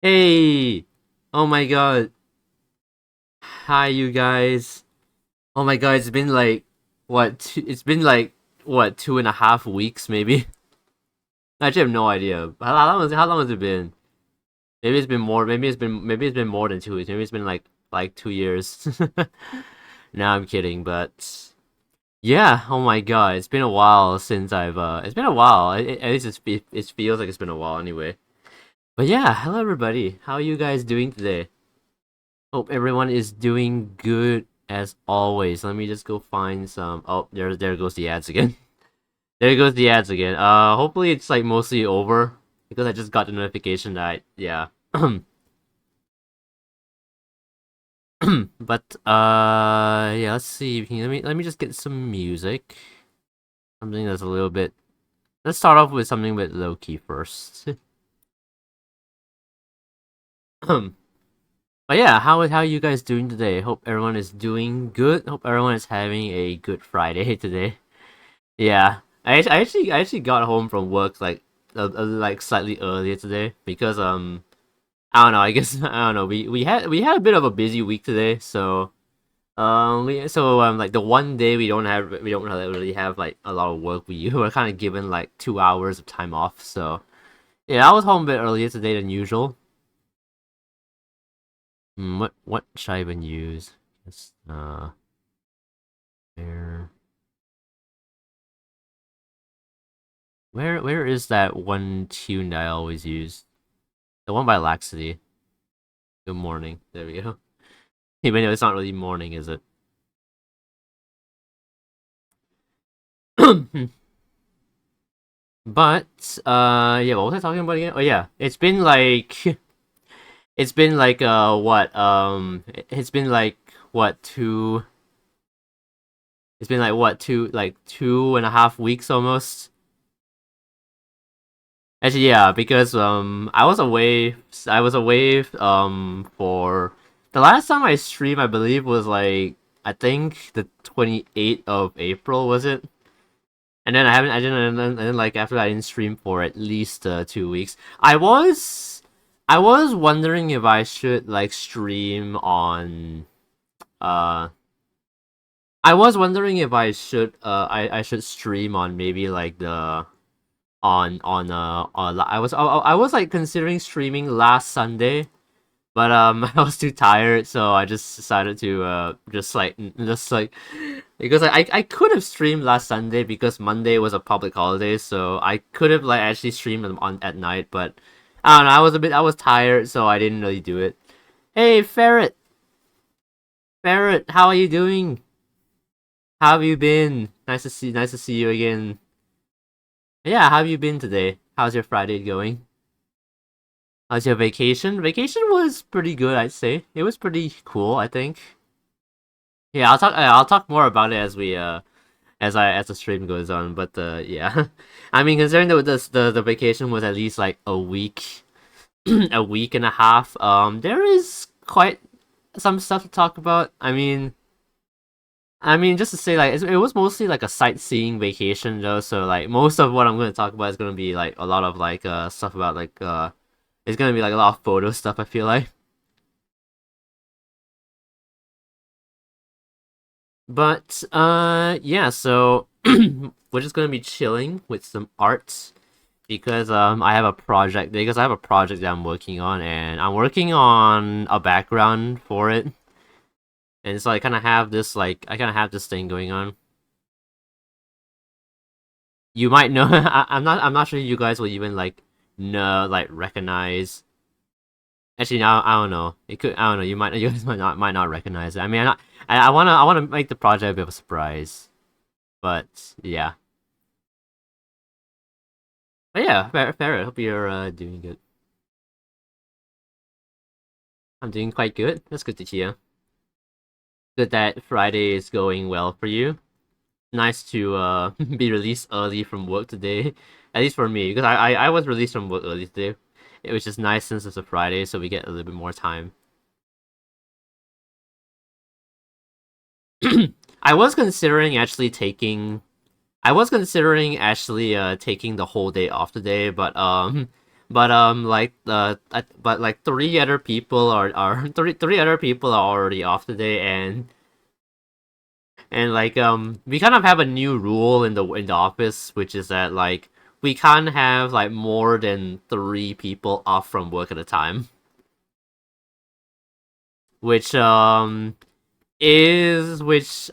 Hey! Oh my god. Hi, you guys. Oh my god, it's been like, it's been like, 2.5 weeks maybe? I actually have no idea. How long has it been? Maybe it's been more, maybe it's been more than 2 weeks. Maybe it's been like 2 years. No, I'm kidding, but yeah, oh my god, it's been a while since it's been a while. At least it feels like it's been a while anyway. But yeah, hello everybody. How are you guys doing today? Hope everyone is doing good as always. Let me just go find some. Oh, there goes the ads again. There goes the ads again. Hopefully it's like mostly over because I just got the notification that yeah. But yeah. Let's see. Let me just get some music. Something that's a little bit. Let's start off with something a bit low key first. But yeah, how are you guys doing today? Hope everyone is doing good. Hope everyone is having a good Friday today. Yeah, I actually got home from work like slightly earlier today because I don't know, I guess I don't know, we had a bit of a busy week today, so like the one day we don't really have like a lot of work, we were kind of given like 2 hours of time off. So yeah, I was home a bit earlier today than usual. What should I even use? Just where where is that one tune that I always use? The one by Laxity. Good morning. There we go. Even though it's not really morning, is it? But yeah, what was I talking about again? Oh yeah, it's been like it's been like what it's been like what two it's been like what 2.5 weeks almost. Actually, yeah, because I was away for the last time I streamed, I believe was like I think the 28th of April, was it? And then I didn't, and then like after that, I didn't stream for at least 2 weeks. I was wondering if I should like stream on, uh, I was wondering if I should stream on maybe like the, I was like considering streaming last Sunday, but I was too tired, so I just decided to just like because I could have streamed last Sunday because Monday was a public holiday, so I could have like actually streamed them on at night, but I don't know, I was tired, so I didn't really do it. Hey Ferret, how are you doing? How have you been? Nice to see you again. Yeah, how have you been today? How's your Friday going? How's your vacation? Vacation was pretty good, I'd say. It was pretty cool, I think. Yeah, I'll talk more about it as the stream goes on. But yeah, I mean, considering that the vacation was at least like a week, a week and a half. There is quite some stuff to talk about. I mean, just to say, like, it was mostly like a sightseeing vacation though. So like, most of what I'm going to talk about is going to be like a lot of like stuff about like it's going to be like a lot of photo stuff, I feel like. But yeah, so we're just gonna be chilling with some art because I have a project that I'm working on, and I'm working on a background for it. And so I kind of have this thing going on. You might know. I'm not sure you guys will even like know, like, recognize. Actually, no, I don't know. It could. I don't know. You guys might not recognize it. I mean, I wanna make the project a bit of a surprise. But yeah. But yeah, fair. I hope you're doing good. I'm doing quite good. That's good to hear. Good that Friday is going well for you. Nice to be released early from work today. At least for me, because I was released from work early today. It was just nice since it's a Friday, so we get a little bit more time. I was considering actually taking I was considering actually taking the whole day off today, but but like three other people are three other people are already off today, and like we kind of have a new rule in the office, which is that like we can't have like more than three people off from work at a time, which is which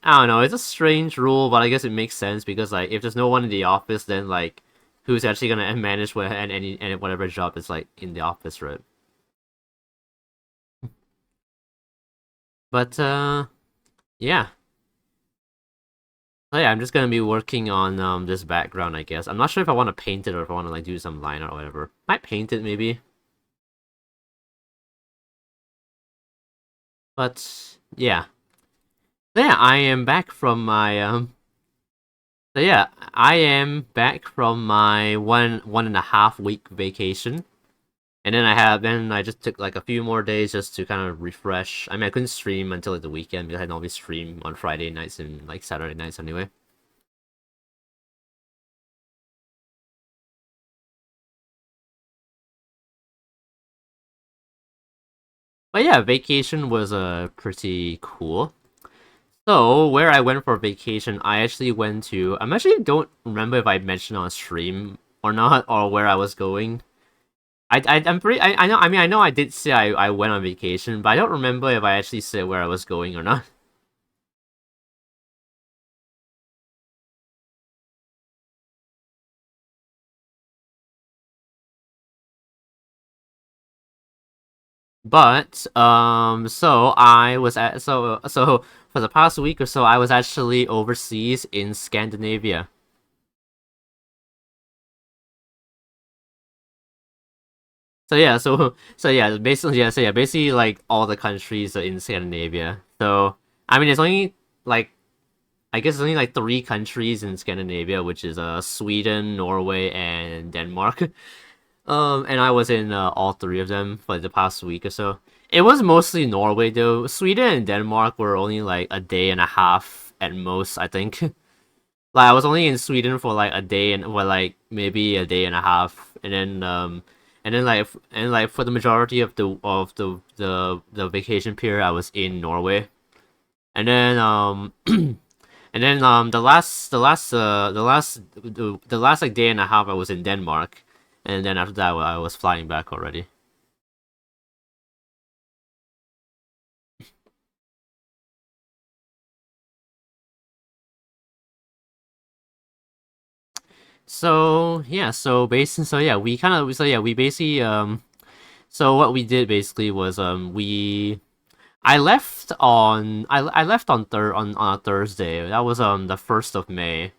I don't know, it's a strange rule, but I guess it makes sense because like if there's no one in the office, then like who's actually gonna manage what and any whatever job is like in the office, right? But yeah. So yeah, I'm just gonna be working on this background, I guess. I'm not sure if I want to paint it or if I want to like do some line art or whatever. Might paint it maybe. But yeah. So yeah, I am back from my so yeah, I am back from my 1.5 week vacation. And then I just took like a few more days just to kind of refresh. I mean, I couldn't stream until like the weekend because I normally stream on Friday nights and like Saturday nights anyway. But yeah, vacation was pretty cool. So where I went for vacation, I actually went to. I'm actually don't remember if I mentioned on stream or not, or where I was going. I'm pretty. I know. I mean, I know I did say I went on vacation, but I don't remember if I actually said where I was going or not. But so I was at so for the past week or so, I was actually overseas in Scandinavia. So yeah, basically like all the countries in Scandinavia. So I mean, it's only like I guess there's only like three countries in Scandinavia, which is Sweden, Norway, and Denmark. And I was in all three of them for the past week or so. It was mostly Norway though. Sweden and Denmark were only like a day and a half at most, I think. Like I was only in Sweden for like a day and well, like maybe a day and a half, and then like for the majority of the vacation period, I was in Norway, and then and then the last like day and a half I was in Denmark, and then after that I was flying back already. We basically so what we did basically was I left on on a Thursday. That was the 1st of May,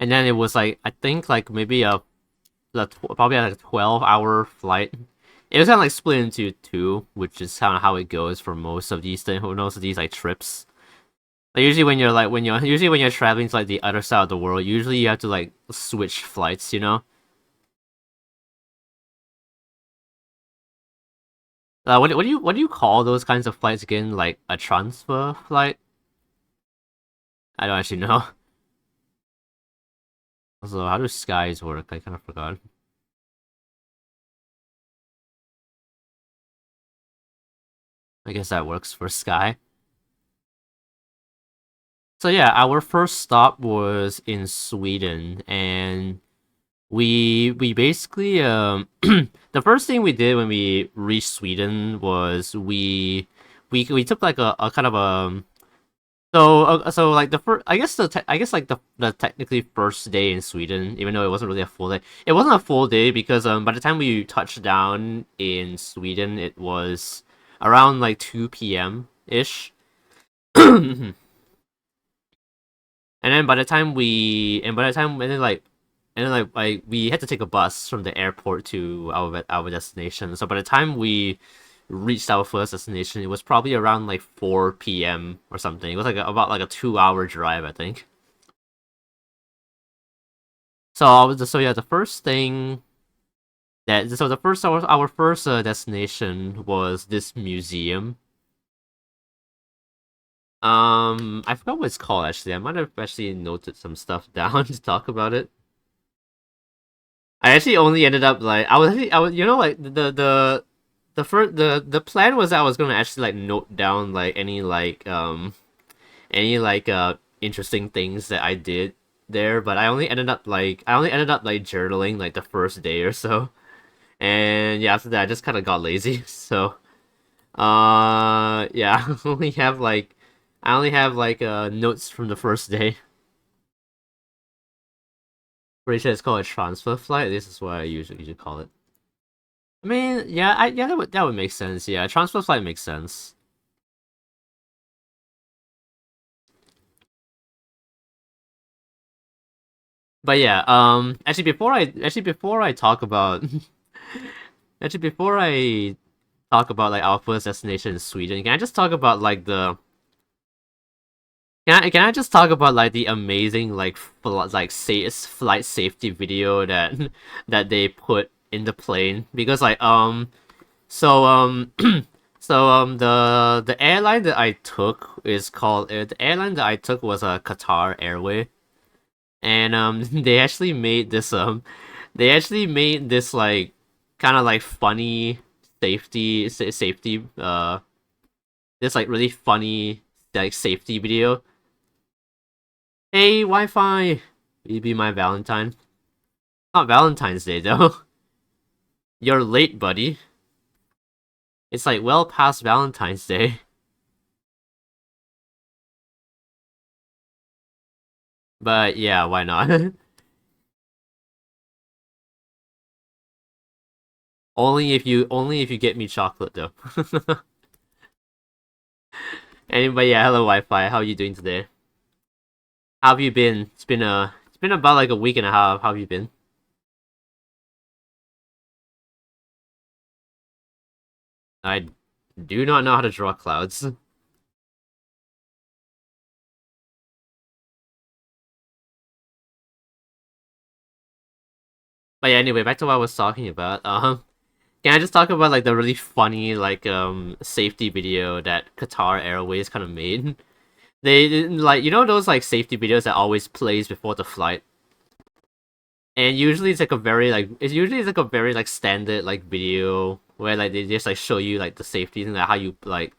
and then it was like I think like maybe probably like a 12-hour flight. It was kind of like split into two, which is kind of how it goes for most of these things. Most of these like trips. Like usually when you're traveling to like the other side of the world, usually you have to like switch flights. You know. What do you call those kinds of flights again? Like a transfer flight? I don't actually know. Also, how do skies work? I kind of forgot. I guess that works for Sky. So yeah, our first stop was in Sweden, and we basically the first thing we did when we reached Sweden was we took like a kind of a so like the first I guess like the technically first day in Sweden, even though it wasn't really a full day. It wasn't a full day because by the time we touched down in Sweden, it was around like 2 p.m. ish. And then by the time and then like we had to take a bus from the airport to our destination. So by the time we reached our first destination, it was probably around like 4 p.m. or something. It was like about like a 2 hour drive, I think. So yeah, the first thing that so the first our first destination was this museum. I forgot what it's called actually. I might have actually noted some stuff down to talk about it. I actually only ended up like I was you know like the first the plan was that I was gonna actually like note down like any like interesting things that I did there, but I only ended up like journaling like the first day or so. And yeah, after that I just kinda got lazy. So yeah, I only have like notes from the first day. Pretty sure it's called a transfer flight. This is what I usually call it. I mean, yeah, that would make sense. Yeah, transfer flight makes sense. But yeah, actually before I talk about actually before I talk about like our first destination in Sweden, can I just talk about like the can I just talk about like the amazing like flight safety video that that they put in the plane because like so the airline that I took is called the airline that I took was a Qatar Airway, and they actually made this like kind of like funny safety this like really funny like safety video. Hey, Wi-Fi, will you be my Valentine? Not Valentine's Day though. You're late, buddy. It's like well past Valentine's Day. But yeah, why not? Only if you get me chocolate though. Anyway, yeah, hello Wi-Fi. How are you doing today? How have you been? It's been about like a week and a half. How have you been? I do not know how to draw clouds. But yeah, anyway, back to what I was talking about. Can I just talk about like the really funny like safety video that Qatar Airways kind of made? They like you know those like safety videos that always plays before the flight, and usually it's like a very like it's usually like a very like standard like video where like they just like show you like the safety and like how you like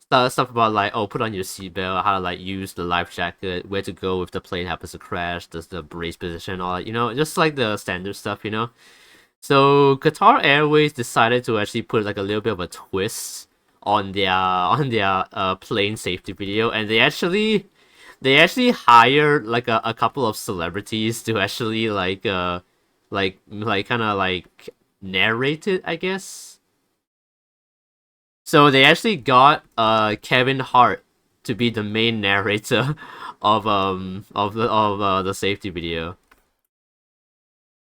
stuff about like oh put on your seatbelt, how to like use the life jacket, where to go if the plane happens to crash, does the brace position, all that, you know, just like the standard stuff, you know. So Qatar Airways decided to actually put like a little bit of a twist on their plane safety video, and they actually hired like a couple of celebrities to actually like kind of like narrate it, I guess. So they actually got Kevin Hart to be the main narrator of the safety video.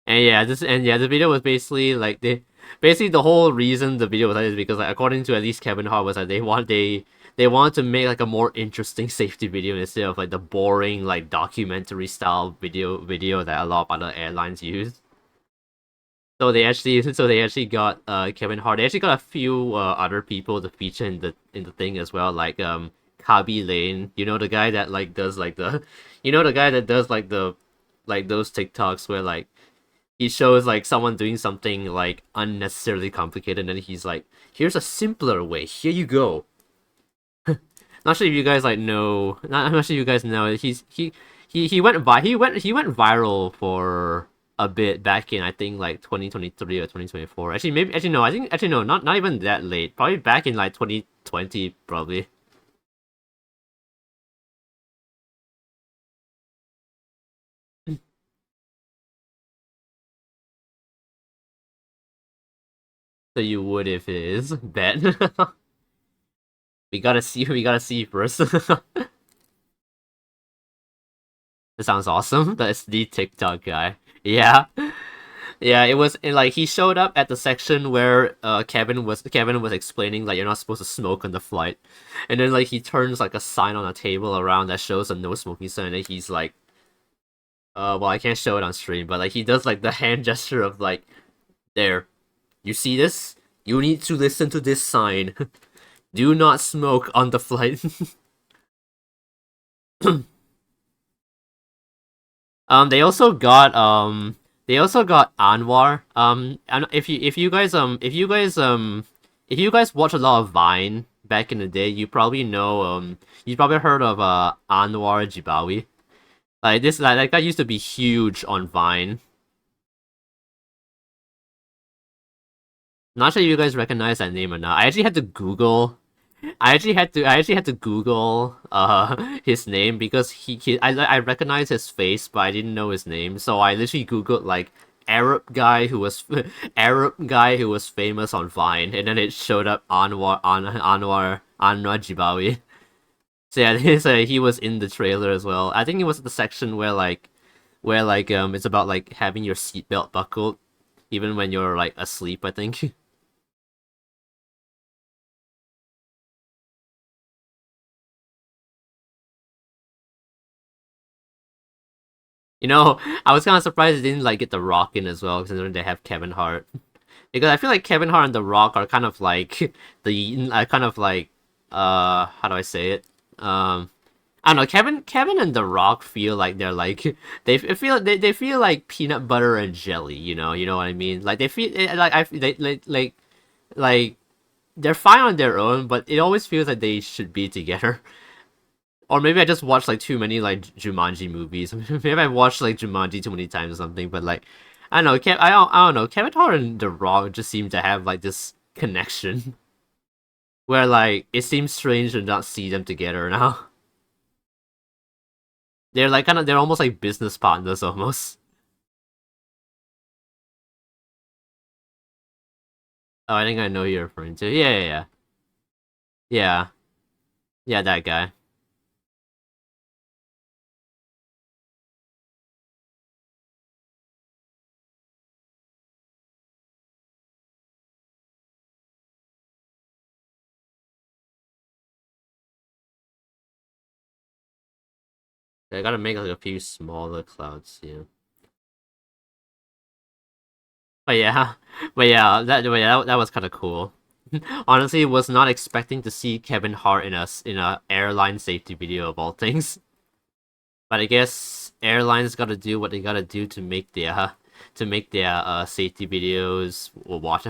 And yeah, the video was basically like basically the whole reason the video was like is because like according to at least Kevin Hart was that they wanted to make like a more interesting safety video instead of like the boring like documentary style video that a lot of other airlines use. So they actually got Kevin Hart. They actually got a few other people to feature in the thing as well, like Kabi Lane. You know the guy that like does like the you know the guy that does like the like those TikToks where like he shows like someone doing something like unnecessarily complicated and then he's like, here's a simpler way, here you go. Not sure if you guys like know I'm not sure if you guys know he went he went viral for a bit back in I think like 2023 or 2024. Actually maybe actually no, I think actually no, not even that late. Probably back in like 2020 probably. So you would if it is. Bet. We gotta see first. That sounds awesome. That's the TikTok guy. Yeah. Yeah, like he showed up at the section where Kevin was explaining like you're not supposed to smoke on the flight. And then like he turns like a sign on a table around that shows a no smoking sign and then he's like well I can't show it on stream, but like he does like the hand gesture of like there. You see this? You need to listen to this sign. Do not smoke on the flight. They also got They also got Anwar. And if you guys watch a lot of Vine back in the day, you probably know you probably heard of Anwar Jibawi. Like this, like that guy used to be huge on Vine. Not sure if you guys recognize that name or not. I actually had to Google. I actually had to Google his name because I recognized his face but I didn't know his name. So I literally Googled like Arab guy who was Arab guy who was famous on Vine, and then it showed up Anwar Jibawi. So yeah, he was in the trailer as well. I think it was the section where it's about like having your seatbelt buckled even when you're like asleep, I think. You know, I was kind of surprised they didn't like get The Rock in as well, considering they have Kevin Hart. Because I feel like Kevin Hart and The Rock are kind of like kind of like how do I say it? I don't know. Kevin and The Rock feel like they're like they feel like peanut butter and jelly. You know what I mean? Like they feel like like they're fine on their own, but it always feels like they should be together. Or maybe I just watched like too many like Jumanji movies. Maybe I watched like Jumanji too many times or something. But like, I don't know. I don't know. Kevin Hart and The Rock just seem to have like this connection where like it seems strange to not see them together now. They're like they're almost like business partners almost. Oh, I think I know who you're referring to. Yeah, yeah, that guy. I gotta make like a few smaller clouds. Yeah. But yeah, that was kind of cool. Honestly, was not expecting to see Kevin Hart in a airline safety video of all things. But I guess airlines got to do what they got to do to make their safety videos or watch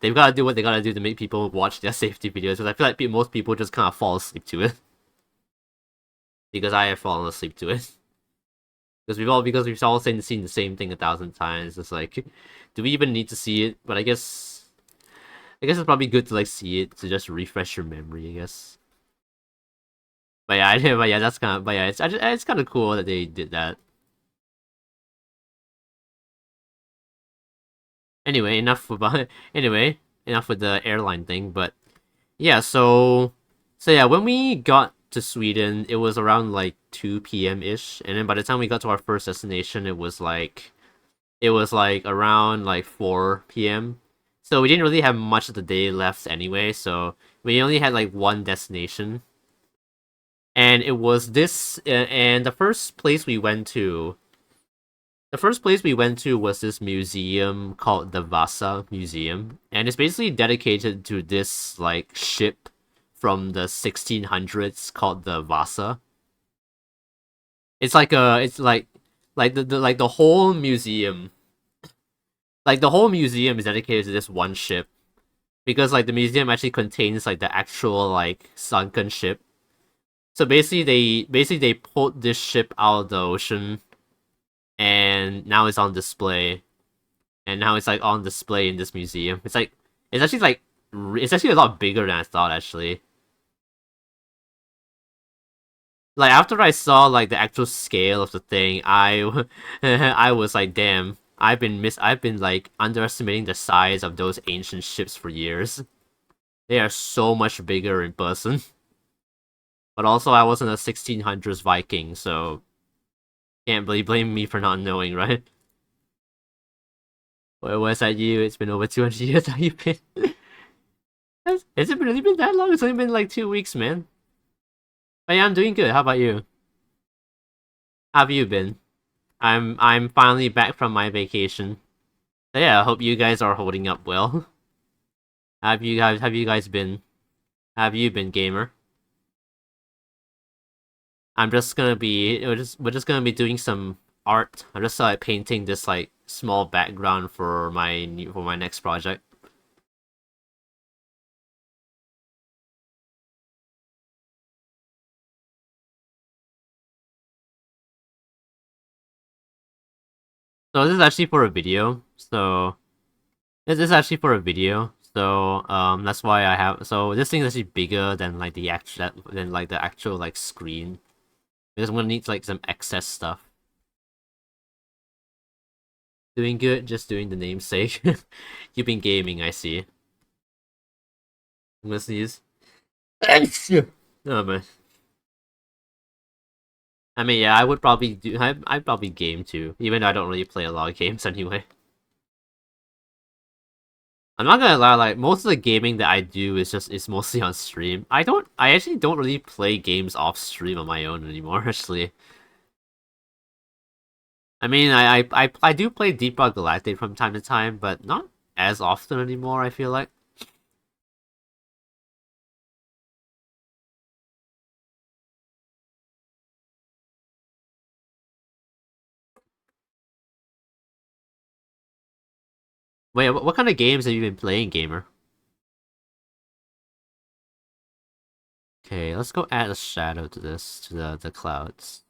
they've got to do what they got to do to make people watch their safety videos. Because I feel like most people just kind of fall asleep to it. Because I have fallen asleep to it. Because we've all seen the same thing 1,000 times. It's like, do we even need to see it? But I guess it's probably good to like see it to just refresh your memory. I guess. But yeah, but yeah, that's kind of. But yeah, it's kind of cool that they did that. Anyway, anyway, enough with the airline thing. But yeah, so yeah, when we got to Sweden, it was around like 2 p.m. ish, and then by the time we got to our first destination, it was like around like 4 p.m. So we didn't really have much of the day left anyway. So we only had like one destination, and it was this. And the first place we went to was this museum called the Vasa Museum, and it's basically dedicated to this like ship from the 1600s called the Vasa. It's like the whole museum, like the whole museum is dedicated to this one ship because like the museum actually contains like the actual like sunken ship. So basically they pulled this ship out of the ocean and now it's on display. And now it's like on display in this museum. It's actually like it's actually a lot bigger than I thought actually. Like after I saw like the actual scale of the thing, I was like, damn, I've been like underestimating the size of those ancient ships for years. They are so much bigger in person. But also I wasn't a 1600s Viking, so can't really blame me for not knowing, right? Where was that you? It's been over 200 years. How you been? Has it really been that long? It's only been like 2 weeks, man. But yeah, I'm doing good. How about you? How have you been? I'm finally back from my vacation. So yeah, I hope you guys are holding up well. Have you guys been? Have you been, gamer? I'm just gonna be we're just gonna be doing some art. I'm just like painting this like small background for my next project. So this is actually for a video. So this is actually for a video. So that's why I have so this thing is actually bigger than like the actual like screen. Because I'm gonna need like some excess stuff. Doing good, just doing the namesake. You've been gaming, I see. I'm gonna sneeze. Oh man. I mean, yeah, I would probably do. I'd probably game too, even though I don't really play a lot of games anyway. I'm not gonna lie, like most of the gaming that I do is mostly on stream. I actually don't really play games off stream on my own anymore. Actually, I mean, I do play Deep Rock Galactic from time to time, but not as often anymore. I feel like. Wait, what kind of games have you been playing, gamer? Okay, let's go add a shadow to this to the clouds.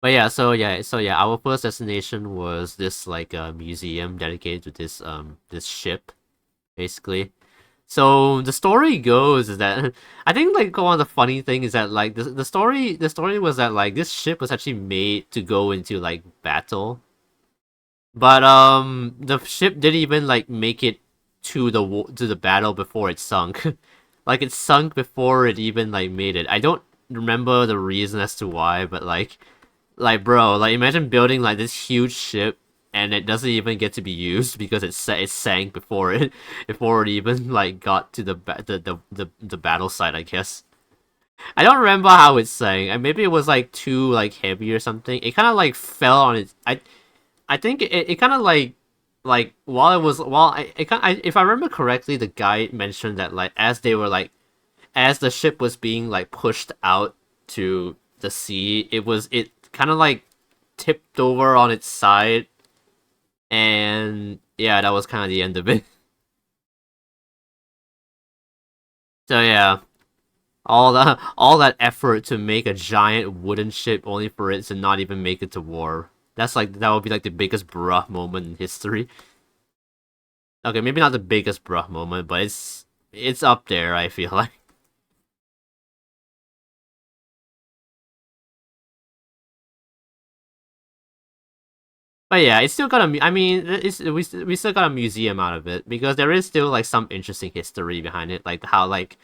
But yeah, our first destination was this like museum dedicated to this ship, basically. So the story goes is that I think like one of the funny thing is that like the story was that like this ship was actually made to go into like battle, but the ship didn't even like make it to the battle before it sunk. Like it sunk before it even like made it. I don't remember the reason as to why, but like bro, like imagine building like this huge ship and it doesn't even get to be used because it sank before it even like got to the battle site, I guess. I don't remember how it sank. And maybe it was like too like heavy or something. It kind of like fell on its. I think it kind of like while it was while if I remember correctly, the guy mentioned that like as the ship was being like pushed out to the sea, it kind of like tipped over on its side, and yeah, that was kind of the end of it. So yeah, all that effort to make a giant wooden ship only for it to not even make it to war. That would be like the biggest bruh moment in history. Okay, maybe not the biggest bruh moment, but it's up there. I feel like. But yeah, it's still got a. I mean, we still got a museum out of it because there is still like some interesting history behind it, like how like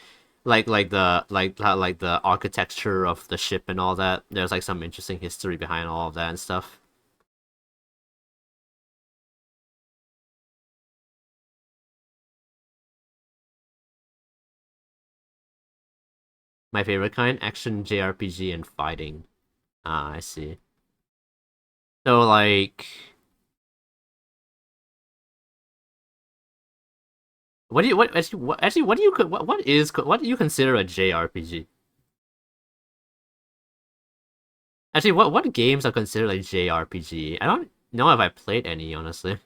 the architecture of the ship and all that. There's like some interesting history behind all of that and stuff. My favorite kind: action, JRPG, and fighting. Ah, I see. So like, what do you what do you what do you consider a JRPG? Actually, what games are considered like JRPG? I don't know if I played any, honestly.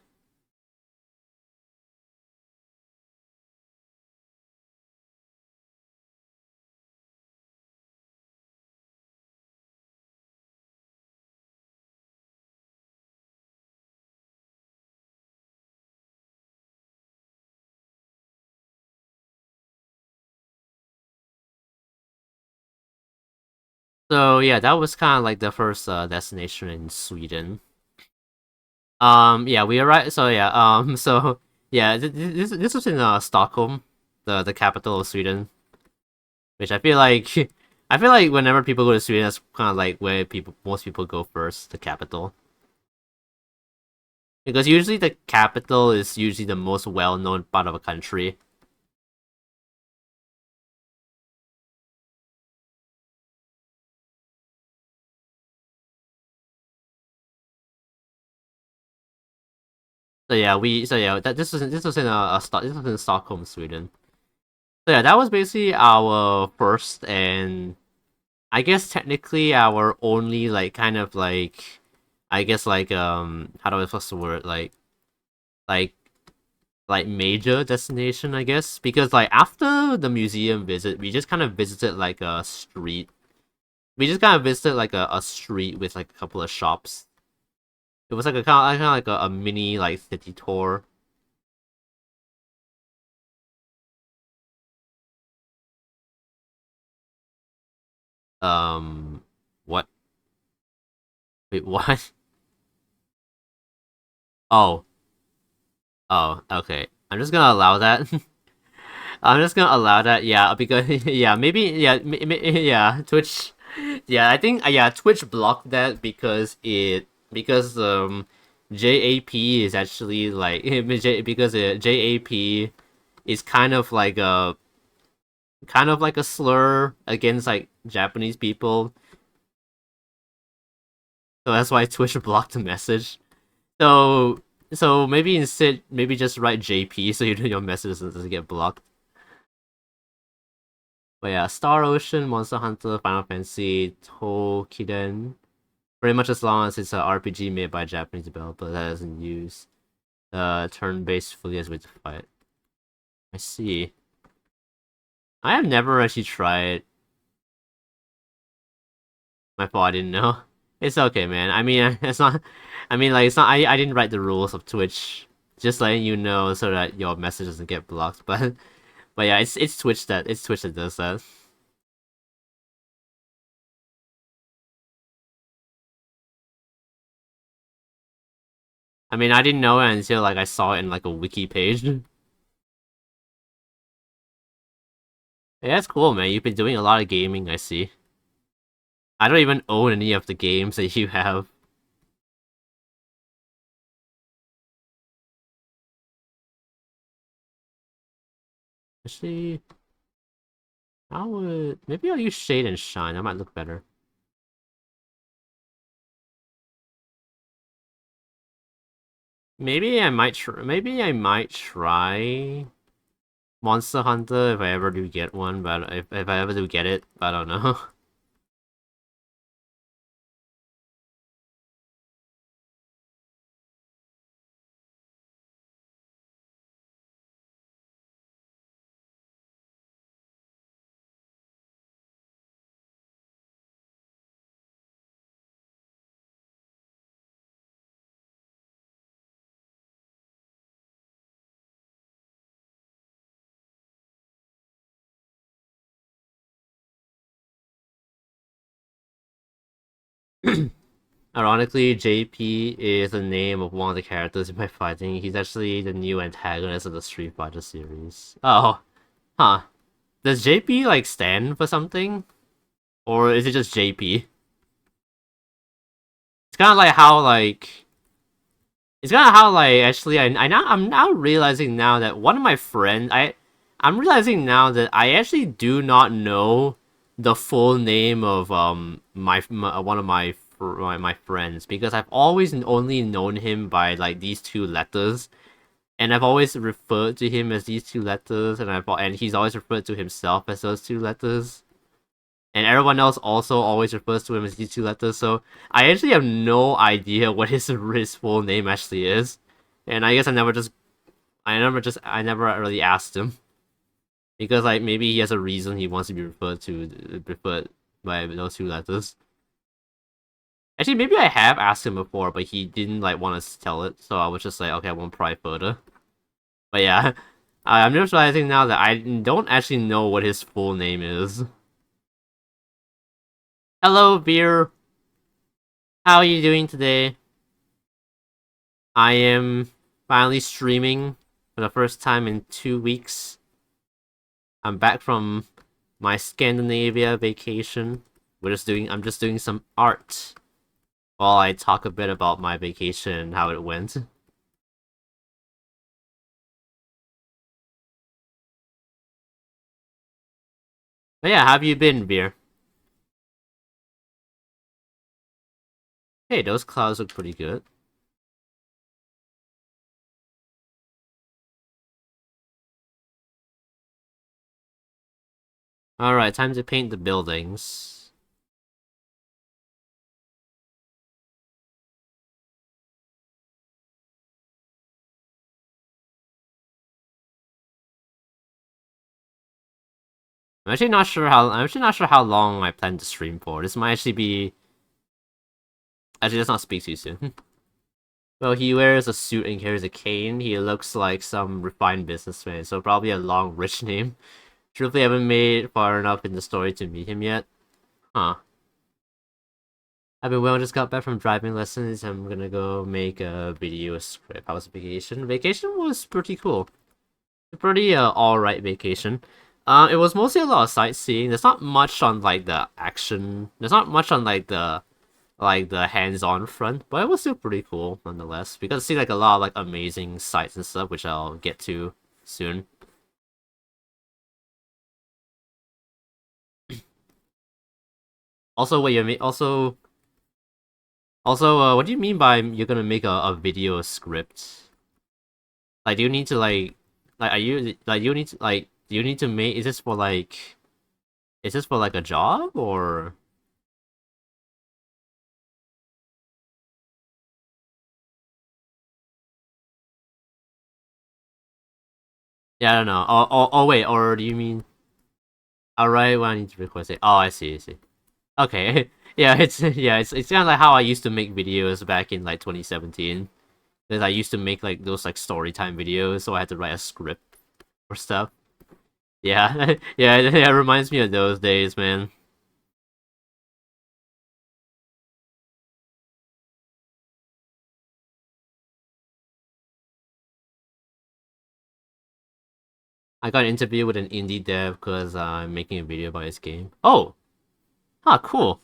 So yeah, that was kind of like the first destination in Sweden. Yeah, we arrived. So yeah, so yeah, this was in Stockholm, the capital of Sweden, which I feel like I feel like whenever people go to Sweden, that's kind of like where most people go first, the capital, because usually the capital is usually the most well-known part of a country. this was in Stockholm, Sweden. So yeah, that was basically our first and I guess technically our only like kind of like I guess like how do I what's the word like like major destination I guess because like after the museum visit we just kind of visited like a street. We just kind of visited like a street with like a couple of shops. It was like a kind of like a mini like city tour. Um, what? Wait, what? Oh, oh, okay. I'm just gonna allow that. I'm just gonna allow that. Yeah, because yeah, maybe yeah, yeah. Twitch, yeah. I think yeah, Twitch blocked that because JAP is actually like because JAP is kind of like a slur against like Japanese people. So that's why Twitch blocked the message. So maybe instead maybe just write JP so your message doesn't get blocked. But yeah, Star Ocean, Monster Hunter, Final Fantasy, Tokiden. Pretty much as long as it's an RPG made by a Japanese developer that doesn't use turn-based fully as way to fight. I see. I have never actually tried. My fault, I didn't know. It's okay, man. I mean, it's not. I mean, like, it's not. I didn't write the rules of Twitch. Just letting you know so that your message doesn't get blocked. But yeah, it's Twitch that does that. I mean, I didn't know it until like I saw it in like a wiki page. Yeah, that's cool, man. You've been doing a lot of gaming, I see. I don't even own any of the games that you have. Actually, I would maybe I'll use Shade and Shine. That might look better. Maybe I might try Monster Hunter if I ever do get one, but if I ever do get it, I don't know. Ironically, JP is the name of one of the characters in my fighting. He's actually the new antagonist of the Street Fighter series. Oh, huh. Does JP like stand for something? Or is it just JP? It's kind of like how like it's kind of how like actually I'm now realizing now that one of my friends I'm realizing now that I actually do not know the full name of one of my friends because I've always only known him by like these two letters and I've always referred to him as these two letters and he's always referred to himself as those two letters and everyone else also always refers to him as these two letters. So I actually have no idea what his full name actually is, and I guess I never really asked him because like maybe he has a reason he wants to be referred by those two letters. Actually, maybe I have asked him before, but he didn't like want us to tell it, so I was just like, okay, I won't pry further. But yeah, I'm just realizing now that I don't actually know what his full name is. Hello, Beer. How are you doing today? I am finally streaming for the first time in 2 weeks. I'm back from my Scandinavia vacation. I'm just doing some art while I talk a bit about my vacation and how it went. But yeah, how have you been, Beer? Hey, those clouds look pretty good. Alright, time to paint the buildings. I'm actually not sure how long I plan to stream for. This might actually be actually let's not speak too soon. Well, he wears a suit and carries a cane. He looks like some refined businessman, so probably a long, rich name. Truthfully, I haven't made far enough in the story to meet him yet. Huh. I've been well, just got back from driving lessons. I'm gonna go make a video script. How was vacation? Vacation was pretty cool. A pretty alright vacation. It was mostly a lot of sightseeing. There's not much on like the action. There's not much on like the hands-on front, but it was still pretty cool nonetheless. We got to see like a lot of like amazing sights and stuff, which I'll get to soon. Also, wait, you mean what do you mean by you're gonna make a video script? Like, do you need to like, are you like you need to like do you need to make? Is this for like a job or? Yeah, I don't know. Wait, or do you mean? Alright, well, I need to request it. Oh, I see. Okay, it's kind of like how I used to make videos back in like 2017. Because I used to make like those like story time videos, so I had to write a script or stuff. Yeah, yeah, it reminds me of those days, man. I got an interview with an indie dev because I'm making a video about his game. Oh, cool.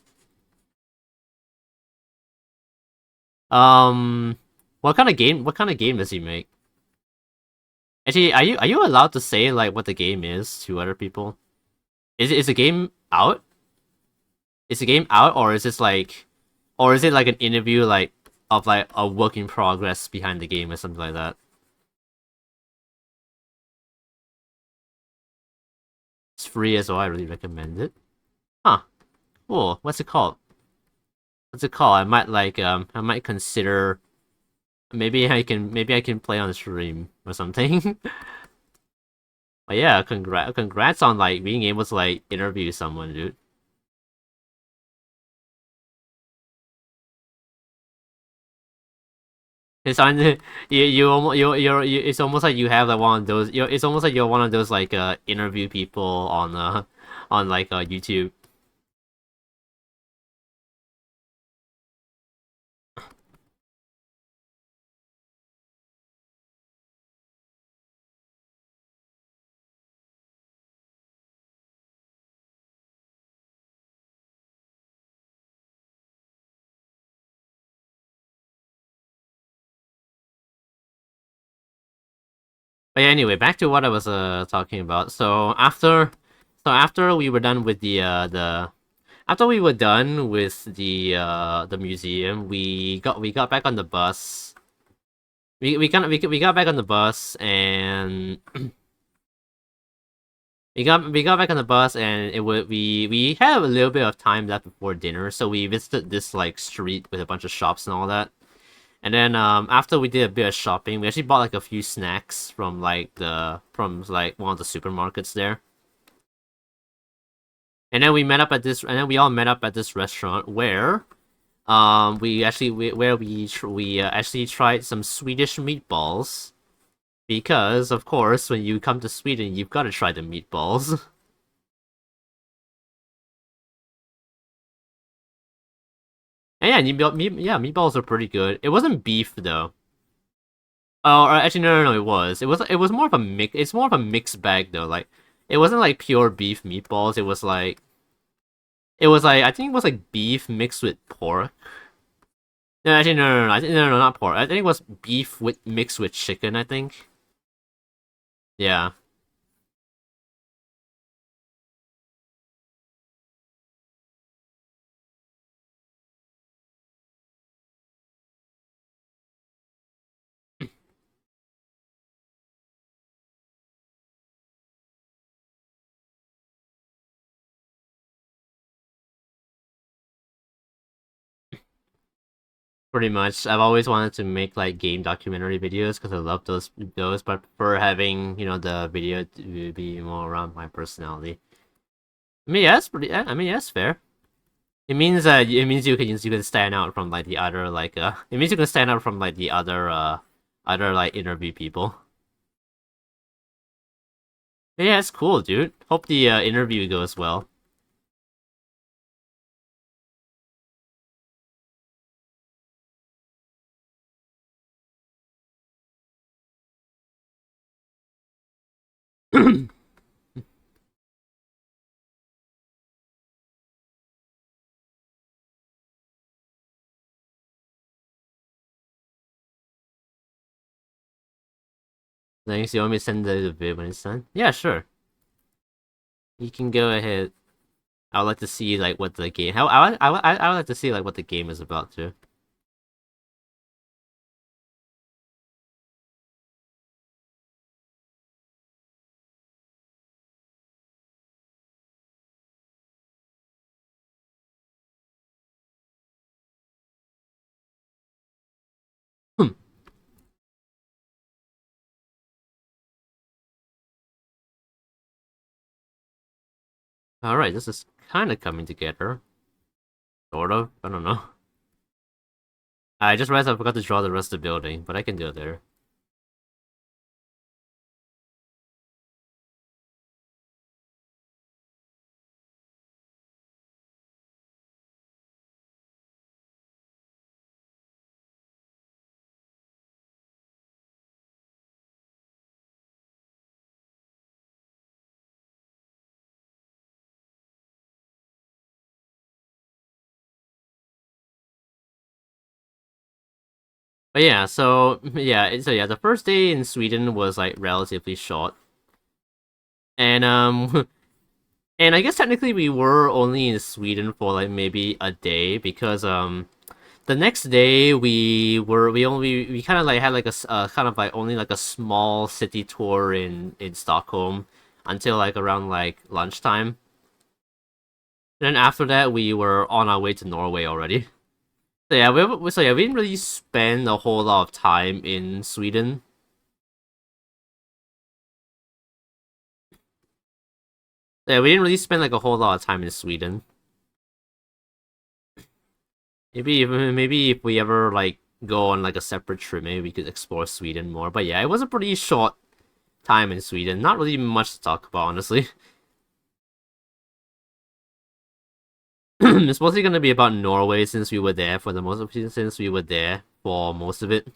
Um, what kind of game? What kind of game does he make? Actually, are you allowed to say like what the game is to other people? Is the game out? Is the game out, or is this like, or is it like an interview like of like a work in progress behind the game or something like that? It's free as well. I really recommend it. Huh? Cool. What's it called? What's it called? I might consider. Maybe I can play on the stream or something. But yeah, congrats on like being able to like interview someone, dude. It's on it's almost like you have like one of those it's almost like you're one of those like interview people on like YouTube. But yeah, anyway, back to what I was talking about. So after we were done with the after we were done with the museum, we got back on the bus. We got back on the bus and we got back on the bus and we had a little bit of time left before dinner, so we visited this like street with a bunch of shops and all that. And then after we did a bit of shopping, we actually bought like a few snacks from like one of the supermarkets there. And then we all met up at this restaurant where we actually tried some Swedish meatballs because of course when you come to Sweden you've got to try the meatballs. And yeah, meatballs are pretty good. It wasn't beef though. Oh, actually, no, it was. It was more of a mix. It's more of a mixed bag though. Like, it wasn't like pure beef meatballs. It was like I think it was like beef mixed with pork. No, actually, no, not pork. I think it was beef with mixed with chicken. I think. Yeah. Pretty much. I've always wanted to make like game documentary videos because I love those, but I prefer having, the video to be more around my personality. I mean, yeah, that's pretty. I mean, yeah, that's fair. It means you can stand out from like the other it means you can stand out from like the other like interview people. Yeah, it's cool, dude. Hope the interview goes well. Thanks. You want me to send the vid when it's done? Yeah, sure. You can go ahead. I would like to see like what the game. How I would like to see like what the game is about too. Hmm. All right, this is kind of coming together, sort of. I don't know. I just realized I forgot to draw the rest of the building, but I can do it there. But yeah, so the first day in Sweden was like relatively short, and and I guess technically we were only in Sweden for like maybe a day because the next day we kind of like had like kind of like only like a small city tour in Stockholm until like around like lunchtime. And then after that we were on our way to Norway already. So we didn't really spend a whole lot of time in Sweden. Yeah, we didn't really spend like a whole lot of time in Sweden. Maybe if we ever like go on like a separate trip, maybe we could explore Sweden more. But yeah, it was a pretty short time in Sweden. Not really much to talk about, honestly. It's mostly gonna be about Norway since we were there for the most of since we were there for most of it.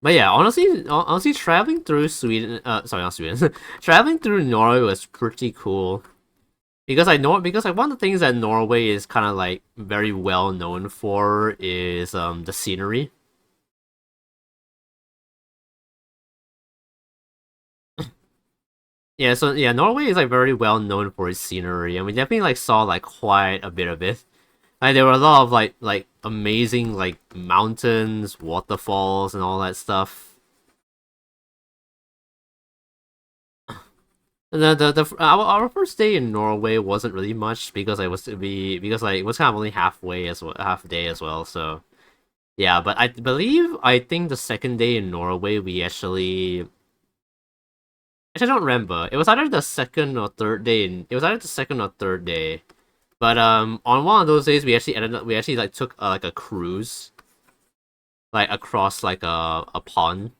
But yeah, honestly, traveling through Sweden, sorry, not Sweden, traveling through Norway was pretty cool because I know because like one of the things that Norway is kind of like very well known for is the scenery. Yeah, so yeah, Norway is like very well known for its scenery, and we definitely like saw like quite a bit of it. Like there were a lot of like amazing like mountains, waterfalls, and all that stuff. And our first day in Norway wasn't really much because I was to be because like it was kind of only halfway as well, half day as well. So yeah, but I think the second day in Norway we actually I don't remember. It was either the second or third day. It was either the second or third day. But on one of those days, we actually like took like a cruise, like across like a pond.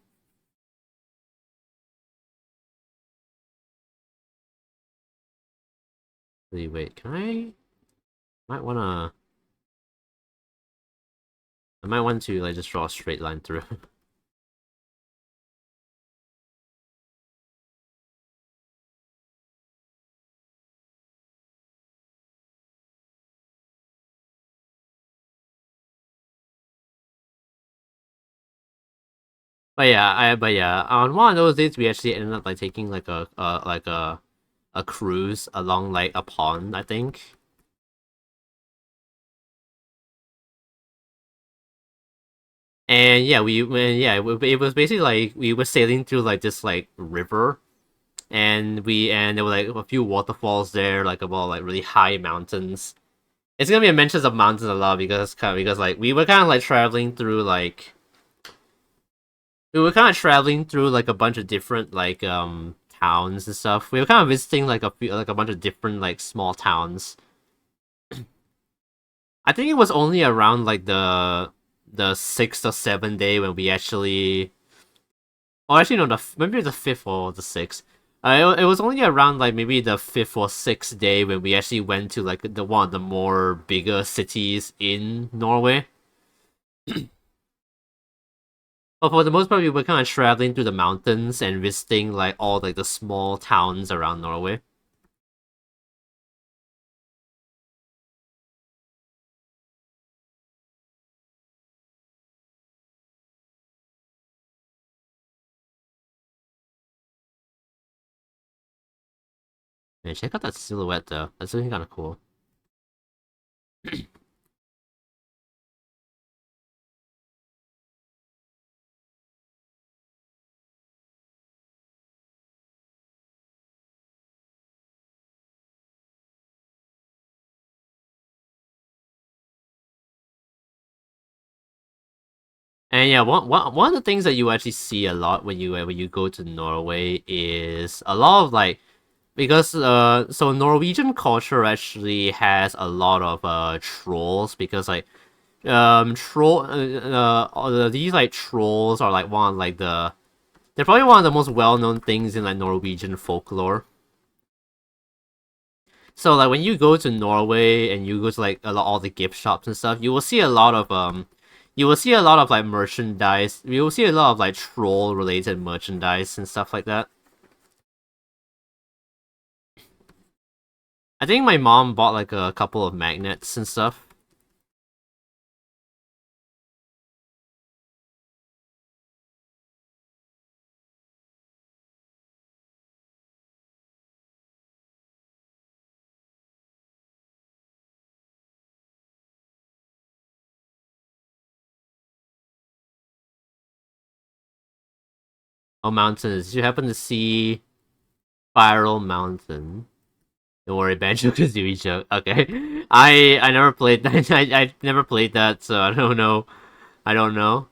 Wait, can I? Might wanna. I might want to like just draw a straight line through. But yeah, on one of those days, we actually ended up like taking like a cruise along like a pond, I think. And yeah, it was basically like we were sailing through like this like river, and there were like a few waterfalls there, like about like really high mountains. It's gonna be a mentions of mountains a lot because like we were kind of like traveling through like we were kind of traveling through like a bunch of different like towns and stuff. We were kind of visiting like a bunch of different like small towns. I think it was only around like the sixth or seventh day when we actually, oh actually no, maybe the fifth or the sixth. It was only around like maybe the fifth or sixth day when we actually went to like the one of the more bigger cities in Norway. But for the most part, we were kind of traveling through the mountains and visiting like all like the small towns around Norway. Man, check out that silhouette though. That's looking kind of cool. And yeah, one of the things that you actually see a lot when you go to Norway is a lot of like, because so Norwegian culture actually has a lot of trolls, because like these like trolls are like one of like they're probably one of the most well-known things in like Norwegian folklore. So like when you go to Norway and you go to like all the gift shops and stuff, you will see a lot of you will see a lot of like merchandise. You will see a lot of like troll related merchandise and stuff like that. I think my mom bought like a couple of magnets and stuff. Oh, mountains! Did you happen to see Spiral Mountain? Don't worry, Banjo Kazooie joke. Okay, I never played that. I never played that, so I don't know. I don't know.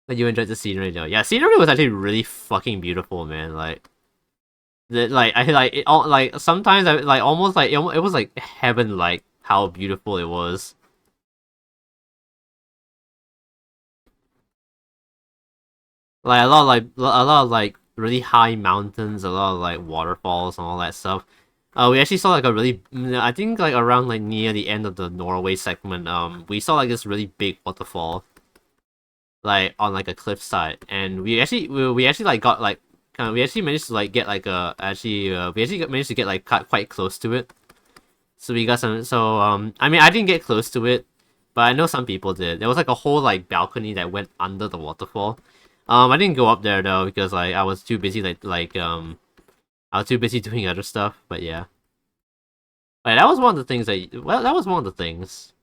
But you enjoyed the scenery though. Yeah, scenery was actually really fucking beautiful, man. Like I like it all, like sometimes I like almost like it was like heaven, like how beautiful it was. Like a lot of like really high mountains, a lot of like waterfalls and all that stuff. We actually saw like a really, I think like around like near the end of the Norway segment, we saw like this really big waterfall, like on like a cliffside, and we actually like got like kind of, we actually managed to like get like we actually managed to get like quite close to it. So we got some. So I mean, I didn't get close to it, but I know some people did. There was like a whole like balcony that went under the waterfall. I didn't go up there though because like I was too busy I was too busy doing other stuff. But yeah, but that was one of the things that was one of the things.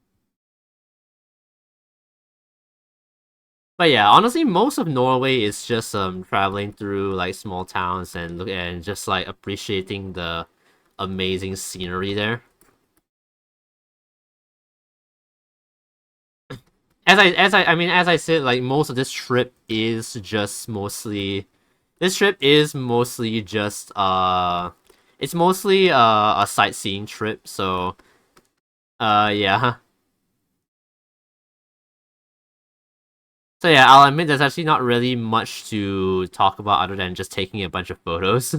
But yeah, honestly, most of Norway is just traveling through like small towns and look and just like appreciating the amazing scenery there. As I said, like most of this trip is just mostly this trip is mostly just it's mostly a sightseeing trip, so yeah. So yeah, I'll admit there's actually not really much to talk about other than just taking a bunch of photos.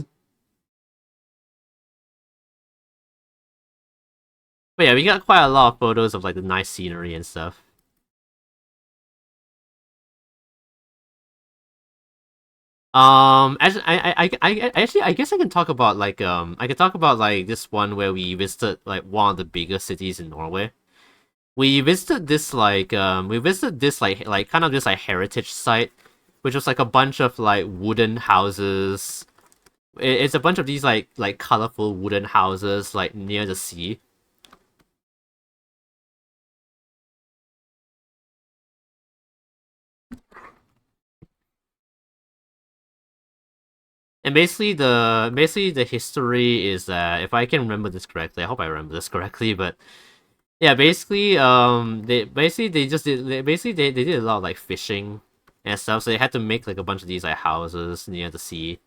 But yeah, we got quite a lot of photos of like the nice scenery and stuff. Actually, I guess I can talk about like I can talk about like this one where we visited like one of the bigger cities in Norway. We visited this like kind of this like heritage site, which was like a bunch of like wooden houses. It's a bunch of these like colorful wooden houses like near the sea. And basically the history is that, if I can remember this correctly, I hope I remember this correctly, but yeah, basically they did a lot of like fishing and stuff, so they had to make like a bunch of these like houses near the sea.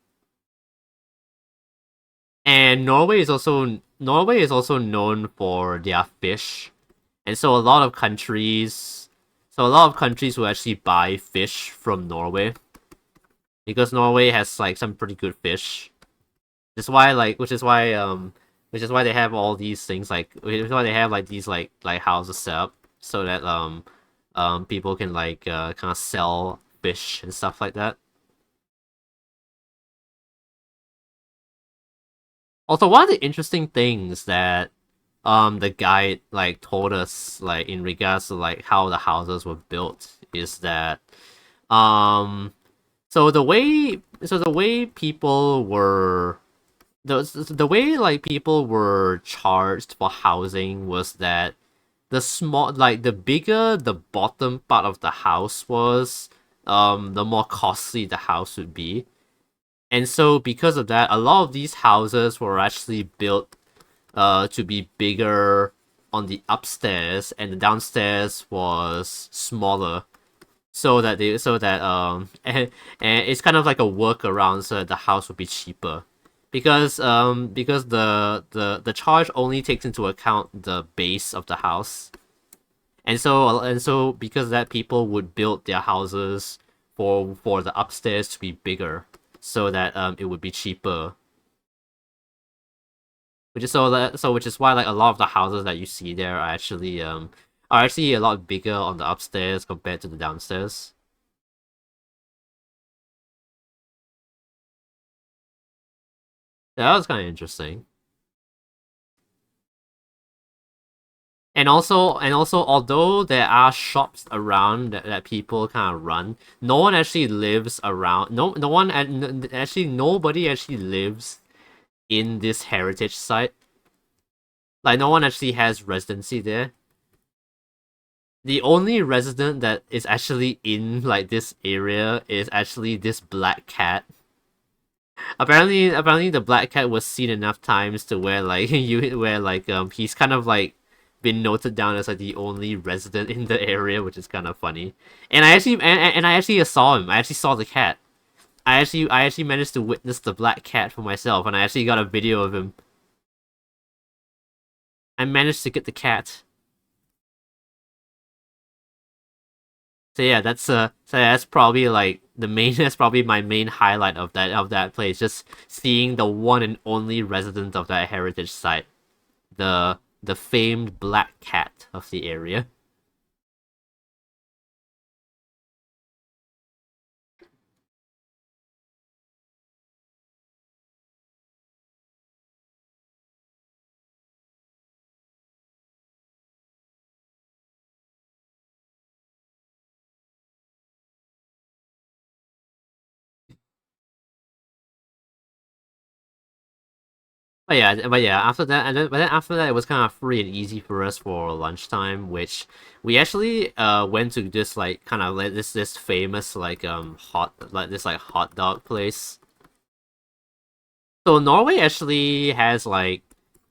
And Norway is also known for their fish, and so a lot of countries will actually buy fish from Norway because Norway has like some pretty good fish. Which is why they have all these things, like which is why they have like these like houses set up so that people can like kind of sell fish and stuff like that. Also, one of the interesting things that the guide like told us, like in regards to like how the houses were built, is that um the way people were the way like people were charged for housing was that the bigger the bottom part of the house was, the more costly the house would be. And so because of that, a lot of these houses were actually built to be bigger on the upstairs, and the downstairs was smaller, so that and it's kind of like a workaround so that the house would be cheaper, because the charge only takes into account the base of the house, and so because of that, people would build their houses for the upstairs to be bigger so that it would be cheaper. Which is why like a lot of the houses that you see there are actually a lot bigger on the upstairs compared to the downstairs. Yeah, that was kind of interesting. And also, although there are shops around that people kind of run, no one actually lives around. No one actually nobody actually lives in this heritage site. Like no one actually has residency there. The only resident that is actually in like this area is actually this black cat. Apparently the black cat was seen enough times to where like he's kind of like been noted down as like the only resident in the area, which is kind of funny. And I actually saw him. I actually saw the cat. I actually managed to witness the black cat for myself, and I actually got a video of him. I managed to get the cat. So yeah, that's probably like the main that's probably my main highlight of that place, just seeing the one and only resident of that heritage site, the famed black cat of the area. But yeah, after that, but then after that, it was kind of free and easy for us for lunchtime, which we actually went to this like kind of like this famous like hot dog place. So Norway actually has like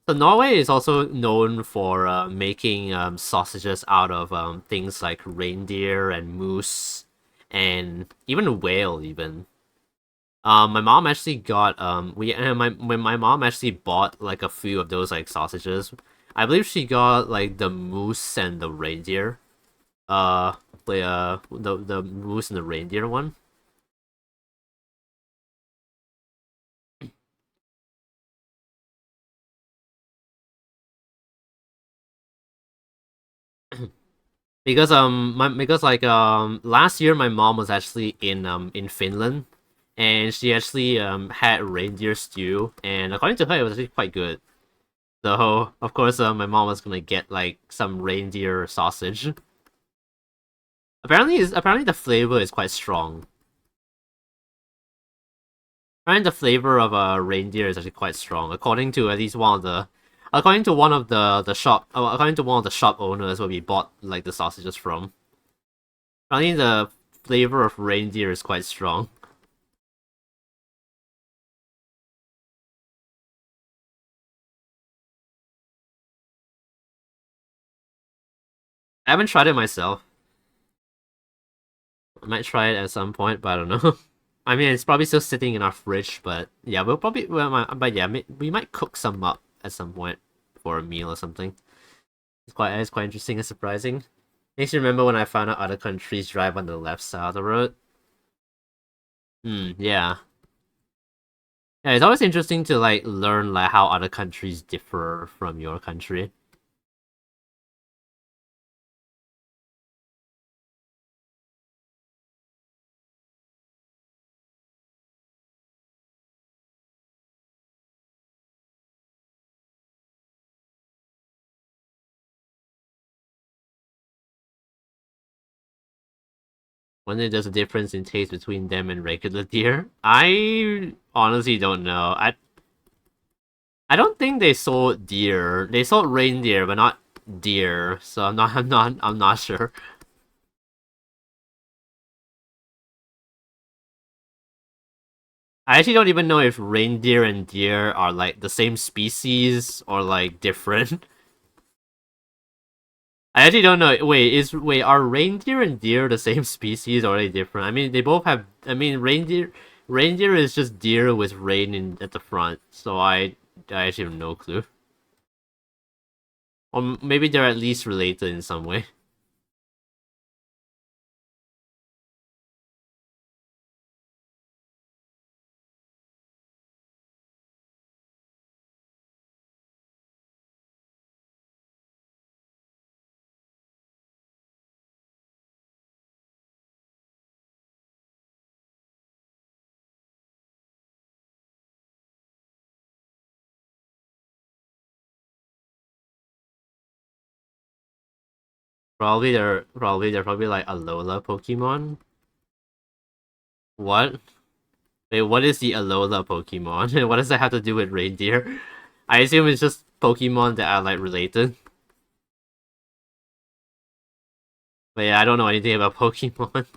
so Norway is also known for making sausages out of things like reindeer and moose and even whale even. My mom actually got we my mom actually bought like a few of those like sausages. I believe she got like the moose and the reindeer. The moose and the reindeer one. Because like last year my mom was actually in Finland, and she actually had reindeer stew, and according to her it was actually quite good. So of course my mom was gonna get like some reindeer sausage. Apparently the flavor is quite strong. Apparently the flavor of a reindeer is actually quite strong, according to at least according to one of the shop owners where we bought like the sausages from. Apparently the flavor of reindeer is quite strong. I haven't tried it myself. I might try it at some point, but I don't know. I mean, it's probably still sitting in our fridge, but yeah, we'll probably, but yeah, we might cook some up at some point for a meal or something. It's quite interesting and surprising. Makes you remember when I found out other countries drive on the left side of the road. Yeah. Yeah, it's always interesting to like learn like how other countries differ from your country. Wonder there's a difference in taste between them and regular deer. I honestly don't know. I don't think they sold deer. They sold reindeer, but not deer. So I'm not sure. I actually don't even know if reindeer and deer are like the same species or like different. I actually don't know. Wait, are reindeer and deer the same species or are they different? I mean, they both have. I mean, reindeer is just deer with rain at the front. So I actually have no clue. Or maybe they're at least related in some way. Probably like Alola Pokemon. What? Wait, what is the Alola Pokemon? What does that have to do with reindeer? I assume it's just Pokemon that are like related. But yeah, I don't know anything about Pokemon.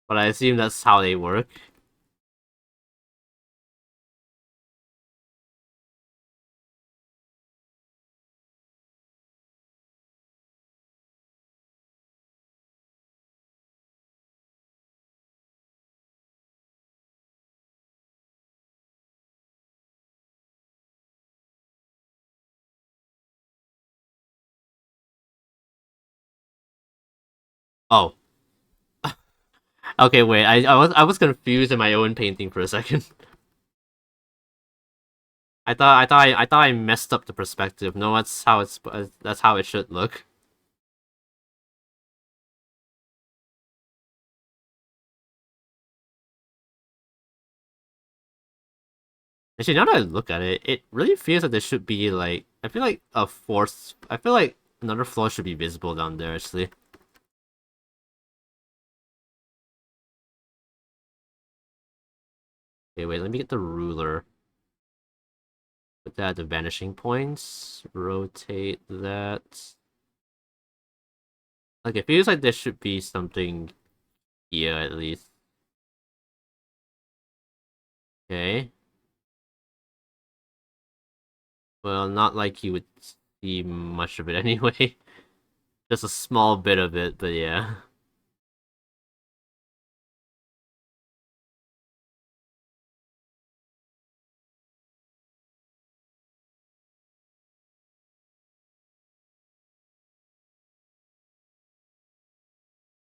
But I assume that's how they work. Oh. Okay, wait. I was confused in my own painting for a second. I thought I messed up the perspective. No, that's how it should look. Actually, now that I look at it, it really feels like there should be like I feel like a fourth. I feel like another floor should be visible down there. Actually, okay, wait. Let me get the ruler. Put that at the vanishing points. Rotate that. Like it feels like there should be something here at least. Okay. Well, not like you would see much of it anyway. Just a small bit of it, but yeah.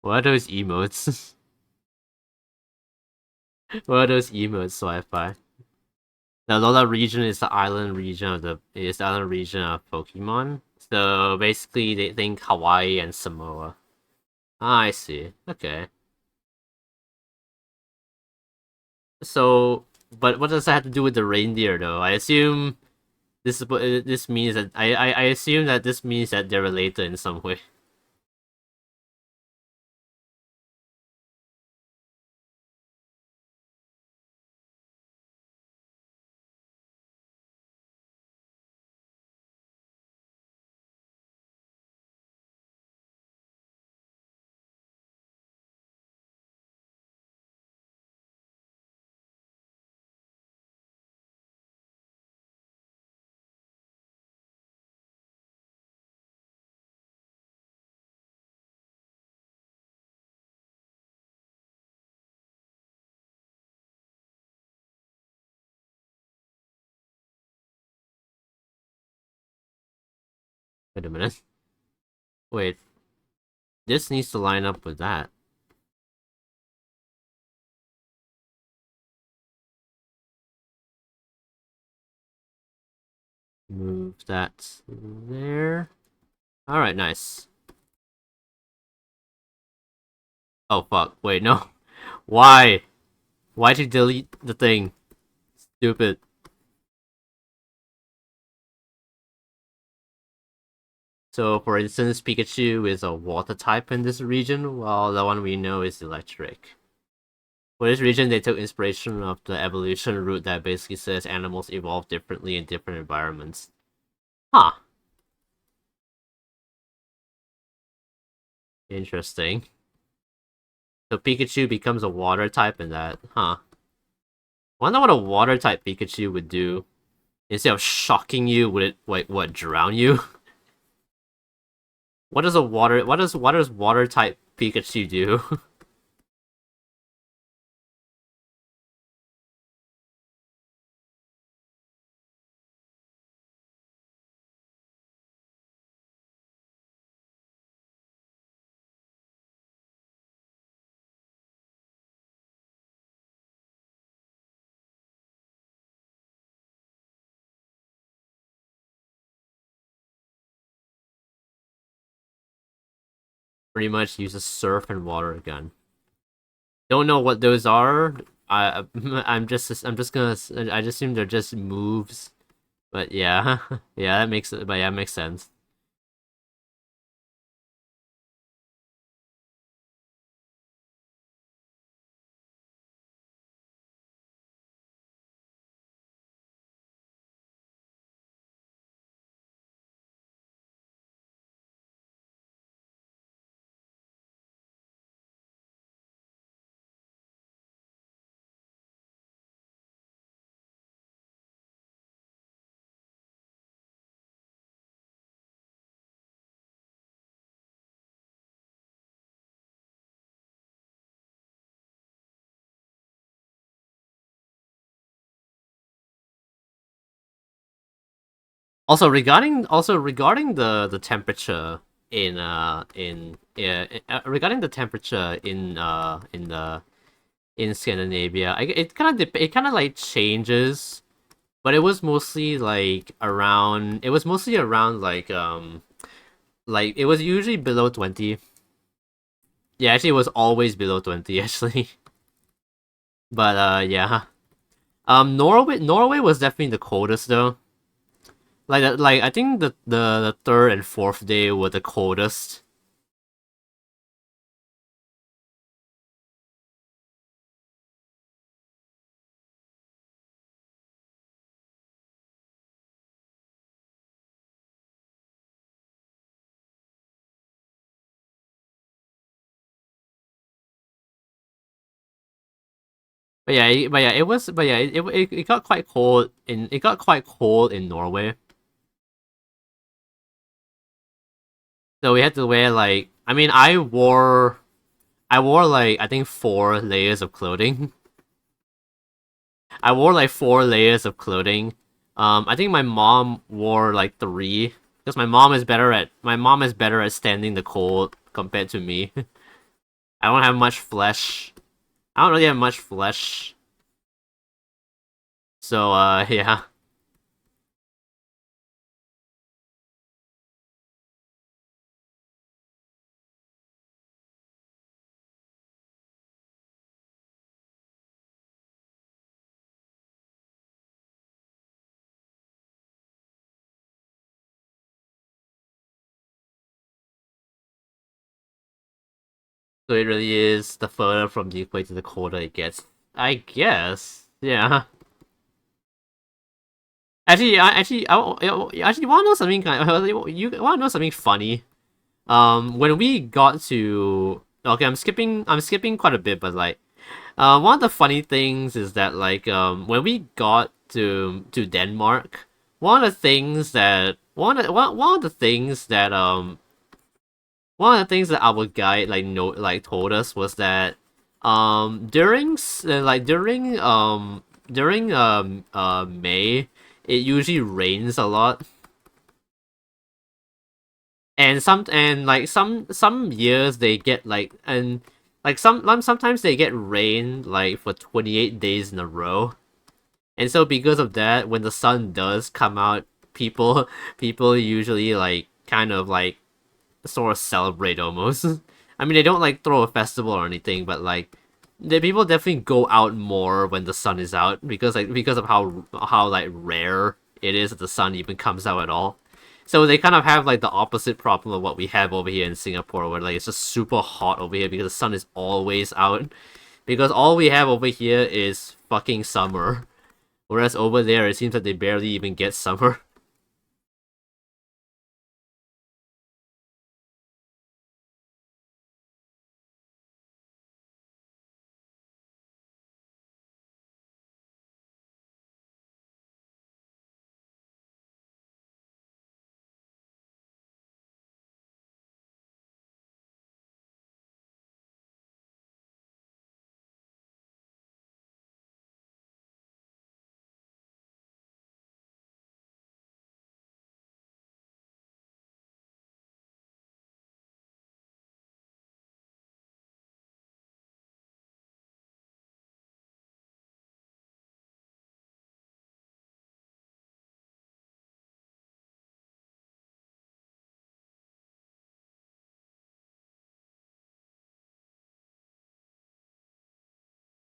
What are those emotes? What are those emotes, Wi-Fi? The Lola region is the island region of Pokemon. So basically, they think Hawaii and Samoa. Ah, I see. Okay. So, but what does that have to do with the reindeer, though? I assume this means that I assume that this means that they're related in some way. Wait a minute. Wait. This needs to line up with that. Move that there. Alright, nice. Oh fuck, wait, no. Why? Why'd you delete the thing? Stupid. So, for instance, Pikachu is a water type in this region, while the one we know is electric. For this region, they took inspiration of the evolution route that basically says animals evolve differently in different environments. Huh. Interesting. So Pikachu becomes a water type in that, huh? Wonder what a water type Pikachu would do. Instead of shocking you, would it like what drown you? What does water type Pikachu do? Pretty much uses surf and water gun. Don't know what those are. I just assume they're just moves. But yeah, yeah, that makes it. But yeah, it makes sense. Also regarding the temperature regarding the temperature in Scandinavia, it kind of like changes, but it was mostly like around like it was usually below 20. Yeah, actually it was always below 20 actually. But yeah. Norway was definitely the coldest though. Like I think the third and fourth day were the coldest. It got quite cold in Norway. So we had to wear like I wore like I think 4 layers of clothing. I wore like 4 layers of clothing. I think my mom wore like 3 because my mom is better at standing the cold compared to me. I don't have much flesh. I don't really have much flesh. So yeah. So it really is the further from the equator, the colder it gets. I guess. Yeah. Actually, want to know something you want to know something funny? When we got to okay, I'm skipping quite a bit, but like, one of the funny things is that like, when we got to Denmark, one of the things that our guide told us was that during May, it usually rains a lot. And some years they get like and like sometimes they get rain like for 28 days in a row. And so because of that, when the sun does come out, people people usually like kind of like sort of celebrate almost. I mean, they don't like throw a festival or anything, but like the people definitely go out more when the sun is out because of how like rare it is that the sun even comes out at all. So they kind of have like the opposite problem of what we have over here in Singapore, where like it's just super hot over here because the sun is always out. Because all we have over here is fucking summer, whereas over there it seems like they barely even get summer.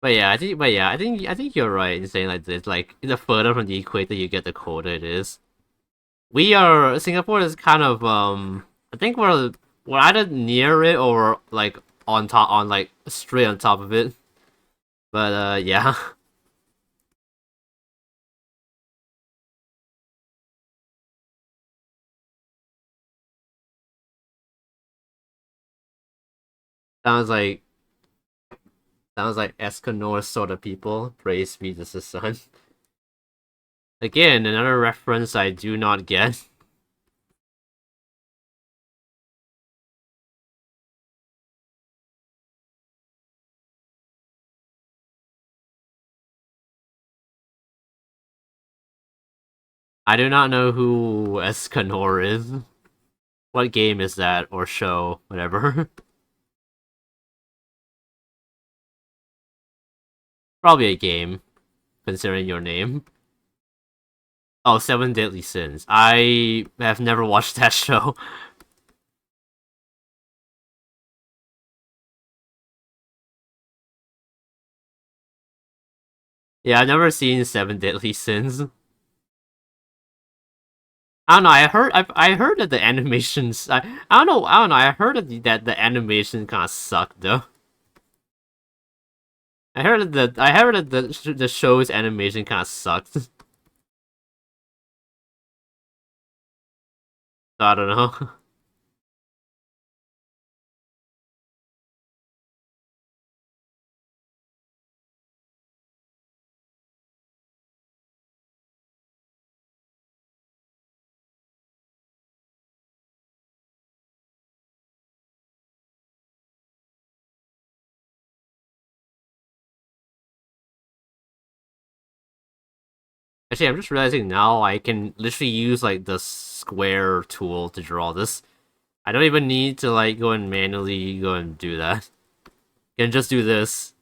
I think you're right in saying like this. Like the further from the equator you get, the colder it is. Singapore is kind of I think we're either near it or like on top on like straight on top of it. But yeah, sounds like sounds like Escanor sort of people. Praise be to the sun. Again, another reference I do not get. I do not know who Escanor is. What game is that or show, whatever? Probably a game, considering your name. Oh, Seven Deadly Sins. I have never watched that show. Yeah, I've never seen Seven Deadly Sins. I don't know. I heard that the animations. I don't know. I heard that the animation kind of sucked though. I heard that the show's animation kind of sucked. So I don't know. Actually, I'm just realizing now I can literally use like the square tool to draw this. I don't even need to like go and manually go and do that. I can just do this,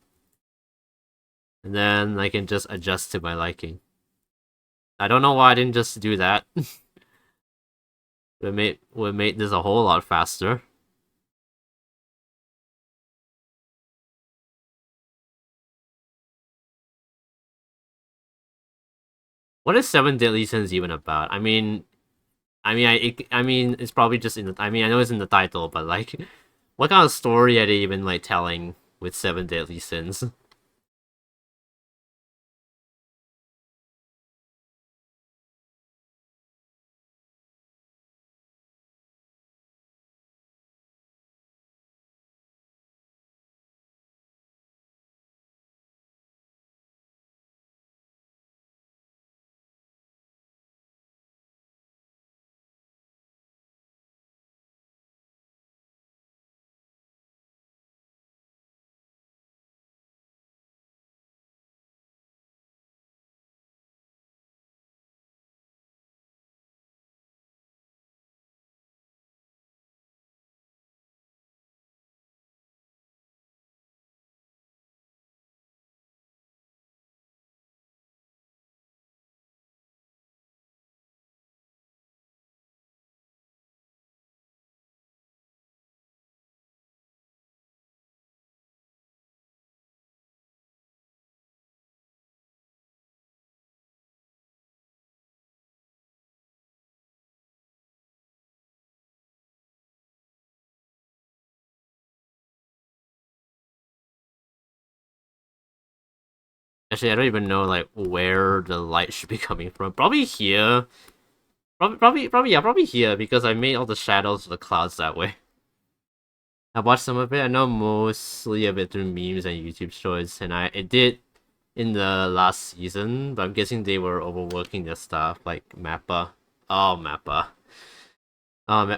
and then I can just adjust to my liking. I don't know why I didn't just do that. Would made this a whole lot faster. What is Seven Deadly Sins even about? I mean, it's probably just in the. I mean, I know it's in the title, but like, what kind of story are they even like telling with Seven Deadly Sins? Actually, I don't even know like where the light should be coming from. Probably here. Probably here because I made all the shadows of the clouds that way. I watched some of it. I know mostly of it through memes and YouTube shorts, and it did in the last season, but I'm guessing they were overworking their stuff like Mappa. Oh, Mappa.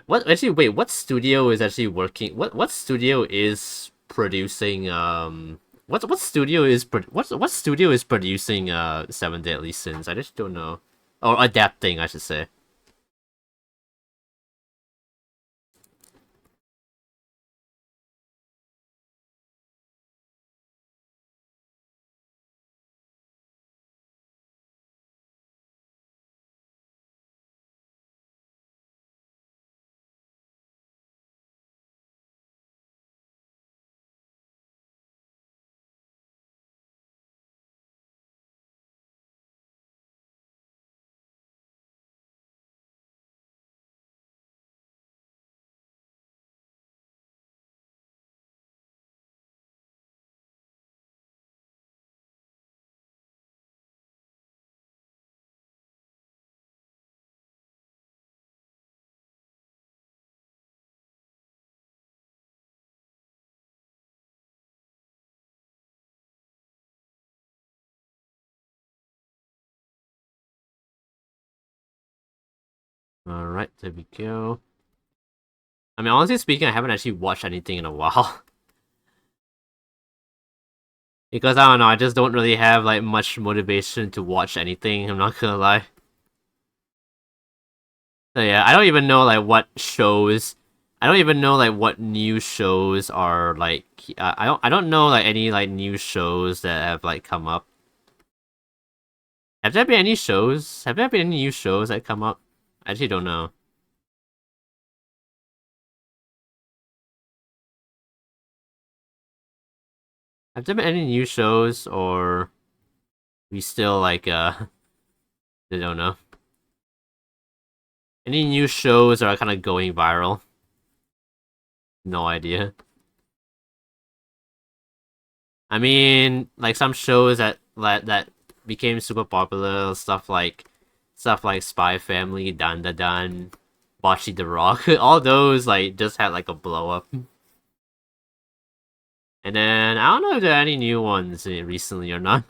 What actually? Wait, what studio is actually working? What studio is producing? What studio is producing Seven Deadly Sins? I just don't know, or adapting, I should say. All right, there we go. I mean, honestly speaking, I haven't actually watched anything in a while. Because I don't know, I just don't really have like much motivation to watch anything, I'm not gonna lie. So yeah, I don't even know like what shows. I don't even know like what new shows are like. I don't know like any like new shows that have like come up. Have there been any shows? Have there been any new shows that come up? I actually don't know. Have there been any new shows, or we still like I don't know. Any new shows are kind of going viral? No idea. I mean, like some shows that became super popular, stuff like Spy Family, Dan Da Dan, Bocce the Rock, all those like just had like a blow up. And then I don't know if there are any new ones recently or not.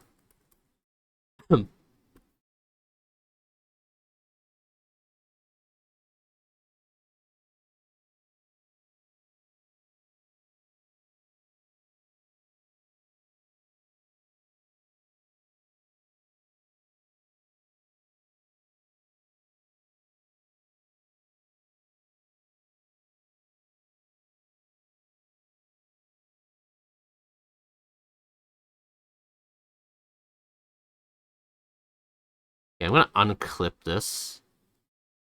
Okay, I'm gonna unclip this,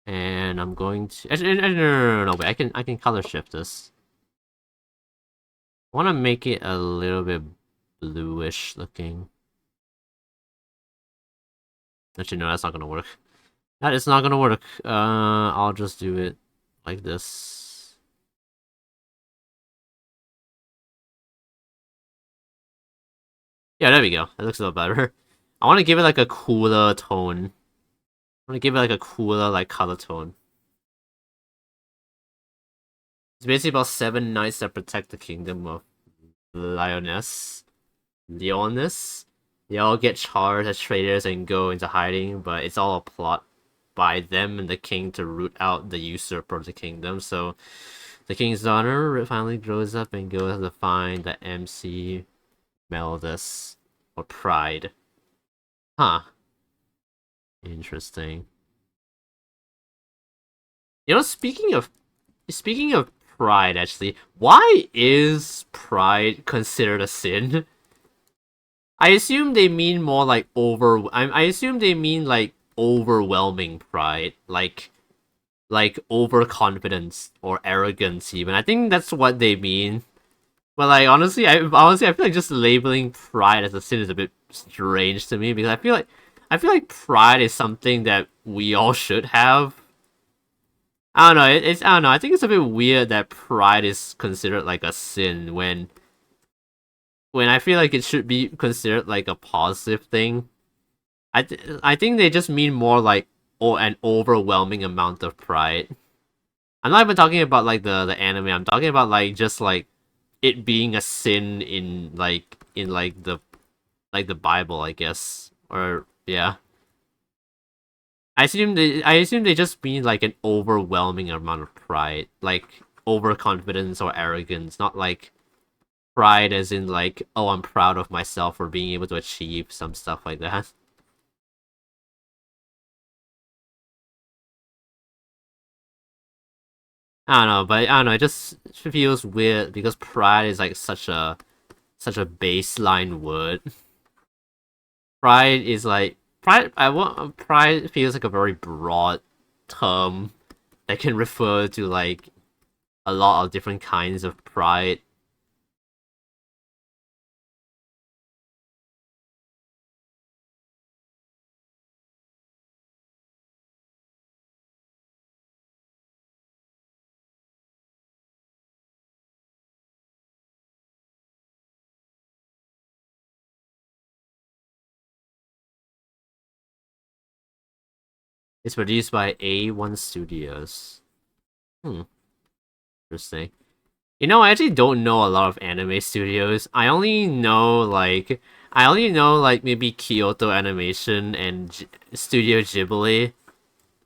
and I'm going to. No, wait. I can color shift this. I want to make it a little bit bluish looking. Actually, no, that's not gonna work. That is not gonna work. I'll just do it like this. Yeah, there we go. That looks a little better. I want to give it like a cooler tone. I want to give it like a cooler like color tone. It's basically about 7 knights that protect the kingdom of Lioness. Leonis. They all get charged as traitors and go into hiding, but it's all a plot by them and the king to root out the usurper of the kingdom. So the king's daughter finally grows up and goes to find the MC Meldus or Pride. Huh. Interesting. You know, speaking of pride, actually, why is pride considered a sin? I assume they mean more like I assume they mean like overwhelming pride, like overconfidence or arrogance. Even I think that's what they mean. But like honestly, I feel like just labeling pride as a sin is a bit strange to me because I feel like pride is something that we all should have. I don't know. I don't know. I think it's a bit weird that pride is considered like a sin when when I feel like it should be considered like a positive thing. I think they just mean more like an overwhelming amount of pride. I'm not even talking about like the anime. I'm talking about like just like it being a sin in like the Bible, I guess. Or yeah. I assume they just mean like an overwhelming amount of pride, like overconfidence or arrogance, not like pride as in like, oh, I'm proud of myself for being able to achieve some stuff like that. I don't know, but I don't know, it just feels weird because pride is like such a baseline word. Pride is like pride feels like a very broad term that can refer to like a lot of different kinds of pride. It's produced by A1 Studios. Hmm, interesting. You know, I actually don't know a lot of anime studios. I only know like maybe Kyoto Animation and Studio Ghibli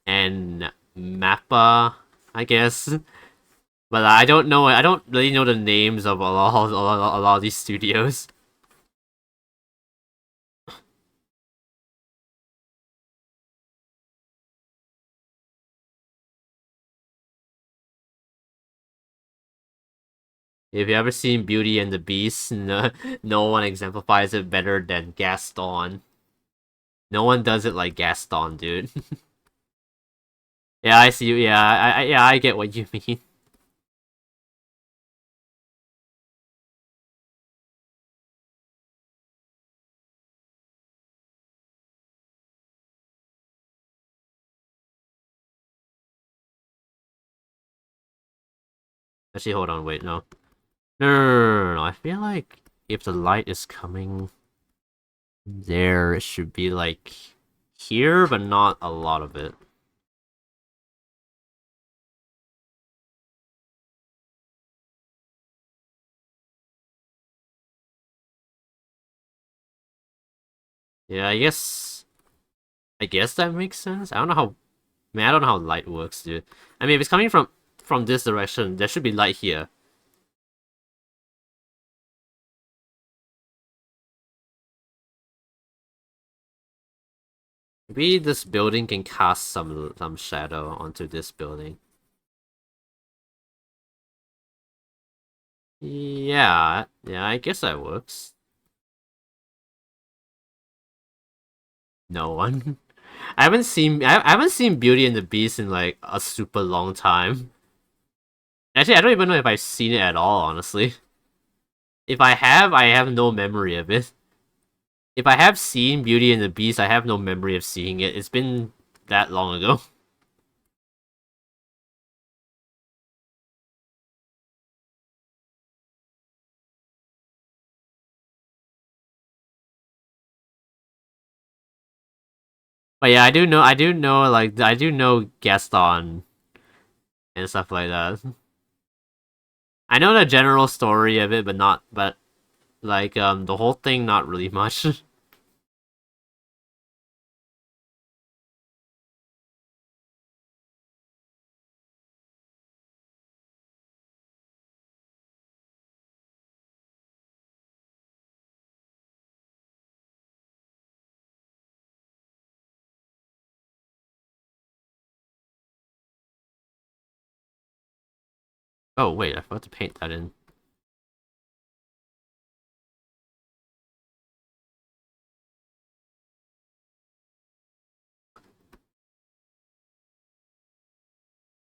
and Mappa, I guess. But I don't know. I don't really know the names of a lot of these studios. If you ever seen Beauty and the Beast, no one exemplifies it better than Gaston. No one does it like Gaston, dude. Yeah, I see you. Yeah, yeah, I get what you mean. Actually, hold on, wait, no. No. I feel like if the light is coming there, it should be like here, but not a lot of it. Yeah, I guess that makes sense. I don't know how man, I don't know how light works, dude. I mean, if it's coming from this direction, there should be light here. Maybe this building can cast some shadow onto this building. Yeah, I guess that works. No one. I haven't seen Beauty and the Beast in like a super long time. Actually, I don't even know if I've seen it at all, honestly. If I have no memory of it. If I have seen Beauty and the Beast, I have no memory of seeing it. It's been that long ago. But yeah, I do know Gaston and stuff like that. I know the general story of it, but like the whole thing not really much. Oh wait, I forgot to paint that in.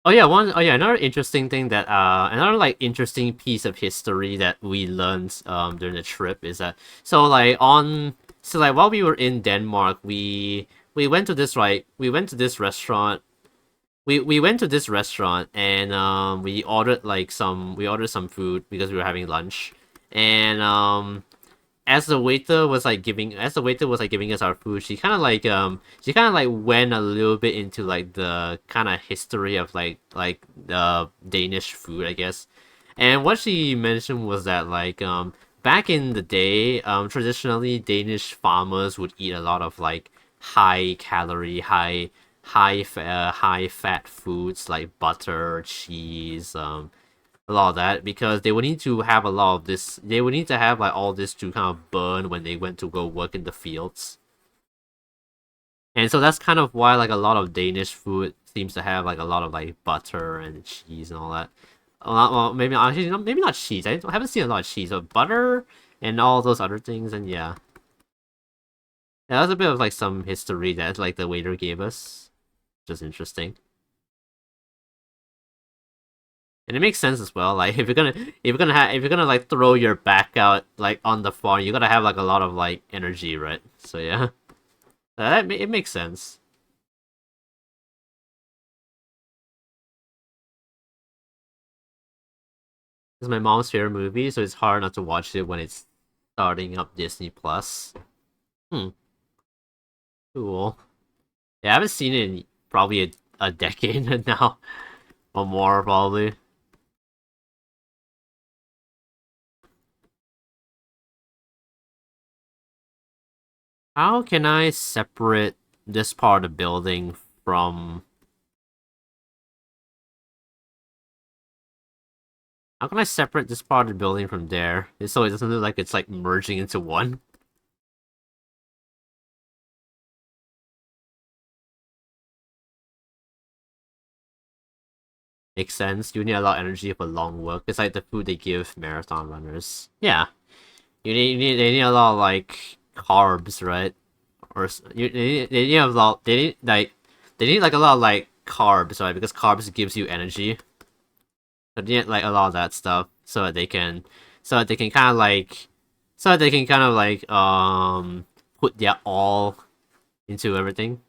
Another interesting thing that another like interesting piece of history that we learned during the trip is that so like while we were in Denmark, we went to this right we went to this restaurant. We went to this restaurant and we ordered some food because we were having lunch. And as the waiter was like giving us our food, she kind of like went a little bit into like the kind of history of like the Danish food, I guess. And what she mentioned was that back in the day, traditionally Danish farmers would eat a lot of like high calorie, high fat foods like butter, cheese, a lot of that because they would need to have a lot of this. They would need to have like all this to kind of burn when they went to go work in the fields. And so that's kind of why like a lot of Danish food seems to have like a lot of like butter and cheese and all that. Well, maybe actually maybe not cheese. I haven't seen a lot of cheese, but butter and all those other things. And yeah, yeah, that's a bit of like some history that like the waiter gave us. Just interesting. And it makes sense as well. Like if you're gonna like throw your back out like on the farm, you gotta have like a lot of like energy, right? So yeah, it makes sense. It's my mom's favorite movie, so it's hard not to watch it when it's starting up Disney Plus. Hmm, cool. Yeah, I haven't seen it in probably a decade now or more probably. How can I separate this part of the building from? How can I separate this part of the building from there so it doesn't look like it's like merging into one? Makes sense. You need a lot of energy for long work. It's like the food they give marathon runners. Yeah, they need a lot of like carbs, right? They need a lot. They need like a lot of like carbs, right? Because carbs gives you energy. So they need like a lot of that stuff so that they can, so that they can kind of like, so that they can kind of like put their all into everything.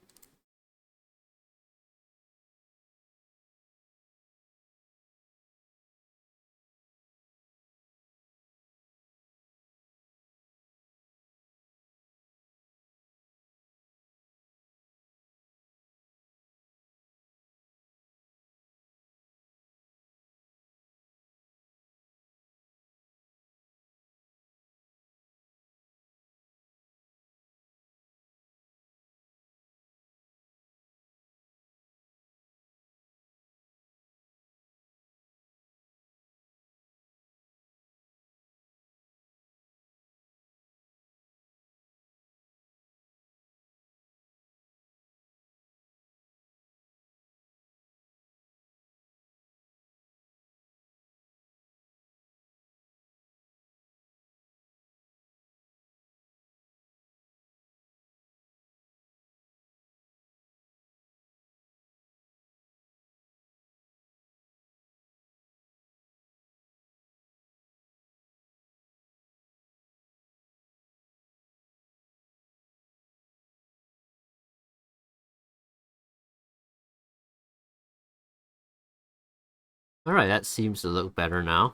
All right, that seems to look better now.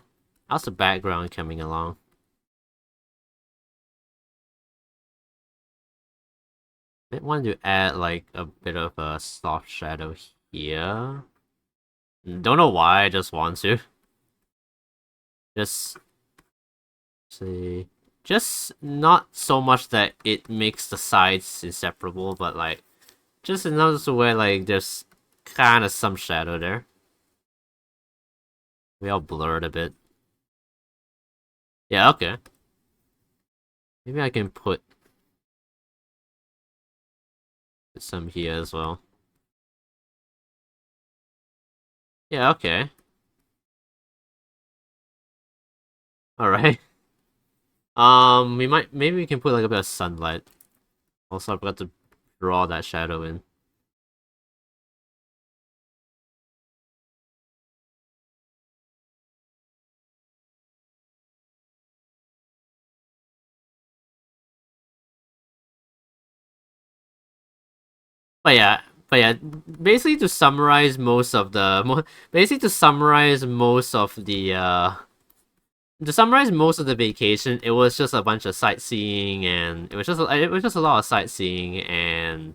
How's the background coming along? I want to add like a bit of a soft shadow here. Don't know why, I just want to. Just see. Just not so much that it makes the sides inseparable, but like just another way like there's kind of some shadow there. We all blurred a bit. Yeah, okay. Maybe I can put some here as well. Yeah, okay. All right. Maybe we can put like a bit of sunlight. Also, I forgot to draw that shadow in. But yeah, but yeah, basically to summarize most of the basically to summarize most of the To summarize most of the vacation, it was just a bunch of sightseeing, and it was just a lot of sightseeing, and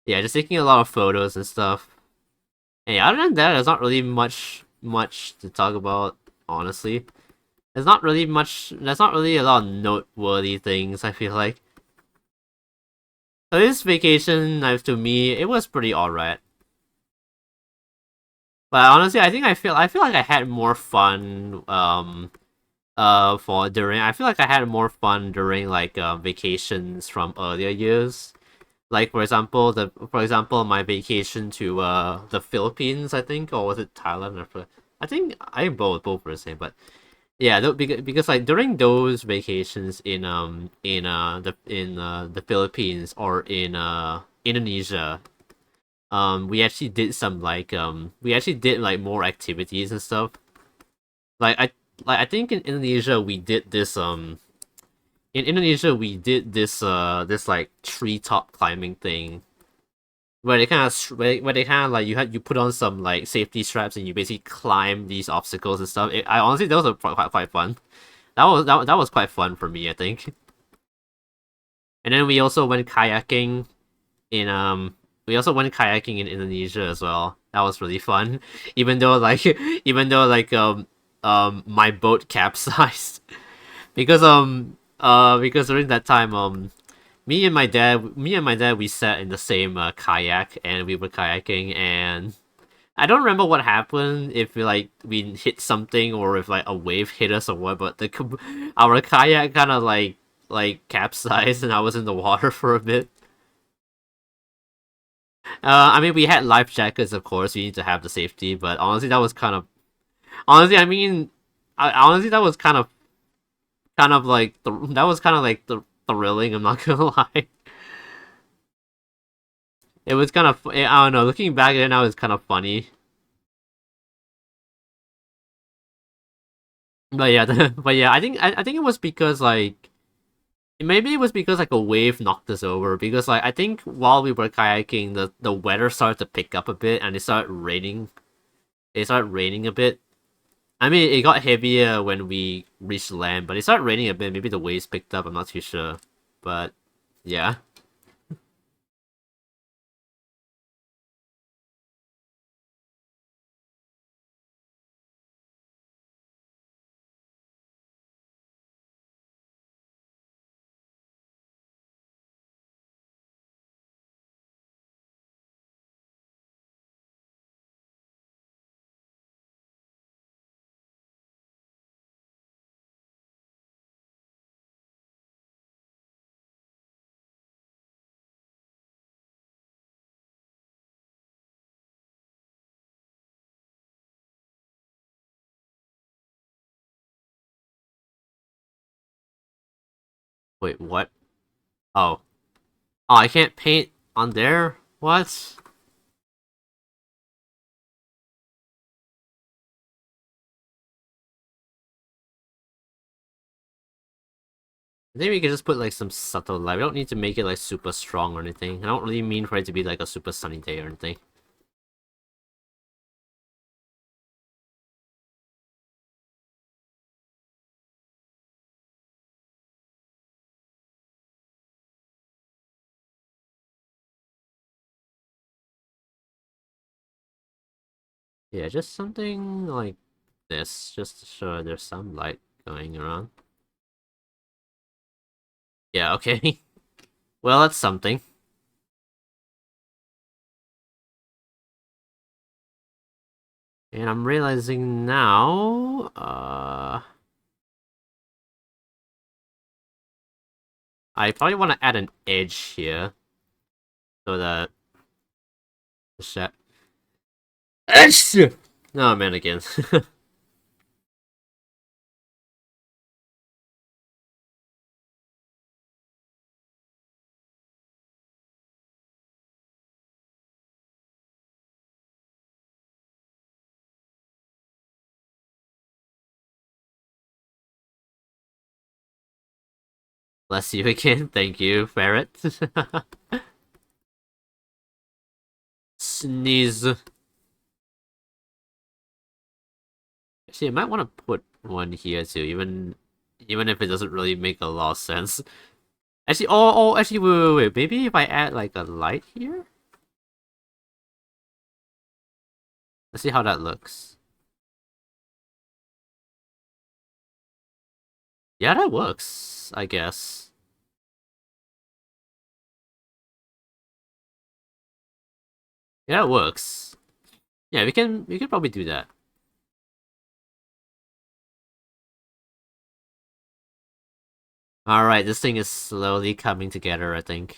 yeah, just taking a lot of photos and stuff. And yeah, other than that, there's not really much to talk about, honestly. There's not really much. There's not really a lot of noteworthy things, I feel like. So this vacation, to me, it was pretty alright. But honestly, I feel like I had more fun. For during I feel like I had more fun during like vacations from earlier years. Like for example my vacation to the Philippines, I think, or was it Thailand? I think both were the same, but yeah, because like during those vacations in the Philippines or in Indonesia, we actually did like more activities and stuff. Like I think in Indonesia we did this like treetop climbing thing where they kind of like you put on some like safety straps and you basically climb these obstacles and stuff. I honestly that was quite fun. That was quite fun for me, I think. And then we also went kayaking in Indonesia as well. That was really fun. Even though like my boat capsized because during that time me and my dad we sat in the same kayak and we were kayaking, and I don't remember what happened, if we hit something or if like a wave hit us or what, but our kayak kind of like capsized and I was in the water for a bit. I mean, we had life jackets, of course. We need to have the safety, but honestly, that was kind of honestly. I mean, honestly, that was kind of like that was kind of like the thrilling. I'm not gonna lie. It was kind of I don't know. Looking back at it now, it's kind of funny. But yeah, but yeah, I think it was because like maybe it was because like a wave knocked us over, because like I think while we were kayaking, the weather started to pick up a bit and it started raining. It started raining a bit. I mean, it got heavier when we reached land, but it started raining a bit. Maybe the waves picked up. I'm not too sure, but yeah. Wait, what? Oh, oh, I can't paint on there. What? I think we can just put like some subtle light. We don't need to make it like super strong or anything. I don't really mean for it to be like a super sunny day or anything. Yeah, just something like this, just to show there's some light going around. Yeah, okay. Well, that's something. And I'm realizing now, I probably want to add an edge here so that the shot. Edge! No, man, again. Bless you again. Thank you, Ferret. Sneeze. Actually, I might want to put one here too, even if it doesn't really make a lot of sense. Actually, actually, wait. Maybe if I add like a light here. Let's see how that looks. Yeah, that works, I guess. Yeah, it works. Yeah, we can probably do that. All right, this thing is slowly coming together, I think.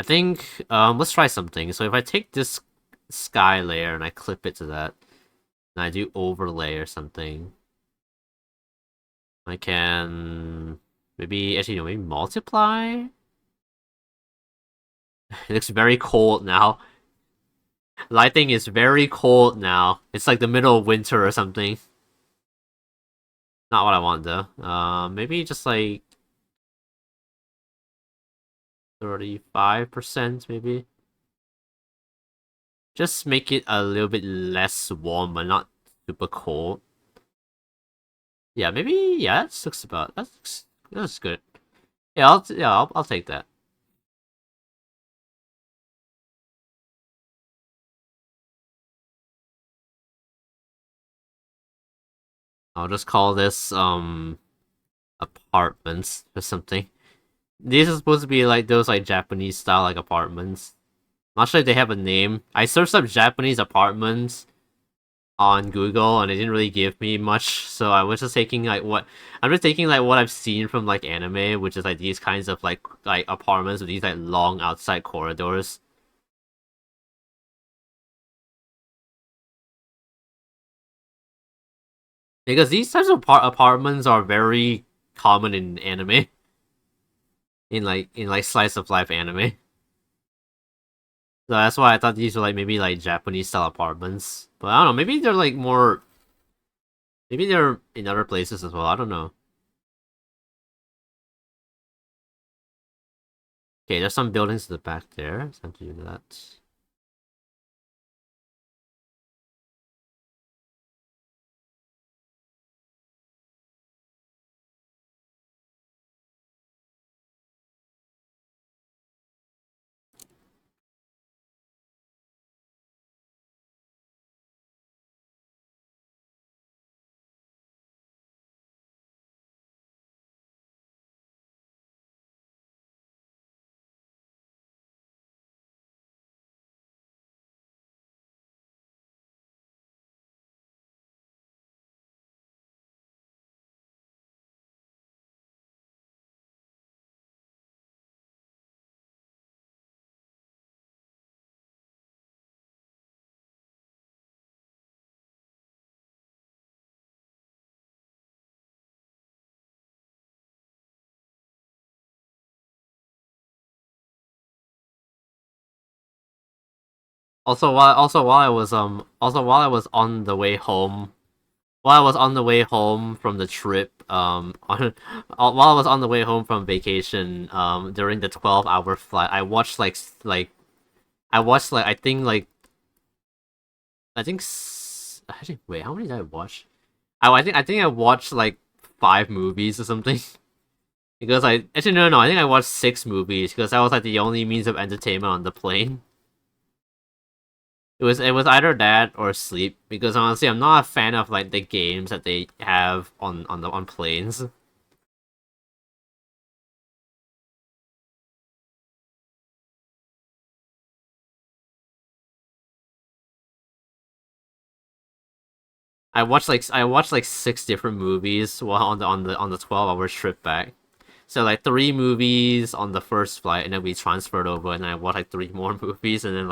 Let's try something. So if I take this sky layer and I clip it to that, and I do overlay or something, I can maybe actually no, maybe multiply. It looks very cold now. Lighting is very cold now. It's like the middle of winter or something. Not what I want though. Maybe just like 35% maybe. Just make it a little bit less warm, but not super cold. Yeah, maybe. Yeah, that looks about. That's good. Yeah, I'll take that. I'll just call this apartments or something. These are supposed to be like those like Japanese style like apartments. Not sure if they have a name. I searched up Japanese apartments on Google and it didn't really give me much, so I was just taking like what I'm just taking like what I've seen from like anime, which is like these kinds of like apartments with these like long outside corridors. Because these types of apartments are very common in anime, in like slice of life anime. So that's why I thought these were like maybe like Japanese style apartments. But I don't know, maybe they're like more maybe they're in other places as well. I don't know. Okay, there's some buildings in the back there. It's time to do that. Also while I was on the way home while I was on the way home from the trip, while I was on the way home from vacation, during the 12-hour flight, I watched like I think actually wait, how many did I watch? I think I watched like 5 movies or something. Because I actually no, I think I watched 6 movies because that was like the only means of entertainment on the plane. It was either that or sleep because honestly I'm not a fan of like the games that they have on planes. I watched like 6 different movies while on the 12-hour trip back. So like 3 movies on the first flight, and then we transferred over, and I watched like 3 more movies, and then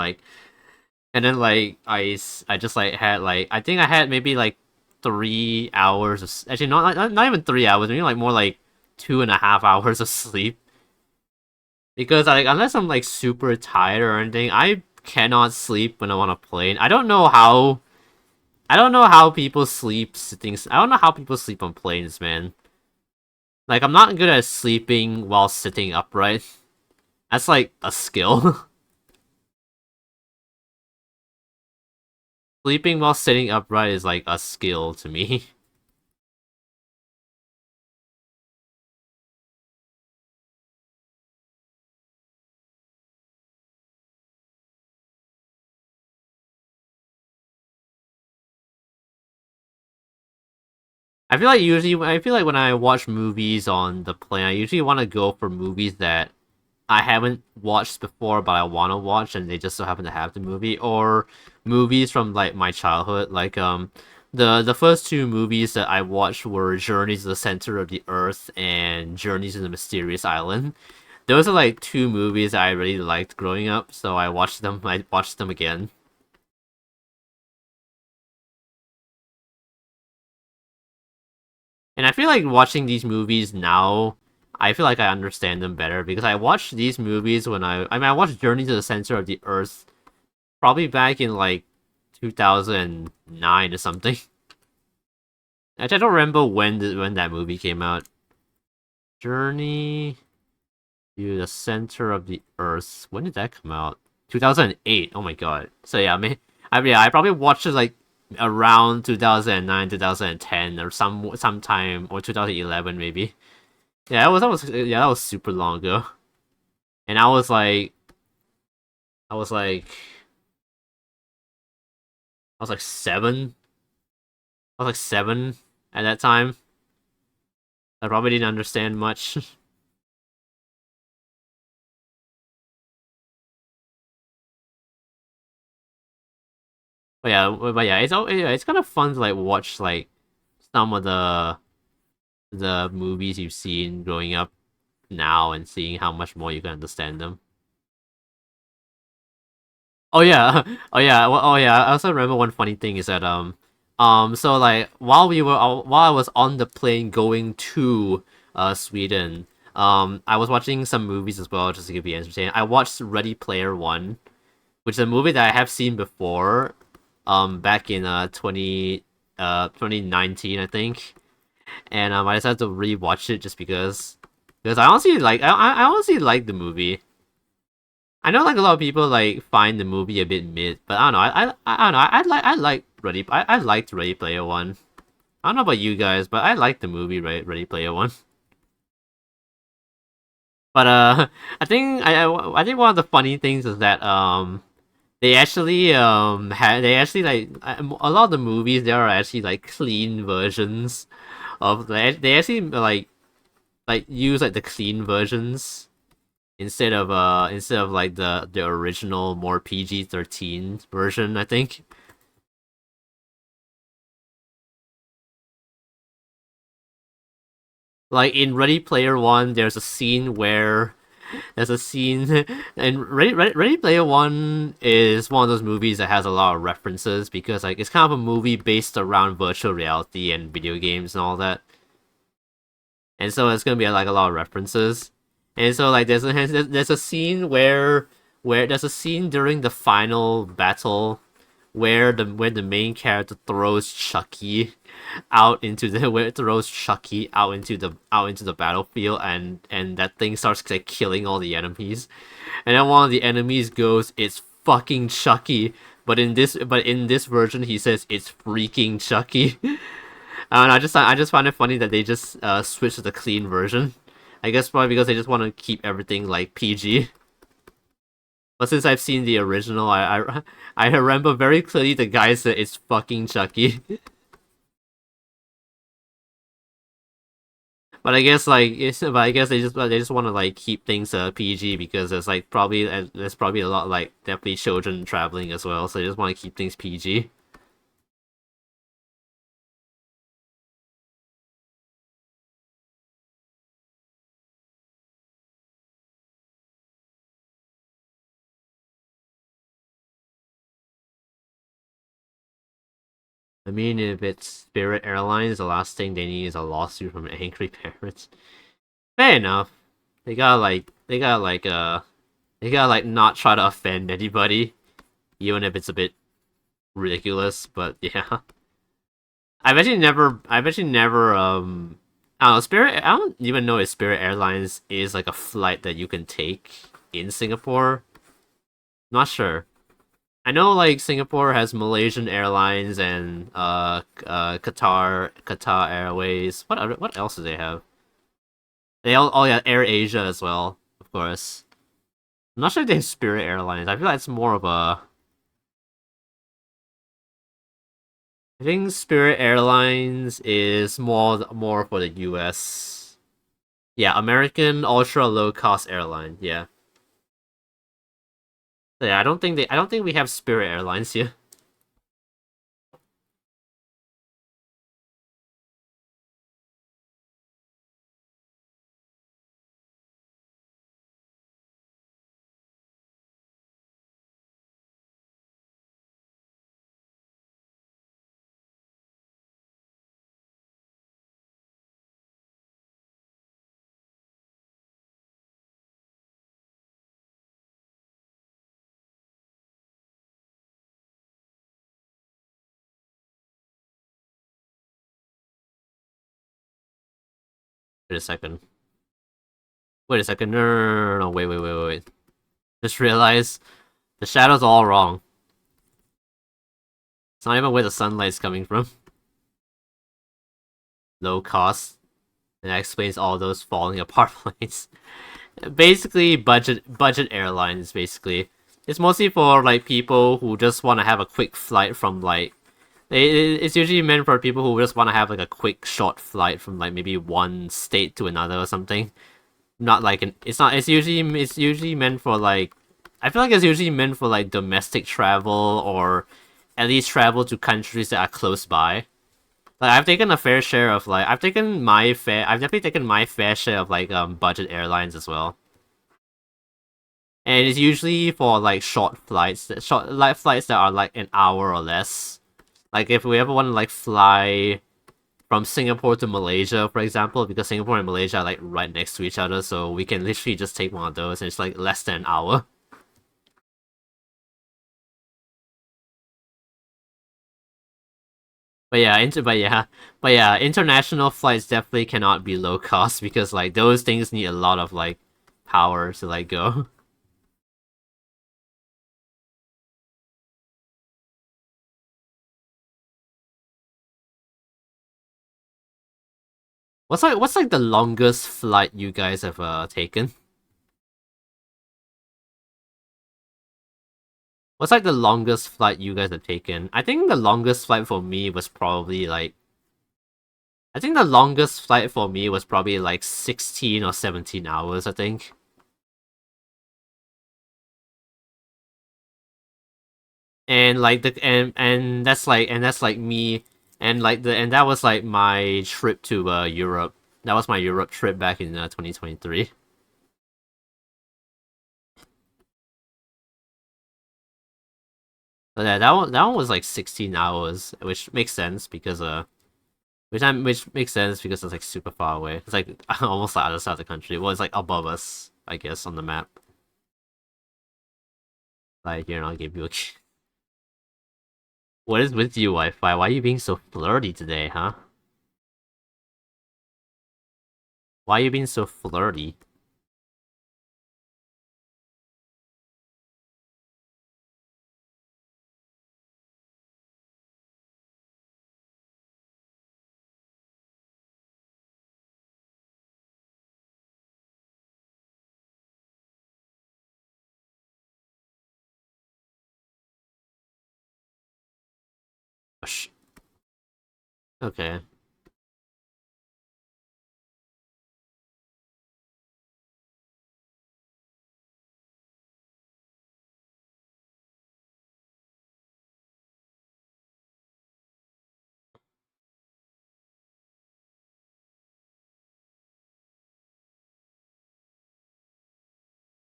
I just like had like I think I had maybe like 3 hours of actually not even 3 hours, maybe like more like 2.5 hours of sleep because like unless I'm like super tired or anything, I cannot sleep when I'm on a plane. I don't know how people sleep sitting. I don't know how people sleep on planes, man. Like, I'm not good at sleeping while sitting upright. That's like a skill. Sleeping while sitting upright is like a skill to me. I feel like when I watch movies on the plane, I usually want to go for movies that I haven't watched before, but I want to watch, and they just so happen to have the movie, or movies from like my childhood. Like the first two movies that I watched were Journeys to the Center of the Earth and Journeys to the Mysterious Island. Those are like two movies that I really liked growing up, so I watched them. I watched them again. And I feel like watching these movies now, I feel like I understand them better because I watched these movies when I watched Journey to the Center of the Earth probably back in like 2009 or something. Actually, I don't remember when that movie came out. Journey to the Center of the Earth. When did that come out? 2008. Oh my god. So yeah, I probably watched it like around 2009, 2010 or sometime or 2011 maybe. Yeah, that was super long ago. And I was like I was like 7. I was like 7 at that time. I probably didn't understand much. But yeah, it's kind of fun to like watch like some of the movies you've seen growing up now and seeing how much more you can understand them. Oh yeah, oh yeah. I also remember one funny thing is that so like while I was on the plane going to Sweden, I was watching some movies as well just to give you entertainment. I watched Ready Player One, which is a movie that I have seen before, back in 2019 I think, and I decided to rewatch it just because I honestly like the movie. I know like a lot of people like find the movie a bit mid, but I don't know. I don't know. I liked Ready Player One. I don't know about you guys, but I like the movie Ready Player One. But I think one of the funny things is that they actually like a lot of the movies there are actually like clean versions of they actually like use like the clean versions instead of like the original more PG-13 version, I think. Like in Ready Player One, there's a scene and Ready Player One is one of those movies that has a lot of references because like it's kind of a movie based around virtual reality and video games and all that. And so it's gonna be like a lot of references. And so like there's a scene where there's a scene during the final battle where the main character throws Chucky out into the where it throws Chucky out into the battlefield and that thing starts like killing all the enemies. And then one of the enemies goes, "It's fucking Chucky." But in this version he says it's freaking Chucky. And I just find it funny that they just switched to the clean version. I guess probably because they just want to keep everything like PG. But since I've seen the original, I remember very clearly the guy said it's fucking Chucky. But I guess they just want to like keep things PG because there's probably a lot like definitely children traveling as well, so they just want to keep things PG. I mean, if it's Spirit Airlines, the last thing they need is a lawsuit from angry parents. Fair enough. They gotta like not try to offend anybody, even if it's a bit ridiculous. But yeah, I've actually never I don't know Spirit. I don't even know if Spirit Airlines is like a flight that you can take in Singapore. Not sure. I know like Singapore has Malaysian Airlines and Qatar Airways. What else do they have? They all oh yeah, Air Asia as well, of course. I'm not sure if they have Spirit Airlines. I feel like it's more of a I think Spirit Airlines is more for the US. Yeah, American ultra low cost airline. Yeah. So yeah, I don't think we have Spirit Airlines here. Wait a second. Wait a second. No. Wait. Just realized the shadow's all wrong. It's not even where the sunlight's coming from. Low cost. And that explains all those falling apart planes. Basically, budget airlines. Basically, it's mostly for like people who just want to have a quick flight from like. It's usually meant for people who just want to have like a quick short flight from like maybe one state to another or something. Not like an. It's not. It's usually meant for like. I feel like it's usually meant for like domestic travel or at least travel to countries that are close by. Like I've taken a fair share of like I've definitely taken my fair share of like budget airlines as well. And it's usually for like short like flights that are like an hour or less. Like if we ever want to like fly from Singapore to Malaysia, for example, because Singapore and Malaysia are like right next to each other, so we can literally just take one of those and it's like less than an hour. But yeah, international flights definitely cannot be low cost because like those things need a lot of like power to like go. What's like the longest flight you guys have taken? What's like the longest flight you guys have taken? I think the longest flight for me was probably like I think the longest flight for me was probably like 16 or 17 hours, I think. And like and that's like me and that was like my trip to Europe. That was my Europe trip back in 2023. But yeah, that one was like 16 hours, which makes sense because which makes sense because it's like super far away. It's like almost the other side of the country. Well, it's like above us, I guess, on the map. Like, I'll give you a. What is with you, Wi-Fi? Why are you being so flirty today, huh? Why are you being so flirty? Gosh. Okay.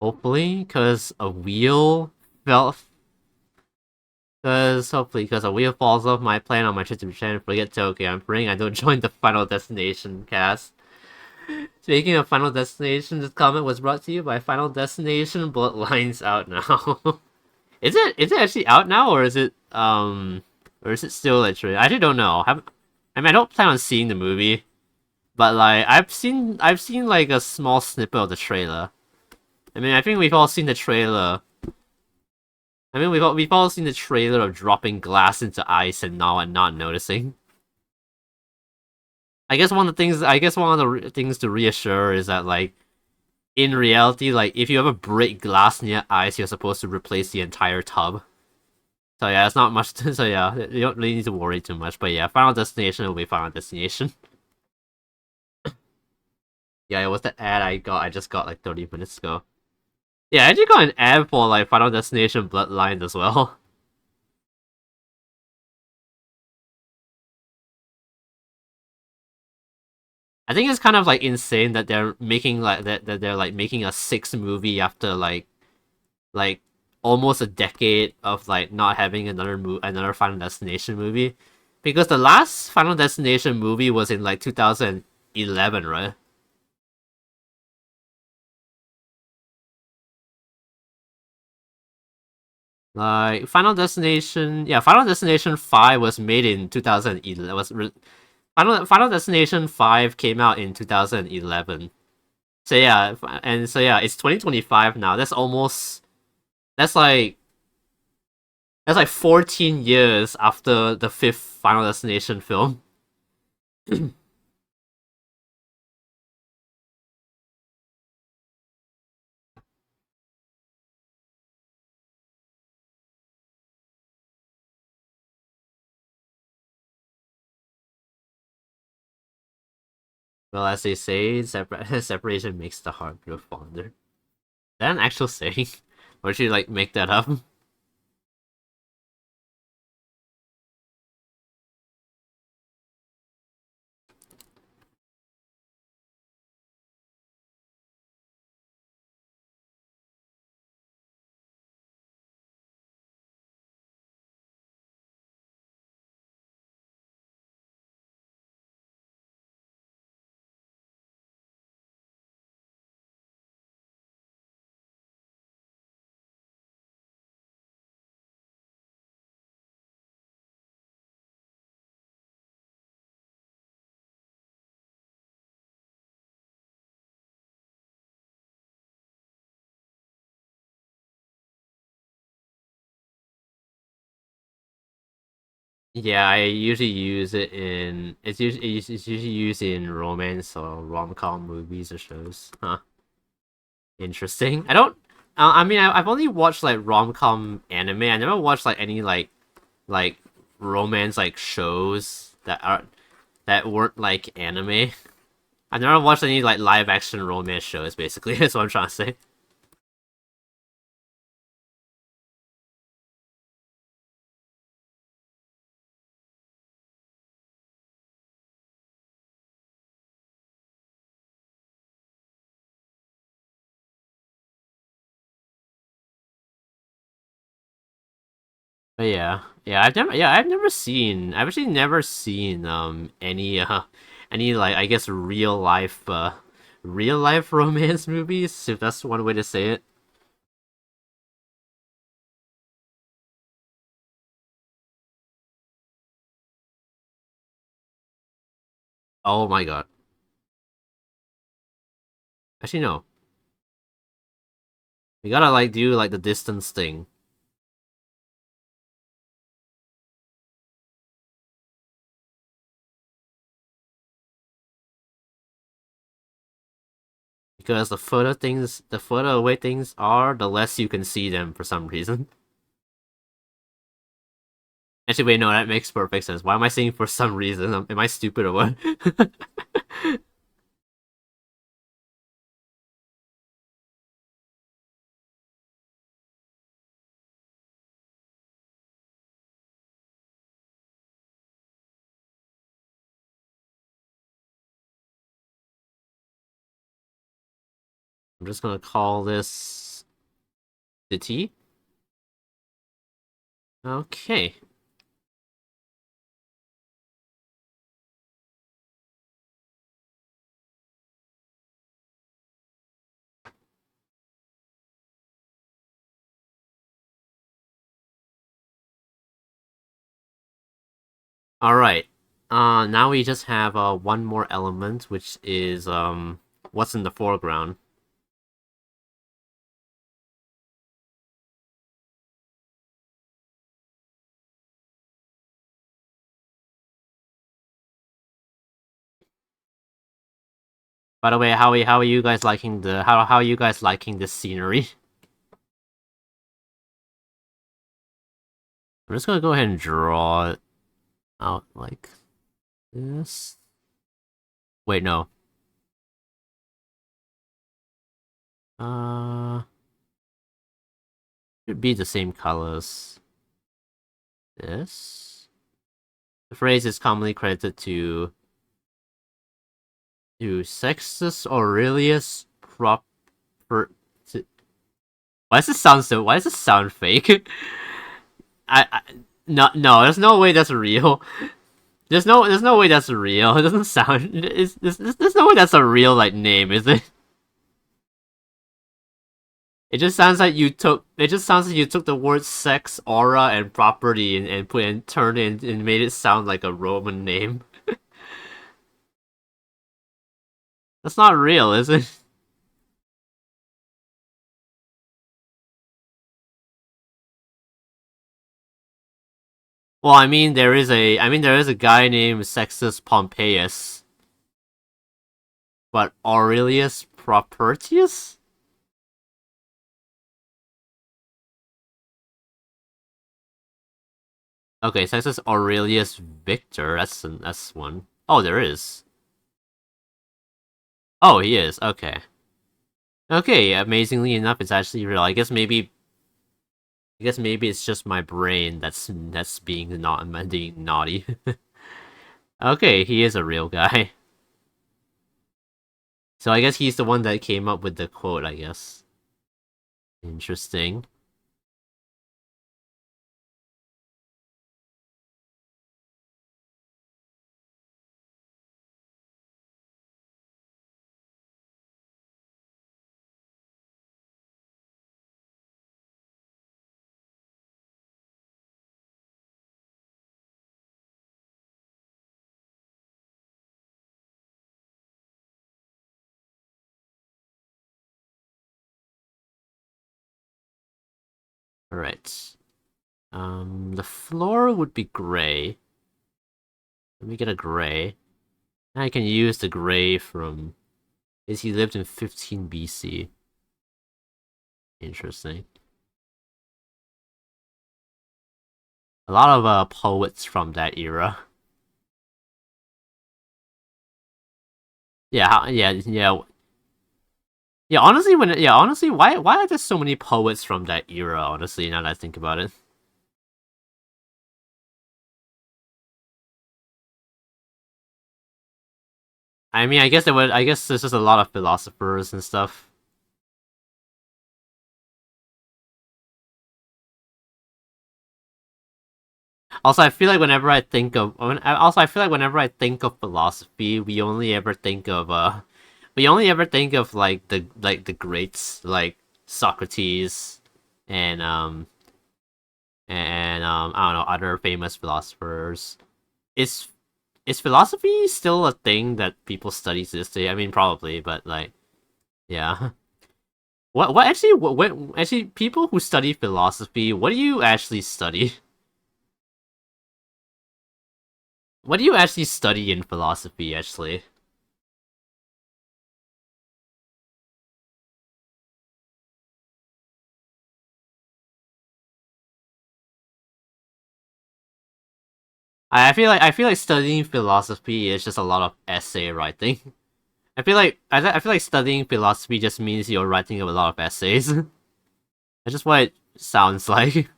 Hopefully, because a wheel fell. Because a wheel falls off my plane on my trip to Japan, forget Tokyo. I'm praying I don't join the Final Destination cast. Speaking of Final Destination, this comment was brought to you by Final Destination Bloodlines out now. Is it actually out now or is it still literally? I actually don't know. I mean I don't plan on seeing the movie, but like I've seen like a small snippet of the trailer. I mean I think we've all seen the trailer. I mean, we've all seen the trailer of dropping glass into ice and not noticing. I guess one of the things to reassure is that like in reality, like if you ever break glass near ice, you're supposed to replace the entire tub. So yeah, it's not much. So yeah, you don't really need to worry too much. But yeah, Final Destination will be Final Destination. Yeah, it was the ad I just got like 30 minutes ago. Yeah, I actually got an ad for like Final Destination Bloodlines as well. I think it's kind of like insane that they're making like that they're like making a sixth movie after like almost a decade of like not having another Final Destination movie, because the last Final Destination movie was in like 2011, right? Like Final Destination 5 was made in 2011. Final Destination 5 came out in 2011. So yeah, and so yeah, it's 2025 now. That's like that's like 14 years after the fifth Final Destination film. Well, as they say, separation makes the heart grow fonder. Is that an actual saying? Or should you like make that up? Yeah, I usually use it in it's usually used in romance or rom-com movies or shows. Huh. Interesting. I don't. I mean, I've only watched like rom-com anime. I never watched like any like romance like shows that weren't like anime. I never watched any like live action romance shows. Basically, that's what I'm trying to say. But I've actually never seen any like I guess real life romance movies, if that's one way to say it. Oh my god. Actually no. We gotta like do like the distance thing. Because the further away things are, the less you can see them for some reason. Actually, wait, no, that makes perfect sense. Why am I saying for some reason? Am I stupid or what? I'm just gonna call this the T. Okay. All right. Now we just have one more element, which is what's in the foreground. By the way, how are you guys liking the how are you guys liking the scenery? I'm just gonna go ahead and draw it out like this. Wait, no. Uh, should be the same colors. This. The phrase is commonly credited to Sextus Aurelius Proper. Why does this sound fake? I no, there's no way that's real. There's no way that's real. It doesn't sound. There's no way that's a real like name, is it? It just sounds like you took. It just sounds like you took the word sex, aura, and property and put and turned it and made it sound like a Roman name. That's not real, is it? Well, there is a guy named Sextus Pompeius, but Aurelius Propertius. Okay, Sextus Aurelius Victor. That's one. Oh, there is. Oh, he is. Okay. Okay. Amazingly enough, it's actually real. I guess maybe it's just my brain that's being naughty. Okay, he is a real guy. So I guess he's the one that came up with the quote. I guess. Interesting. All right. The floor would be gray. Let me get a gray. I can use the gray from. Is he lived in 15 BC? Interesting. A lot of poets from that era. Yeah. Honestly, why are there so many poets from that era? Honestly, now that I think about it. I mean, I guess there's just a lot of philosophers and stuff. Also, I feel like whenever I think of also I feel like whenever I think of philosophy, we only ever think of like the greats like Socrates and I don't know, other famous philosophers. Is is philosophy still a thing that people study to this day? I mean, probably, but like, yeah. What actually people who study philosophy? What do you actually study? What do you actually study in philosophy? Actually, I feel like studying philosophy is just a lot of essay writing. I feel like studying philosophy just means you're writing a lot of essays. That's just what it sounds like.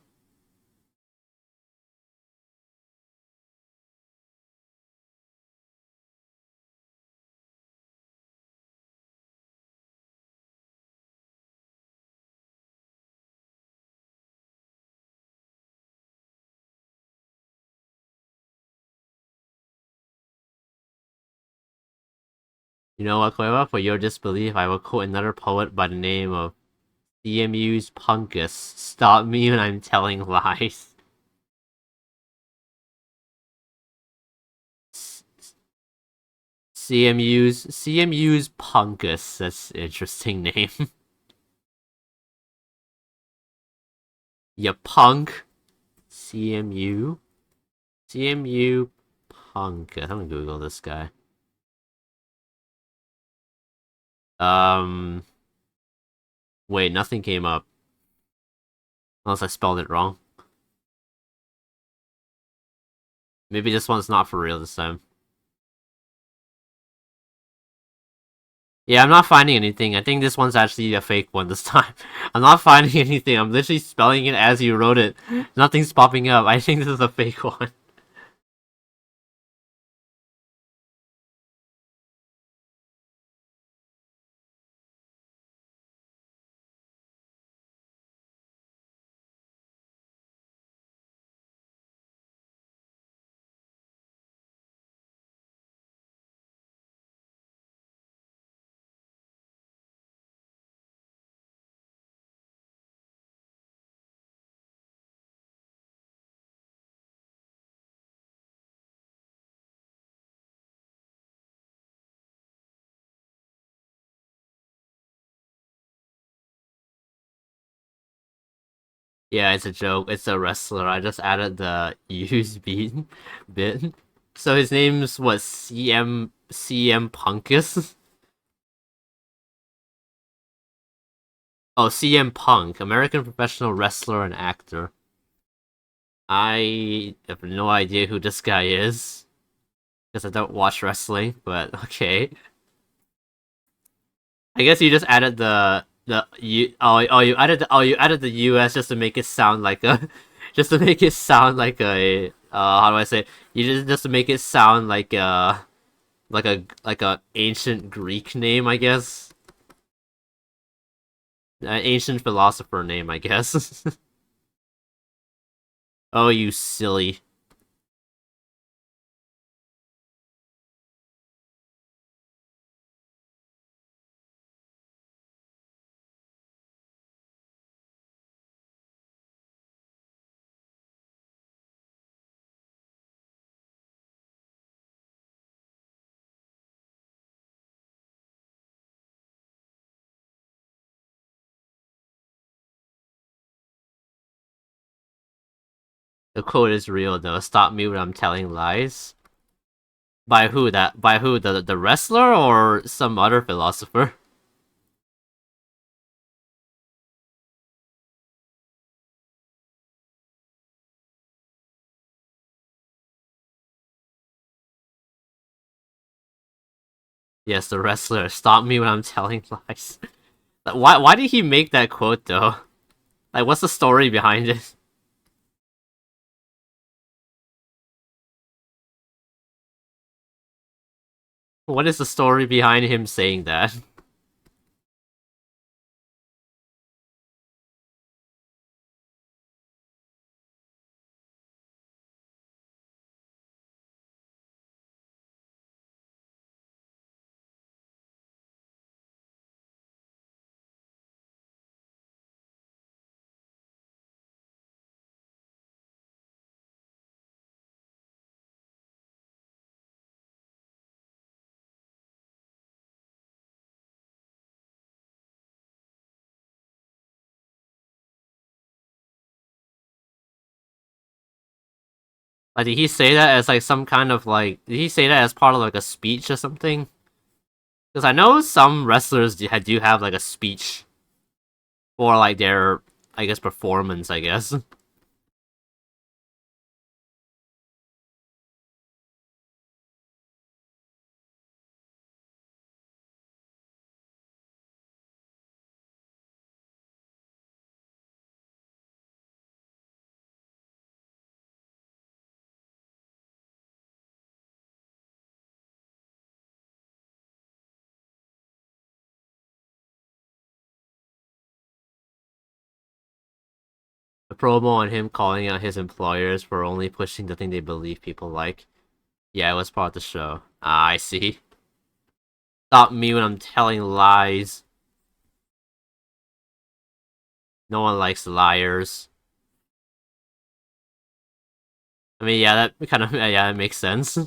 You know what, Koiwa? For your disbelief, I will quote another poet by the name of CMU's Punkus. Stop me when I'm telling lies. CMU's Punkus. That's an interesting name. You punk. CMU. CMU Punkus. I'm gonna Google this guy. Um, wait, nothing came up. Unless I spelled it wrong. Maybe this one's not for real this time. Yeah, I'm not finding anything. I think this one's actually a fake one this time. I'm not finding anything. I'm literally spelling it as you wrote it. Nothing's popping up. I think this is a fake one. Yeah, it's a joke. It's a wrestler. I just added the use beat bit. So his name's what? CM Punkus? Oh, CM Punk, American professional wrestler and actor. I have no idea who this guy is because I don't watch wrestling. But okay, I guess you just added the you you added the US just to make it sound like a just to make it sound like a how do I say it? You just to make it sound like a ancient Greek name, I guess. An ancient philosopher name, I guess. Oh, you silly. The quote is real though. Stop me when I'm telling lies. By who? That by who? The wrestler or some other philosopher? Yes, the wrestler. Stop me when I'm telling lies. Why did he make that quote though? Like what's the story behind it? What is the story behind him saying that? Like did he say that as like some kind of like did he say that as part of like a speech or something? Because I know some wrestlers do have like a speech for like their I guess performance, I guess. A promo on him calling out his employers for only pushing the thing they believe people like. Yeah, it was part of the show. Ah, I see. Stop me when I'm telling lies. No one likes liars. I mean, yeah, that kind of yeah, it makes sense.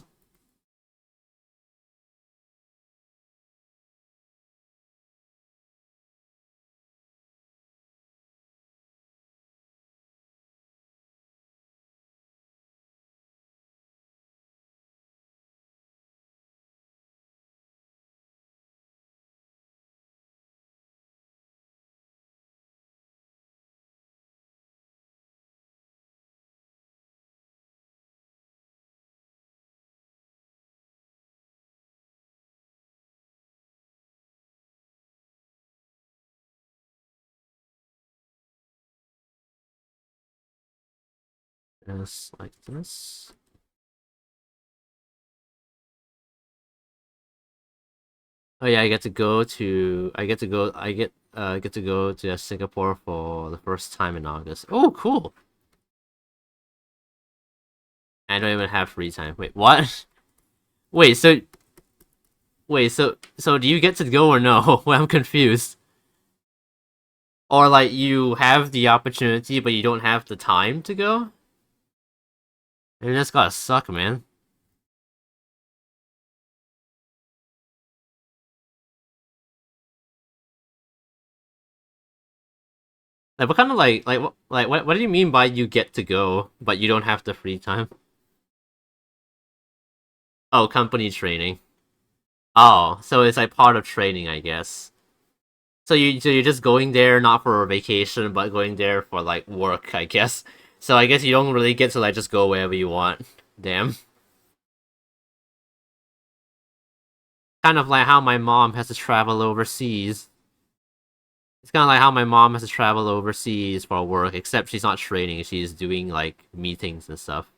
Just like this. Oh yeah, I get to go to Singapore for the first time in August. Oh, cool. I don't even have free time. Wait, what? Wait, so do you get to go or no? Well, I'm confused. Or like you have the opportunity but you don't have the time to go? And that's gotta suck, man. Like what kind of what do you mean by you get to go but you don't have the free time? Oh, company training. Oh, so it's like part of training, I guess. So you're just going there not for a vacation, but going there for like work, I guess. So I guess you don't really get to like just go wherever you want. Damn. Kind of like how my mom has to travel overseas. It's kind of like how my mom has to travel overseas for work, except she's not training, she's doing like meetings and stuff.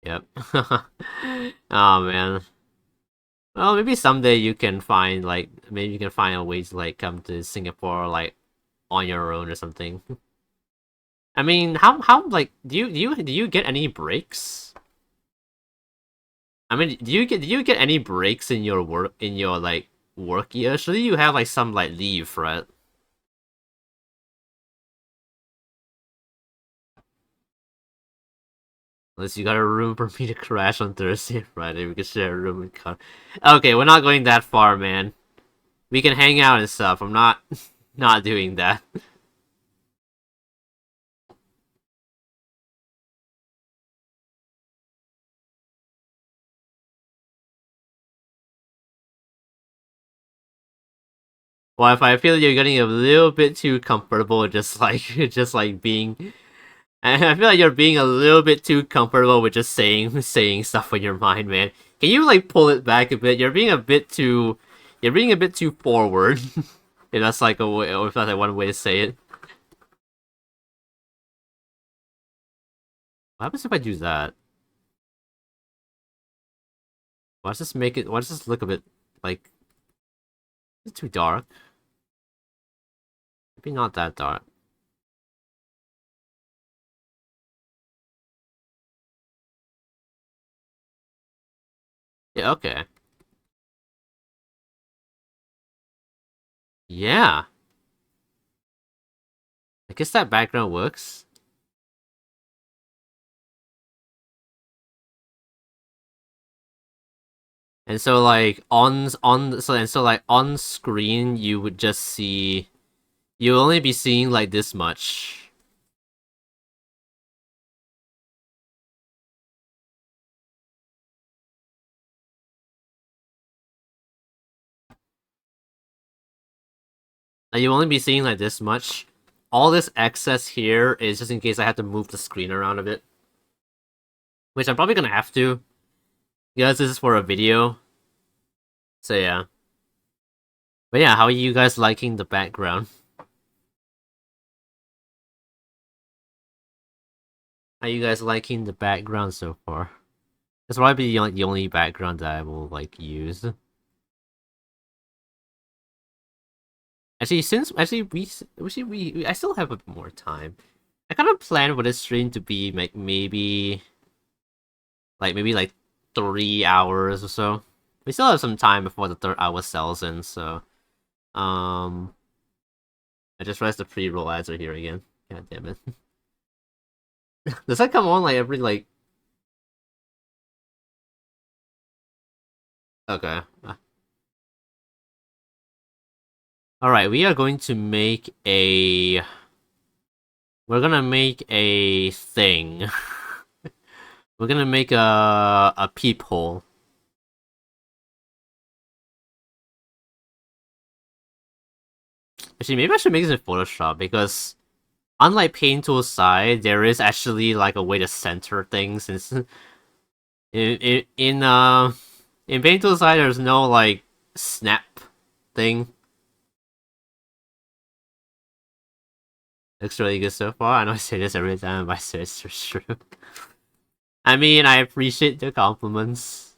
Yep. Oh man. Well, maybe someday you can find like maybe you can find a way to like come to Singapore like on your own or something. I mean, how like do you get any breaks? I mean, do you get any breaks in your work year? Surely you have like some like leave, right? Unless you got a room for me to crash on Thursday and Friday, we can share a room and cut. Okay, we're not going that far, man. We can hang out and stuff. I'm not not doing that. Well, if I feel you're getting a little bit too comfortable, just like just like being, I feel like you're being a little bit too comfortable with just saying stuff on your mind, man. Can you like pull it back a bit? You're being a bit too forward. If that's like a way, or if that's like one way to say it. What happens if I do that? Why does this make it? Why does this look a bit like it's too dark? Maybe not that dark. Yeah, okay. Yeah, I guess that background works. And so like on screen you would just see you'll only be seeing like this much. Like, you'll only be seeing like this much. All this excess here is just in case I have to move the screen around a bit. Which I'm probably gonna have to. Because this is for a video. So yeah. But yeah, how are you guys liking the background? How are you guys liking the background so far? It's probably the only background that I will like use. Actually, since I still have a bit more time. I kind of planned for this stream to be like maybe like 3 hours or so. We still have some time before the third hour sells in, so um I just realized the pre-roll ads are here again. God damn it. Does that come on like every like okay. Alright, we are going to make a we're gonna make a thing. We're gonna make a peephole. Actually, maybe I should make this in Photoshop because unlike Paint Tool side, there is actually like a way to center things. Since in Paint Tool side, there's no like snap thing. Looks really good so far. I know I say this every time, but I say it's true. I mean, I appreciate the compliments.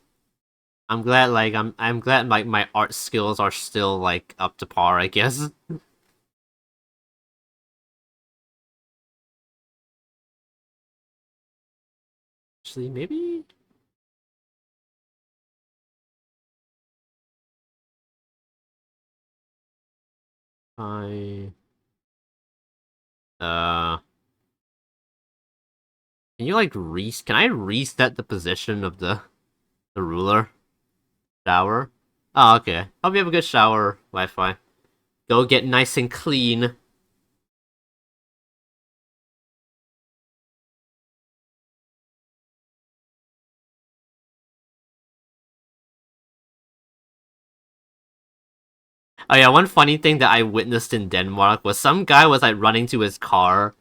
I'm glad, like, I'm glad, like, my art skills are still, like, up to par, I guess. Actually, maybe... I... Can you, like, can I reset the position of the ruler? Shower? Oh, okay. Hope you have a good shower, Wi-Fi. Go get nice and clean. Oh yeah, one funny thing that I witnessed in Denmark was some guy was like running to his car.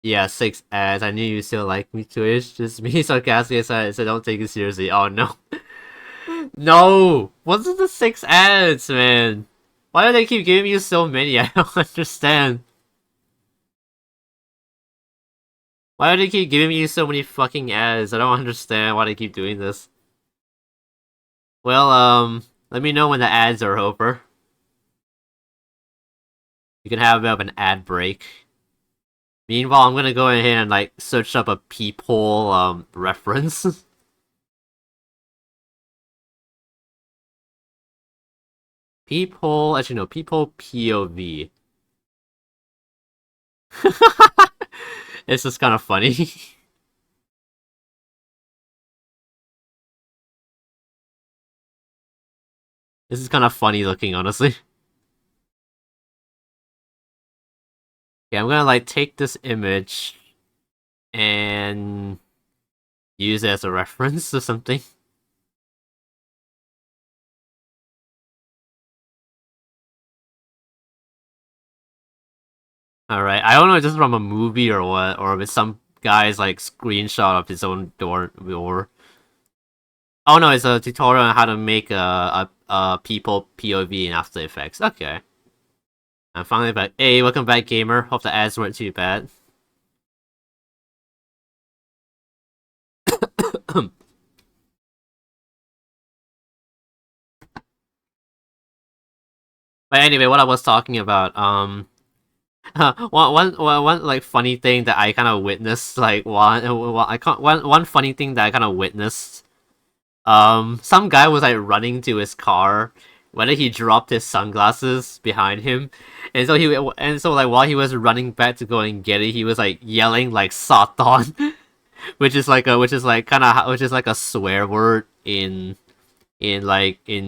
Yeah, 6 ads. I knew you still like me too. It's just me sarcastic, so don't take it seriously. Oh no. No! What's with the 6 ads, man? Why do they keep giving you so many? I don't understand. Why do they keep giving you so many fucking ads? I don't understand why they keep doing this. Well, let me know when the ads are over. You can have a bit of an ad break. Meanwhile, I'm gonna go ahead and like search up a peephole reference. Peephole, actually no, peephole POV. It's just kind of funny. This is kind of funny looking, honestly. Okay, I'm gonna like take this image and use it as a reference or something. Alright, I don't know if this is from a movie or what, or if it's some guy's like screenshot of his own door. Oh no, it's a tutorial on how to make a people POV in After Effects. Okay. I'm finally back. Hey, welcome back, gamer. Hope the ads weren't too bad. But anyway, what I was talking about, one like funny thing that I kind of witnessed, like one funny thing that I kind of witnessed. Some guy was like running to his car, whether he dropped his sunglasses behind him, and so like while he was running back to go and get it, he was like yelling like "Satan," which is like a swear word in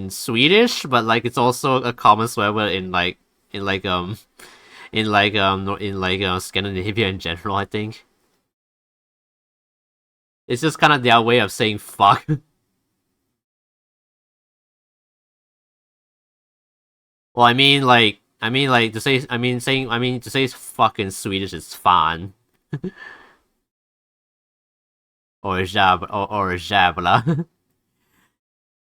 Swedish, but like it's also a common swear word in like Scandinavia in general. I think it's just kind of their way of saying fuck. Well, I mean to say fucking Swedish is fan or jävla.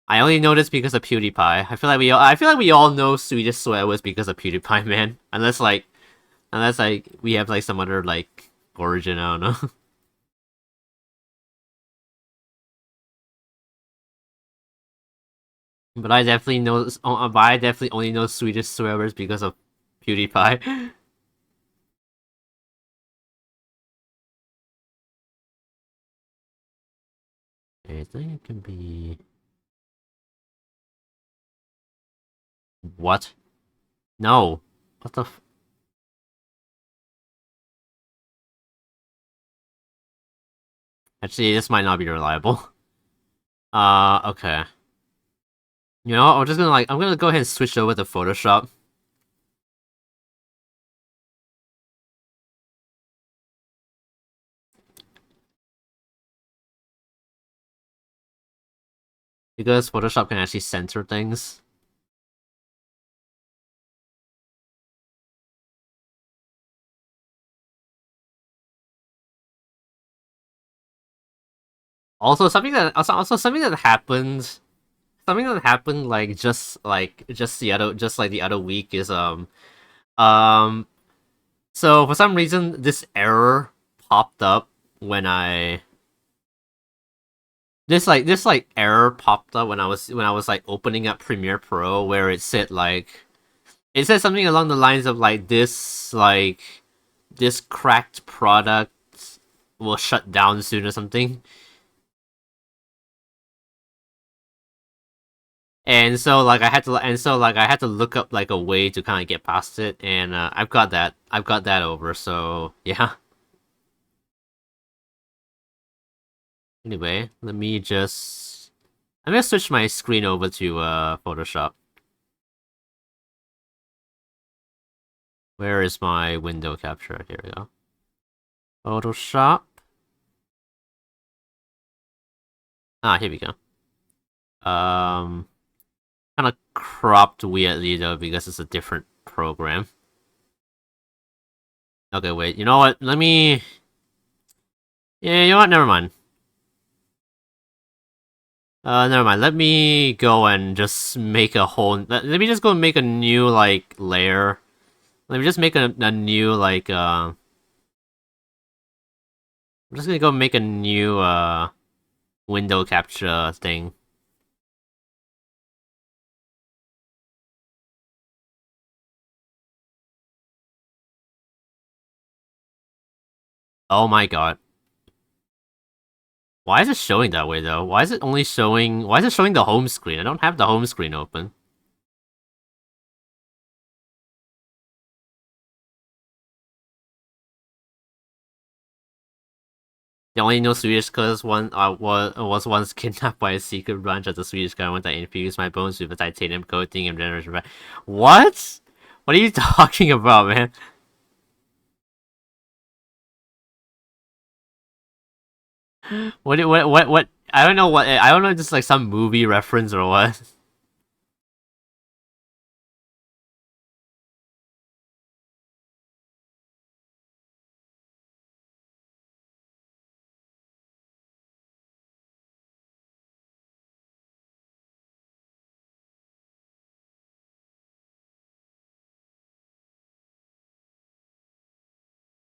I only know this because of PewDiePie. I feel like we all know Swedish swear words because of PewDiePie, man. Unless like we have like some other like origin, I don't know. But I definitely only know Swedish swear words because of PewDiePie. I think it can be what? No. What the Actually, this might not be reliable. Okay. You know, I'm gonna go ahead and switch over to Photoshop. Because Photoshop can actually censor things. Also something that happened something that happened just like the other week is um so for some reason this error popped up when I this error popped up when I was like opening up Premiere Pro, where it said something along the lines of this cracked product will shut down soon or something. And so I had to look up like a way to kind of get past it, and I've got that over. So yeah. Anyway, I'm gonna switch my screen over to Photoshop. Where is my window capture? Here we go. Photoshop. Here we go. Kind of cropped weirdly though because it's a different program. Okay, wait. You know what? Yeah, you know what? Never mind. Never mind. Let me go and just make a whole. Let me just go and make a new like layer. Let me just make a new like. I'm just gonna go make a new window capture thing. Oh my god. Why is it showing that way though? Why is it only showing? Why is it showing the home screen? I don't have the home screen open. They only know Swedish because one was once kidnapped by a secret branch of the Swedish government that infused my bones with a titanium coating and generation. What? What are you talking about, man? What? I don't know what. I don't know. If this is like some movie reference or what.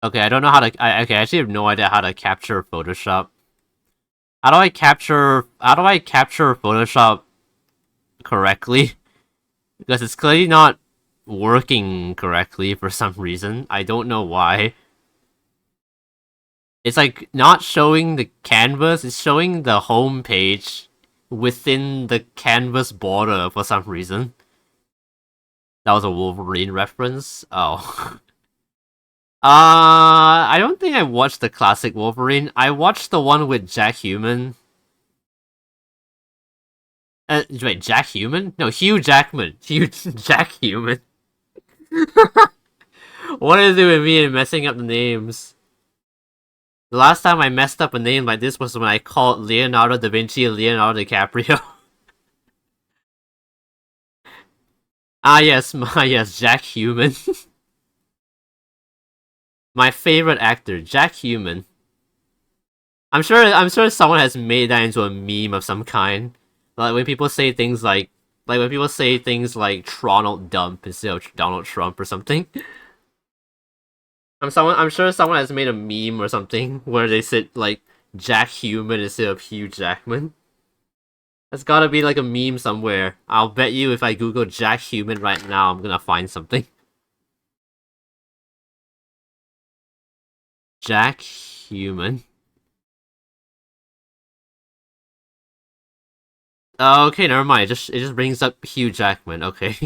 Okay, I don't know how to. Okay, I actually have no idea how to capture Photoshop. How do I capture Photoshop correctly? Because it's clearly not working correctly for some reason. I don't know why. It's like not showing the canvas, it's showing the home page within the canvas border for some reason. That was a Wolverine reference? Oh. I don't think I watched the classic Wolverine. I watched the one with Jack Human. Wait, Jack Human? No, Hugh Jackman. Hugh Jack Human. What is it with me and messing up the names? The last time I messed up a name like this was when I called Leonardo da Vinci Leonardo DiCaprio. Yes, yes, Jack Human. My favorite actor, Jack Human. I'm sure someone has made that into a meme of some kind. Like when people say things like when people say things like Tronald Dump instead of Donald Trump or something. I'm sure someone has made a meme or something where they said like Jack Human instead of Hugh Jackman. That's gotta be like a meme somewhere. I'll bet you if I Google Jack Human right now, I'm gonna find something. Jack Human. Oh, okay, never mind. It just brings up Hugh Jackman. Okay.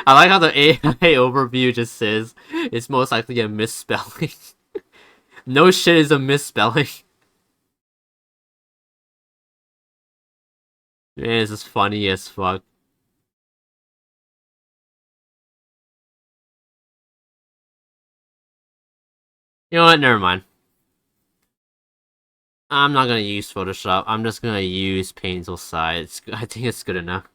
I like how the AI overview just says it's most likely a misspelling. No shit is a misspelling. Man, this is funny as fuck. You know what? Never mind. I'm not gonna use Photoshop. I'm just gonna use Painter's side. I think it's good enough.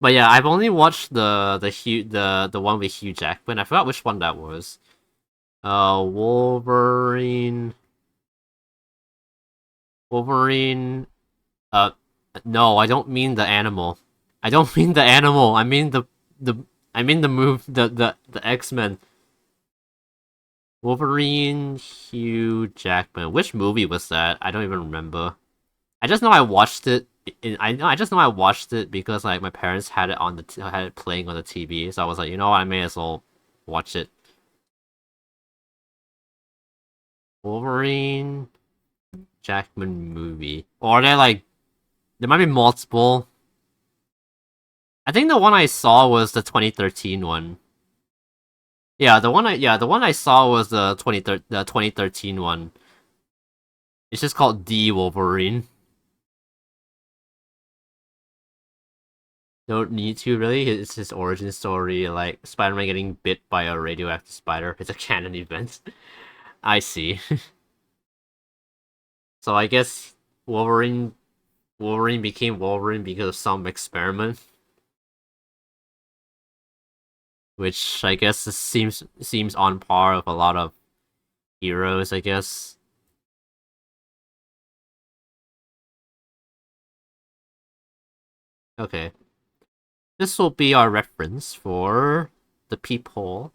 But yeah, I've only watched the one with Hugh Jackman. I forgot which one that was. Wolverine. Wolverine. Uh, no, I don't mean the animal. I don't mean the animal. I mean the. I mean the move. The X-Men. Wolverine. Hugh Jackman. Which movie was that? I don't even remember. I just know I watched it. I just know I watched it because like my parents had it on had it playing on the TV, so I was like, you know what, I may as well watch it. Wolverine Jackman movie, or they're like there might be multiple. I think the one I saw was the 2013 one. The one I saw was the 2013 one. It's just called The Wolverine. Don't need to really. It's his origin story, like Spider-Man getting bit by a radioactive spider. It's a canon event. I see. So I guess Wolverine Wolverine became Wolverine because of some experiment, which I guess seems on par with a lot of heroes, I guess. Okay. This will be our reference for the peephole.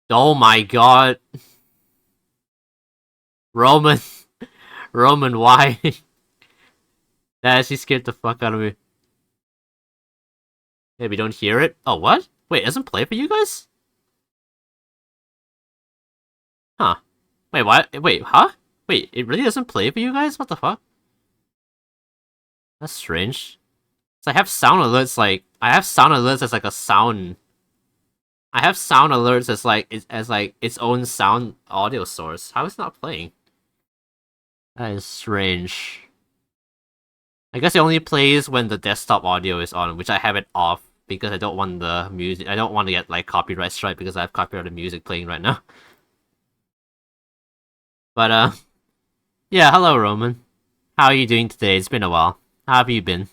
Oh my god. Roman Roman, why? That actually scared the fuck out of me. Hey, we don't hear it? Oh, what? Wait, it doesn't play for you guys? Huh. Wait, what? Wait, huh? Wait, it really doesn't play for you guys? What the fuck? That's strange. So I have sound alerts as like a sound. I have sound alerts as like its own sound audio source. How is it not playing? That is strange. I guess it only plays when the desktop audio is on, which I have it off because I don't want the music. I don't want to get like copyright strike because I have copyrighted music playing right now. But yeah. Hello, Roman. How are you doing today? It's been a while. How have you been?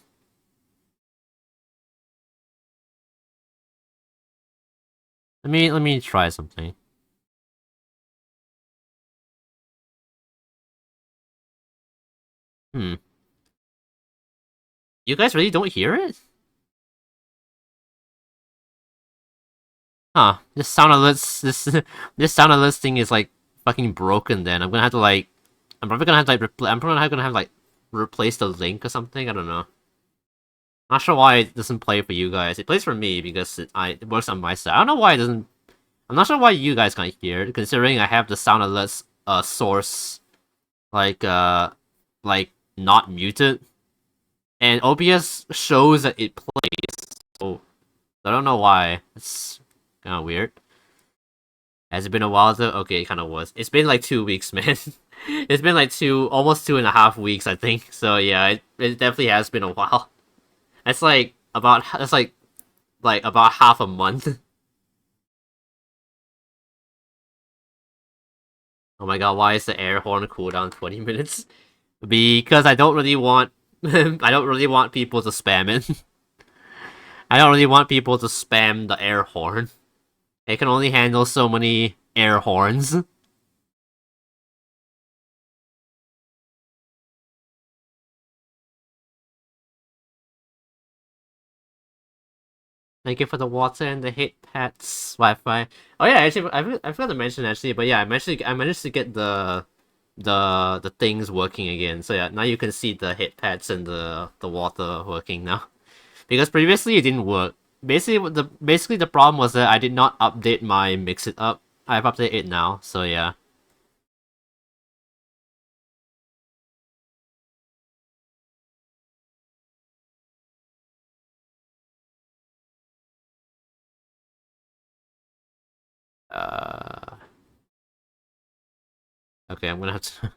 Let me try something. Hmm. You guys really don't hear it? Huh. This sound alerts this sound alerts thing is like fucking broken then. I'm gonna have to like I'm probably gonna have to like I'm probably gonna have like replace the link or something. I don't know. Not sure why it doesn't play for you guys. It plays for me because it works on my side. I don't know why it doesn't. I'm not sure why you guys can't hear it, considering I have the sound alerts source like like not muted, and OBS shows that it plays. So I don't know why. It's kind of weird. Has it been a while though? Okay, it kind of was. It's been like 2 weeks, man. It's been like almost 2.5 weeks, I think. So yeah, it definitely has been a while. That's like about half a month. Oh my god, why is the air horn cooldown 20 minutes? Because I don't really want I don't really want people to spam it. I don't really want people to spam the air horn. It can only handle so many air horns. Thank you for the water and the hit pets Wi-Fi. Oh yeah, actually, I forgot to mention actually, but yeah, I managed to get the things working again. So yeah, now you can see the hit pads and the water working now. Because previously it didn't work. Basically the problem was that I did not update my mix it up. I've updated it now, so yeah. Uh, okay, I'm gonna have to.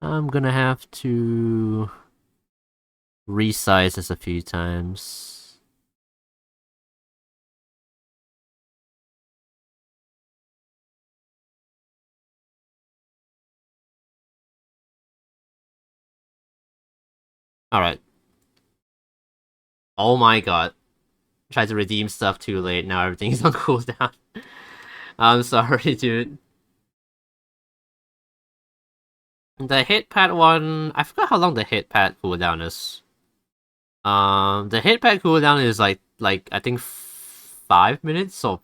I'm gonna have to resize this a few times. Alright. Oh my god. Tried to redeem stuff too late, now everything's on cooldown. I'm sorry, dude. The hit pad one, I forgot how long the hit pad cooldown is. The hit pad cooldown is like I think 5 minutes. So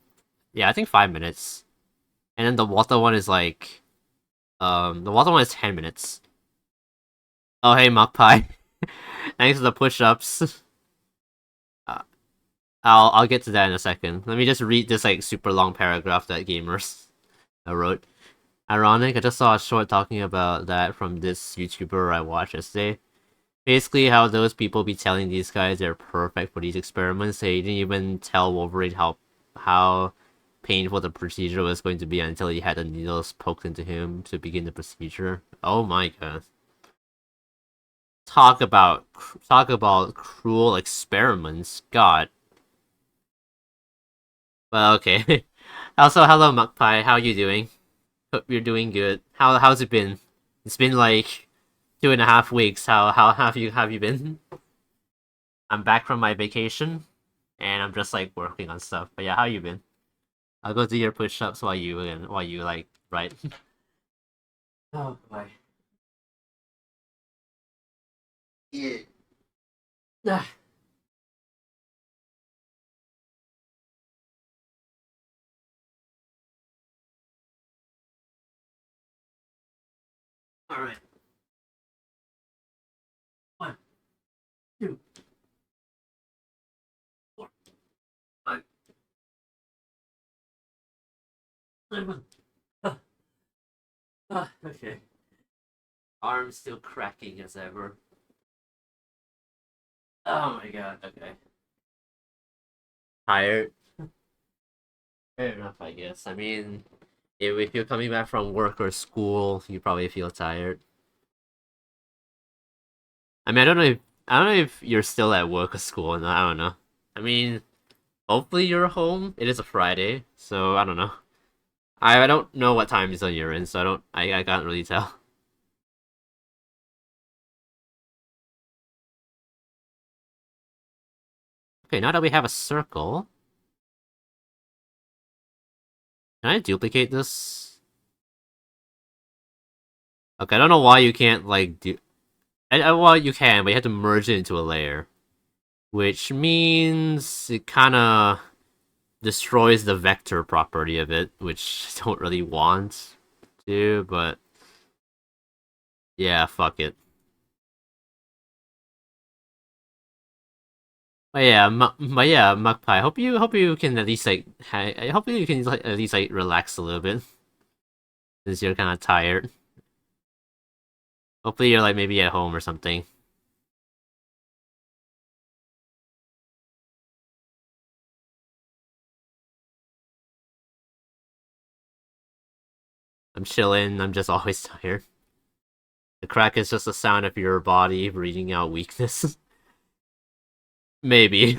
yeah, I think 5 minutes. And then the water one is like the water one is 10 minutes. Oh hey, Magpie. Thanks for the push-ups. Uh, I'll get to that in a second. Let me just read this like super long paragraph that gamers wrote. Ironic, I just saw a short talking about that from this YouTuber I watched yesterday. Basically, how those people be telling these guys they're perfect for these experiments. They didn't even tell Wolverine how painful the procedure was going to be until he had the needles poked into him to begin the procedure. Oh my god! Talk about cruel experiments. God. Well, okay. Also, hello, Magpie. How you doing? Hope you're doing good. How's it been? It's been like 2.5 weeks. How have you been? I'm back from my vacation, and I'm just like working on stuff. But yeah, how you been? I'll go do your push-ups while you like write. Oh boy. Yeah. Ah. All right. 1, 2, 4, 5, 7. Okay. Arm still cracking as ever. Oh my god. Okay. Tired. Fair enough, I guess. I mean, if you're coming back from work or school, you probably feel tired. I mean, I don't know if you're still at work or school or not. I don't know. I mean, hopefully you're home. It is a Friday, so I don't know. I don't know what time zone you're in, so I can't really tell. Okay, now that we have a circle, can I duplicate this? Okay, I don't know why you can't like do. Well, you can, but you have to merge it into a layer, which means it kind of destroys the vector property of it, which I don't really want to. But yeah, fuck it. But yeah, Magpie. Hope you can at least like. I hope you can like, at least like relax a little bit since you're kind of tired. Hopefully you're like maybe at home or something. I'm chilling. I'm just always tired. The crack is just a sound of your body breathing out weakness. Maybe.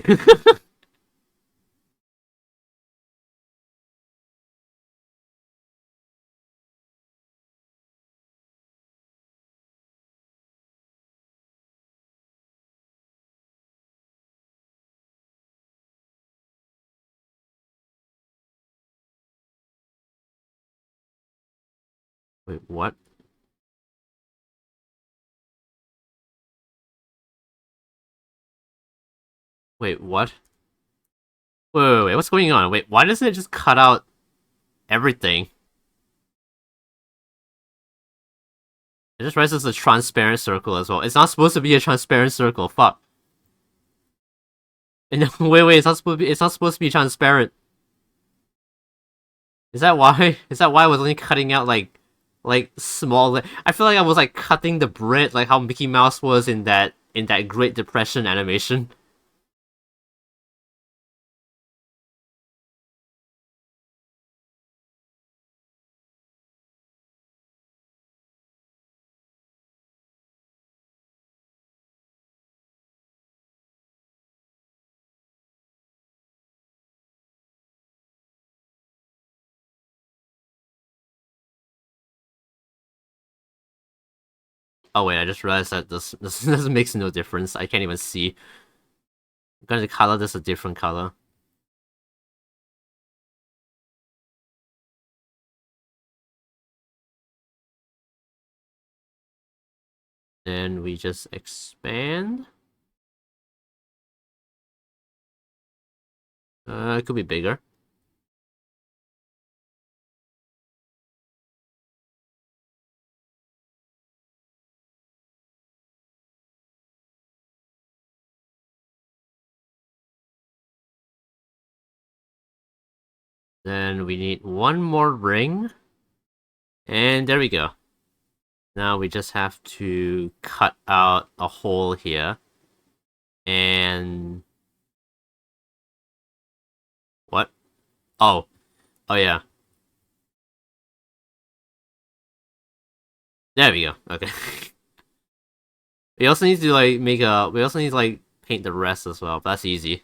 Wait, what? Wait, what? Wait. What's going on? Wait, why doesn't it just cut out everything? It just realizes a transparent circle as well. It's not supposed to be a transparent circle. Fuck. And wait. It's not supposed to be transparent. Is that why? Is that why I was only cutting out like small? I feel like I was like cutting the bread, like how Mickey Mouse was in that Great Depression animation. Oh wait, I just realized that this makes no difference. I can't even see. I'm gonna color this a different color. Then we just expand. It could be bigger. Then we need one more ring. And there we go. Now we just have to cut out a hole here. And... What? Oh. Oh yeah. There we go. Okay. We also need to like make a... We also need to like paint the rest as well. But that's easy.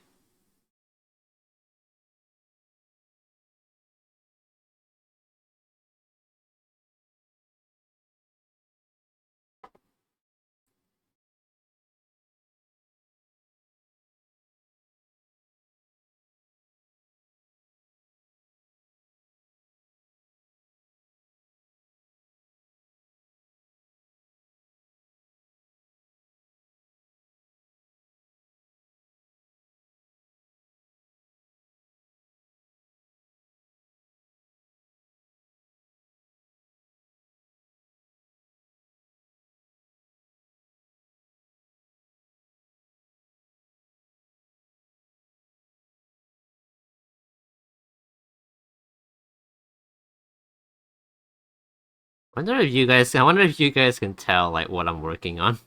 I wonder if you guys can tell like what I'm working on.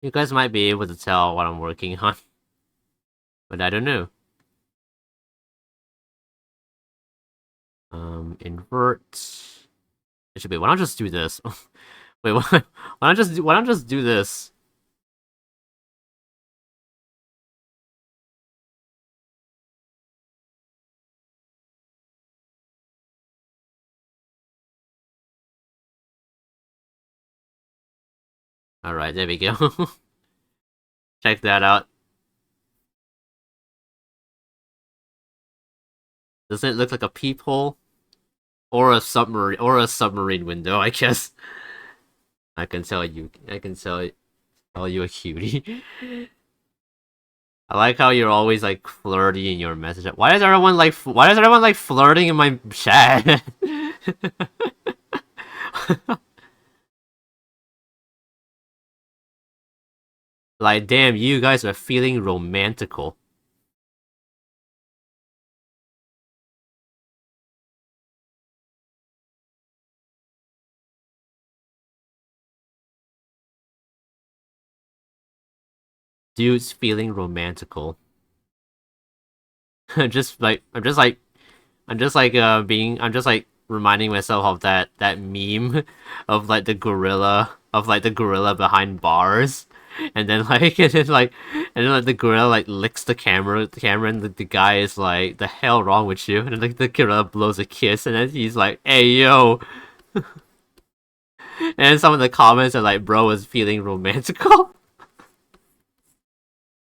You guys might be able to tell what I'm working on. But I don't know. Invert. It should be. Why don't I just do this? Wait, why don't I just do this? Alright, there we go. Check that out. Doesn't it look like a peephole? Or a submarine window, I guess. I can tell you tell you a cutie. I like how you're always like flirty in your message. Why is everyone like flirting in my chat? Like damn, you guys are feeling romantical. Dude's feeling romantical. just like I'm just like I'm just like reminding myself of that meme of like the gorilla behind bars, and then like the gorilla like licks the camera, and the guy is like, the hell wrong with you? And then like the gorilla blows a kiss, and then he's like, hey yo. And some of the comments are like, bro is feeling romantical.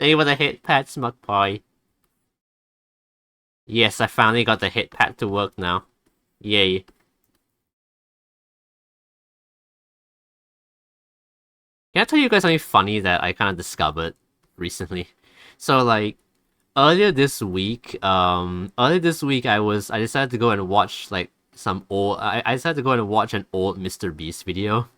They want to hit Pat Smug Pie. Yes, I finally got the hit pad to work now. Yay. Can I tell you guys something funny that I kind of discovered recently? So like earlier this week I decided to go and watch like I decided to go and watch an old Mr. Beast video.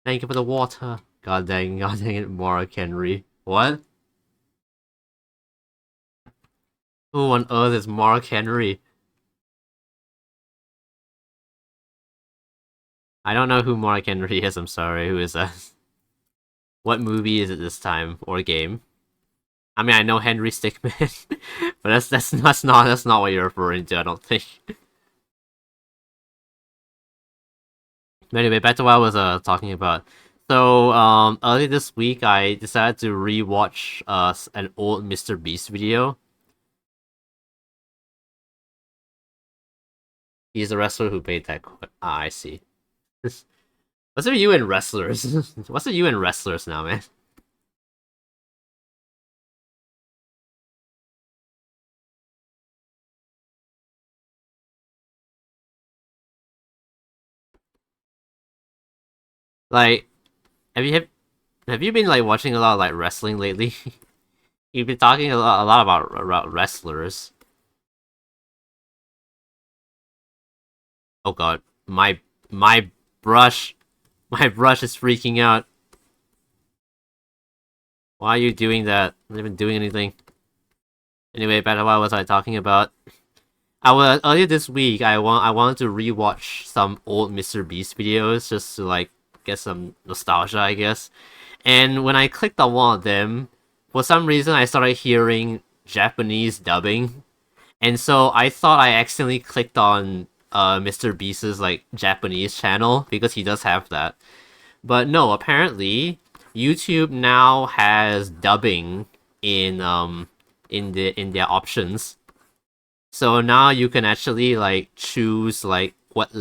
Thank you for the water. God dang it, Mark Henry. What? Who on earth is Mark Henry? I don't know who Mark Henry is, I'm sorry. Who is that? What movie is it this time? Or game? I mean, I know Henry Stickmin, but that's not what you're referring to, I don't think. But anyway, back to what I was talking about. So earlier this week, I decided to rewatch an old Mr. Beast video. He's a wrestler who paid that quote. Ah, I see. What's with you and wrestlers? What's with you and wrestlers now, man? Like, have you have you been like watching a lot of like wrestling lately? You've been talking a lot about wrestlers. Oh god, my brush, my brush is freaking out. Why are you doing that? I'm not even doing anything. Anyway, back to what was I talking about? I was earlier this week. I wanted to rewatch some old Mr. Beast videos just to like get some nostalgia, I guess. And when I clicked on one of them, for some reason I started hearing Japanese dubbing, and so I thought I accidentally clicked on Mr. Beast's like Japanese channel because he does have that. But no, apparently YouTube now has dubbing in their options. So now you can actually like choose like what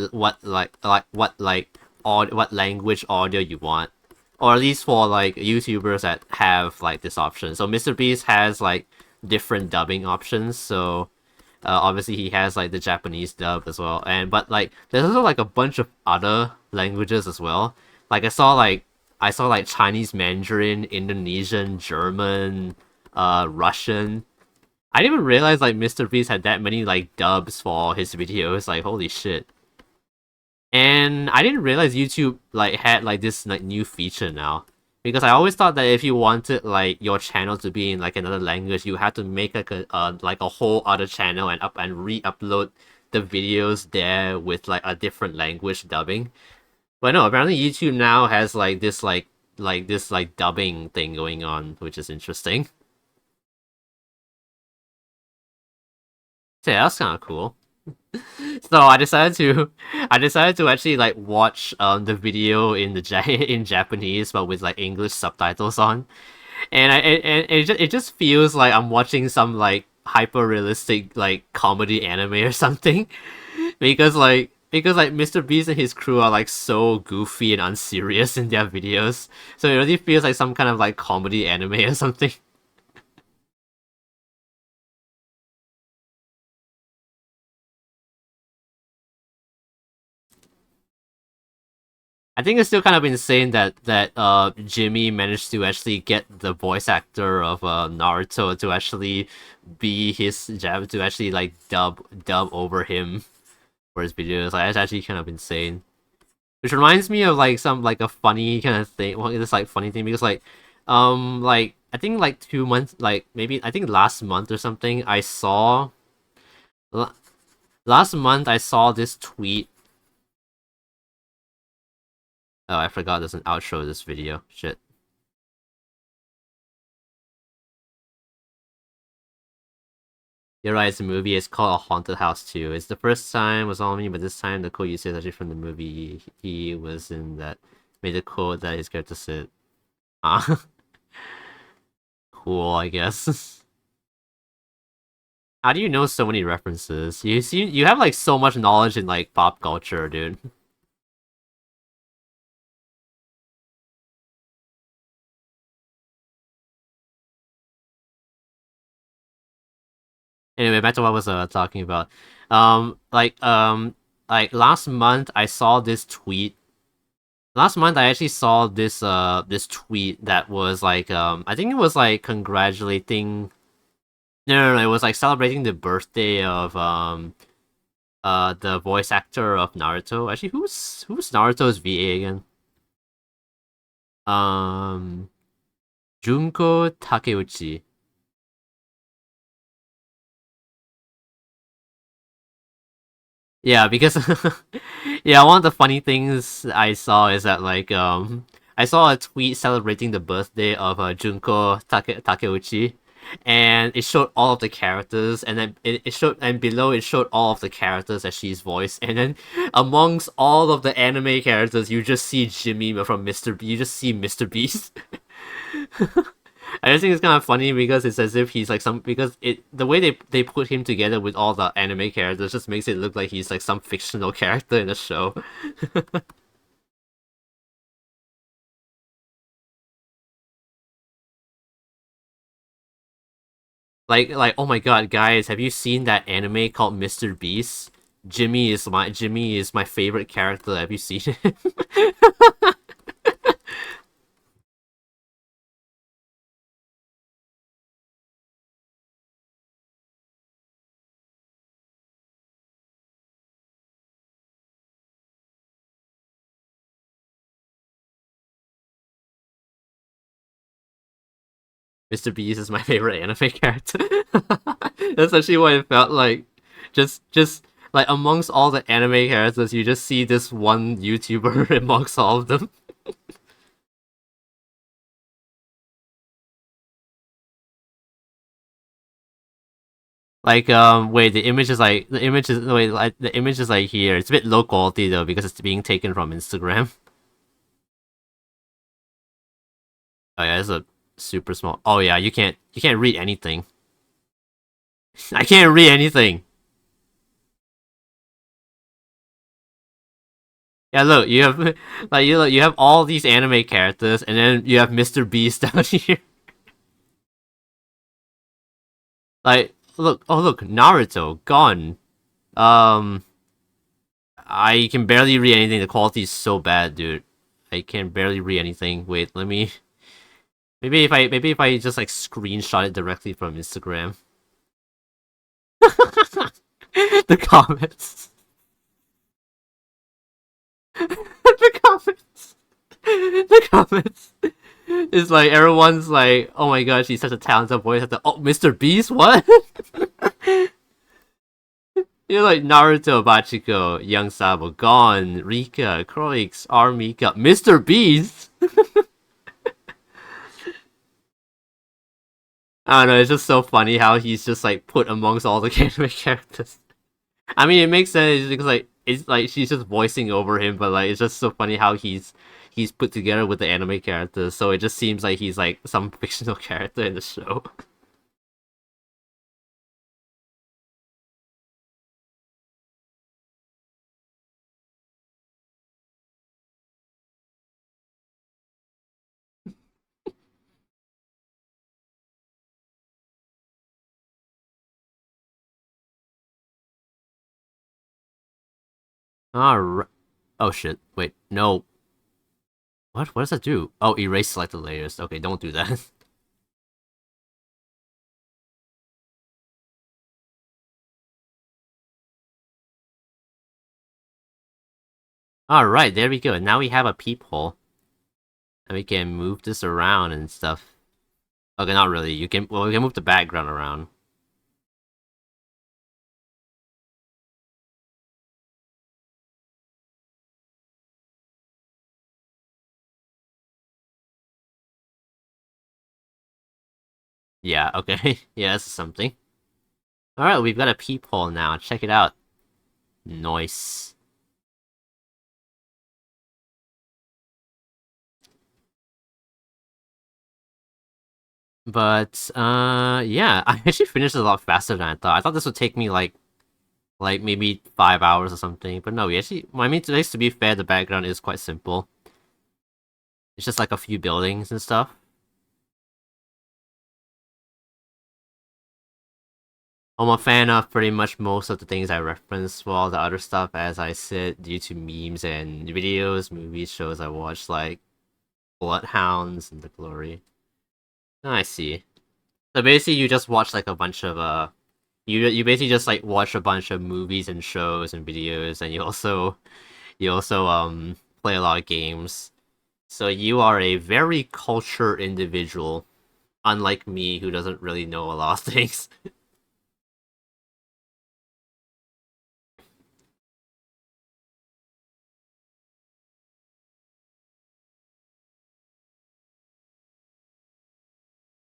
language audio you want, or at least for like YouTubers that have like this option. So Mr. Beast has like different dubbing options. So obviously he has like the Japanese dub as well, and but like there's also like a bunch of other languages as well. Like I saw like Chinese Mandarin, Indonesian, German, Russian. I didn't even realize like Mr. Beast had that many like dubs for his videos. Like holy shit! And I didn't realize YouTube like had like this like new feature now. Because I always thought that if you wanted like your channel to be in like another language, you had to make like a whole other channel and re-upload the videos there with like a different language dubbing. But no, apparently YouTube now has like this like dubbing thing going on, which is interesting. So yeah, that's kind of cool. So I decided to actually like watch the video in in Japanese but with like English subtitles on, and it just feels like I'm watching some like hyper realistic like comedy anime or something because like Mr. Beast and his crew are like so goofy and unserious in their videos, so it really feels like some kind of like comedy anime or something. I think it's still kind of insane that Jimmy managed to actually get the voice actor of Naruto to actually be his jab to actually like dub over him for his videos. Like that's actually kind of insane. Which reminds me of like some like a funny kind of thing. Well, it's like funny thing because like I think like 2 months like maybe I think last month or something la- last month I saw this tweet. Oh, I forgot there's an outro to this video. Shit. You're right, it's a movie. It's called A Haunted House 2. It's the first time was on me, but this time the quote you said is actually from the movie. He was in that, made the quote that his character said. Ah, cool, I guess. How do you know so many references? You have like so much knowledge in like pop culture, dude. Anyway, back to what I was talking about. Like last month I saw this tweet. Last month I actually saw this tweet that was like I think it was like congratulating. No, it was like celebrating the birthday of the voice actor of Naruto. Actually, who's Naruto's VA again? Um Junko Takeuchi. Yeah, because yeah, one of the funny things I saw is that like I saw a tweet celebrating the birthday of Junko Takeuchi, and it showed all of the characters, and then it showed and below it showed all of the characters that she's voiced, and then amongst all of the anime characters, you just see Jimmy from Mr. You just see Mr. Beast. I just think it's kind of funny because it's as if he's like some because it the way they put him together with all the anime characters just makes it look like he's like some fictional character in the show. Like oh my god, guys, have you seen that anime called Mr. Beast? Jimmy is my favorite character. Have you seen it? Mr. Beast is my favorite anime character. That's actually what it felt like. Just like amongst all the anime characters, you just see this one YouTuber amongst all of them. Like wait, the image is wait like the image is like here. It's a bit low quality though because it's being taken from Instagram. Oh yeah, it's a super small. Oh yeah, you can't read anything. I can't read anything. Yeah, look, you have like you have all these anime characters, and then you have Mr. Beast down here. Like, look, oh look, Naruto gone. Um, I can barely read anything. The quality is so bad, dude. I can barely read anything. Wait, let me. Maybe if I just like screenshot it directly from Instagram. The comments. The comments. The comments. It's like everyone's like, oh my gosh, he's such a talented voice actor. Oh, Mr. Beast, what? You're like Naruto, Bachiko, Young Sabo, Gon, Rika, Croix, Armika, Mr. Beast. I don't know. It's just so funny how he's just like put amongst all the anime characters. I mean, it makes sense because like it's like she's just voicing over him, but like it's just so funny how he's put together with the anime characters. So it just seems like he's like some fictional character in the show. Alright. Oh shit. Wait. No. What? What does that do? Oh, erase selected layers. Okay, don't do that. Alright, there we go. Now we have a peephole. And we can move this around and stuff. Okay, not really. You can well we can move the background around. Yeah, okay. Yeah, this is something. Alright, we've got a peephole now. Check it out. Nice. But yeah, I actually finished it a lot faster than I thought. I thought this would take me like maybe 5 hours or something. But no, we actually well, I mean to be fair, the background is quite simple. It's just like a few buildings and stuff. I'm a fan of pretty much most of the things I reference, while the other stuff, as I said, due to memes and videos, movies, shows I watch, like Bloodhounds and The Glory. I see. So basically, you just watch like a bunch of you basically just like watch a bunch of movies and shows and videos, and you also play a lot of games. So you are a very cultured individual, unlike me, who doesn't really know a lot of things.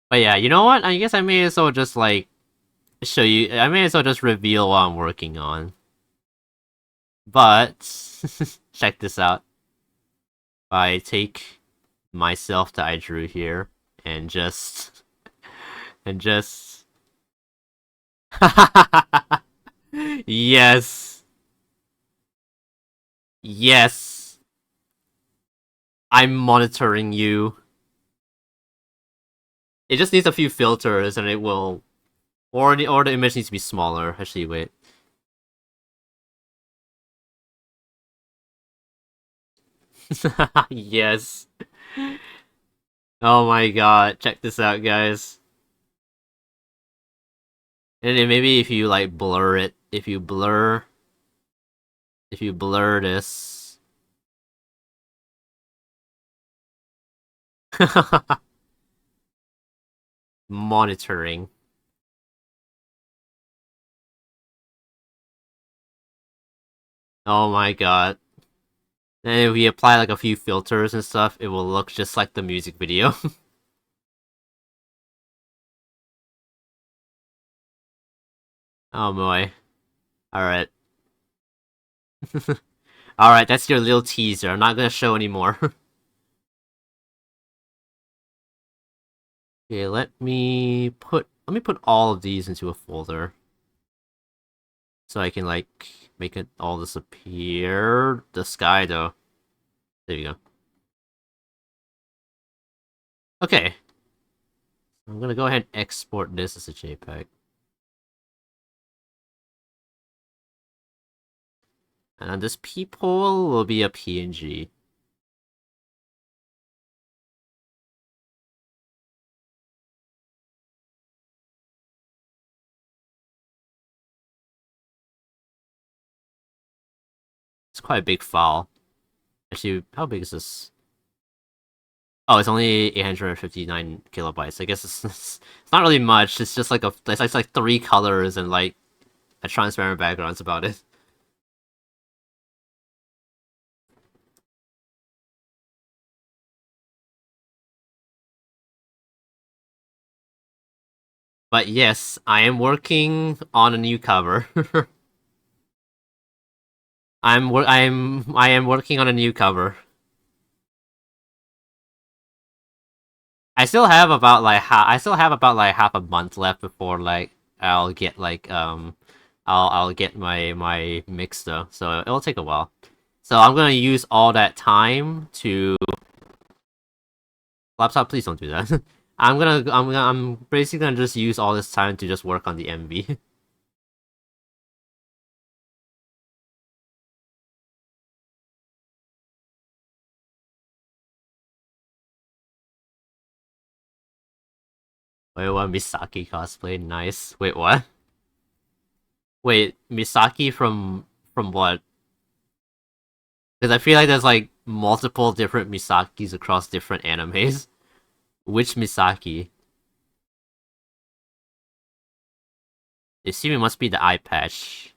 But yeah, you know what? I guess I may as well just like show you. I may as well just reveal what I'm working on. But check this out. I take myself that I drew here. and just and just yes. Yes. I'm monitoring you. It just needs a few filters and it will or the image needs to be smaller. Actually, wait. Yes. Oh my god, check this out, guys. And then maybe if you like blur it, if you blur this. Monitoring. Oh my god. Then if we apply like a few filters and stuff, it will look just like the music video. Oh boy. Alright. Alright, that's your little teaser. I'm not gonna show anymore. Okay, let me put all of these into a folder. So I can like make it all disappear. The sky though. There you go. Okay. I'm gonna go ahead and export this as a JPEG. And then this peephole will be a PNG. It's quite a big file. Actually, how big is this? Oh, it's only 859 kilobytes. I guess it's not really much. It's just like it's like 3 colors and like a transparent background. That's about it. But yes, I am working on a new cover. I am working on a new cover. I still have about like half a month left before like I'll get like I'll get my mix though, so it'll take a while. So I'm gonna use all that time to laptop. Please don't do that. I'm basically gonna just use all this time to just work on the MV. Wait, what? Misaki cosplay? Nice. Wait, what? Wait, Misaki from what? Because I feel like there's like multiple different Misakis across different animes. Which Misaki? It seems it must be the eye patch.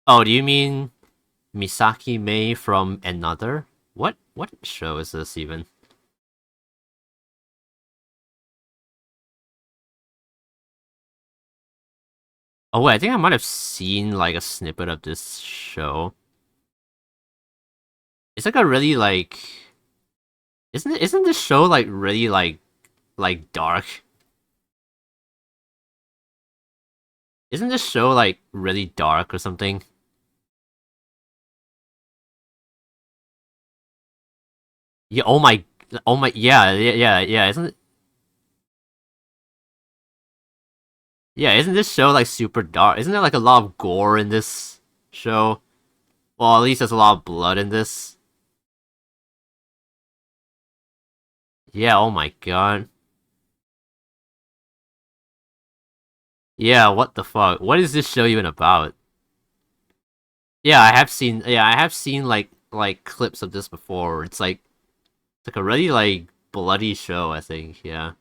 Oh, do you mean Misaki Mei from Another? What show is this even? Oh wait, I think I might have seen like a snippet of this show. It's like a really like isn't this show like really like dark? Isn't this show like really dark or something? Yeah, oh my yeah, isn't this show like super dark? Isn't there like a lot of gore in this show? Well, at least there's a lot of blood in this. Yeah, oh my god. Yeah, what the fuck? What is this show even about? Yeah, I have seen like clips of this before. It's like a really like bloody show, I think. Yeah.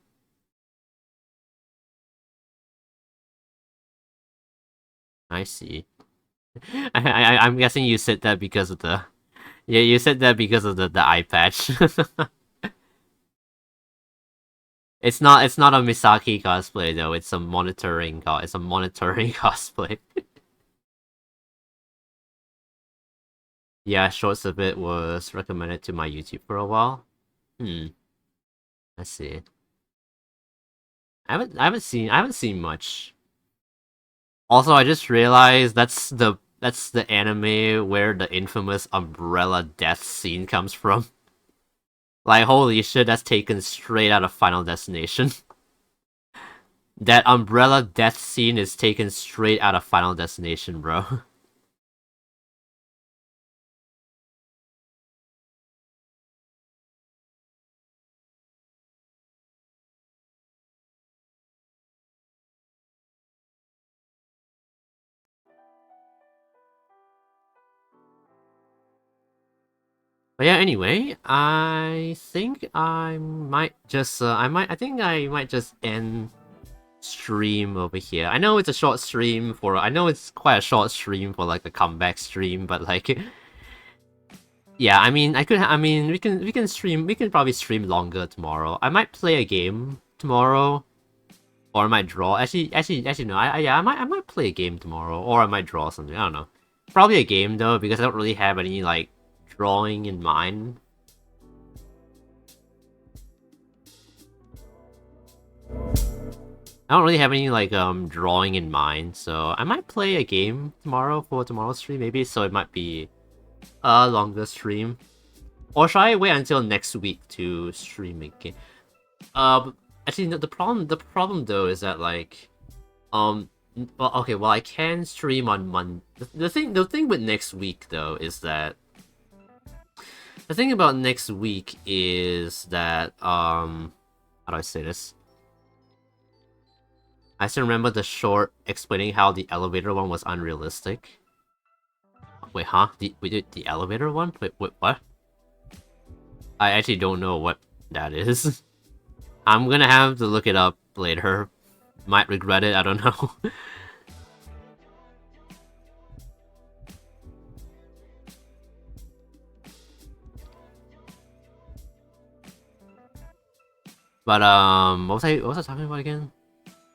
I see. I'm guessing you said that because of the yeah, you said that because of the eye patch. It's not a Misaki cosplay though. It's a monitoring cosplay. Yeah, Shorts of it was recommended to my YouTube for a while. Hmm. Let's see. I haven't seen much. Also, I just realized that's the anime where the infamous umbrella death scene comes from. Like, holy shit, that's taken straight out of Final Destination. That umbrella death scene is taken straight out of Final Destination, bro. But yeah, anyway, I think I might just end stream over here. I know it's a short stream I know it's quite a short stream for like a comeback stream, but like, yeah, I mean, we can probably stream longer tomorrow. I might play a game tomorrow, or I might draw. Actually, no, I might play a game tomorrow, or I might draw something. I don't know. Probably a game though, because I don't really have any like drawing in mind. I don't really have any like drawing in mind, so I might play a game tomorrow for tomorrow's stream, maybe. So it might be a longer stream, or should I wait until next week to stream again? Actually, no, the problem though is that like, well, okay, well I can stream on Monday. The thing with next week though is that the thing about next week is that how do I say this? I still remember the short explaining how the elevator one was unrealistic. Wait, huh? We did the elevator one? Wait, what? I actually don't know what that is. I'm gonna have to look it up later. Might regret it, I don't know. But what was I talking about again?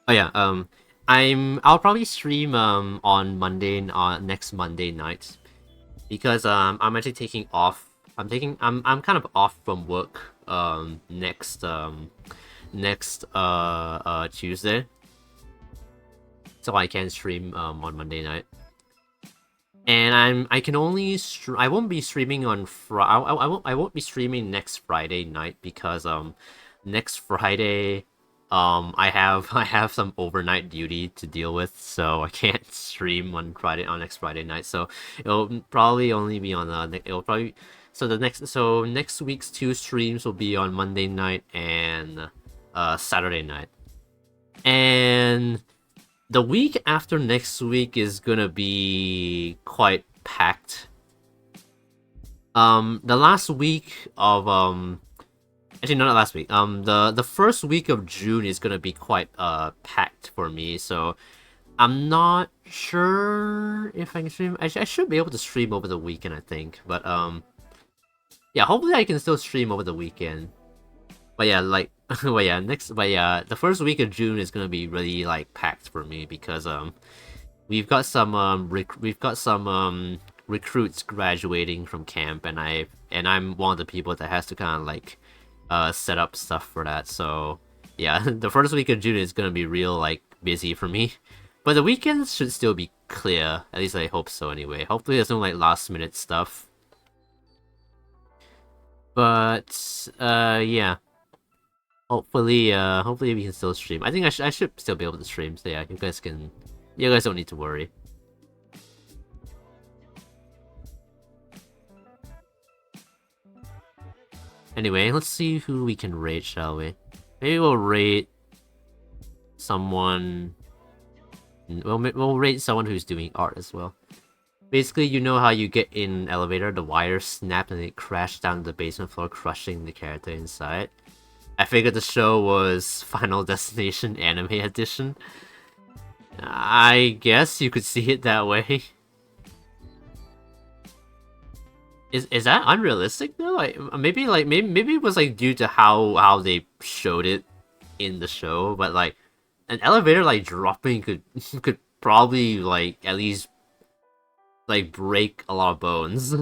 Oh yeah, I'll probably stream on Monday next Monday night, because I'm actually taking off. I'm kind of off from work next Tuesday, so I can stream on Monday night. And I won't be streaming on I won't be streaming next Friday night, because next Friday I have some overnight duty to deal with, so I can't stream on next Friday night. So it'll probably only be on it'll probably so next week's two streams will be on Monday night and Saturday night. And the week after next week is gonna be quite packed. The last week of actually, no, not last week. The first week of June is gonna be quite packed for me, so I'm not sure if I can stream. I should be able to stream over the weekend, I think. But yeah, hopefully I can still stream over the weekend. But yeah, like, the first week of June is gonna be really like packed for me, because we've got some recruits graduating from camp, and I'm one of the people that has to kind of like set up stuff for that. So yeah, the first week of June is gonna be real like busy for me, but the weekends should still be clear. At least I hope so. Anyway, hopefully there's no like last minute stuff. But yeah, hopefully we can still stream. I think I should still be able to stream. So yeah, you guys don't need to worry. Anyway, let's see who we can raid, shall we? Maybe we'll raid someone. We'll raid someone who's doing art as well. Basically, you know how you get in an elevator, the wire snapped and it crashed down to the basement floor, crushing the character inside. I figured the show was Final Destination Anime Edition. I guess you could see it that way. Is that unrealistic though? Maybe it was like due to how they showed it in the show, but like an elevator like dropping could probably like at least like break a lot of bones.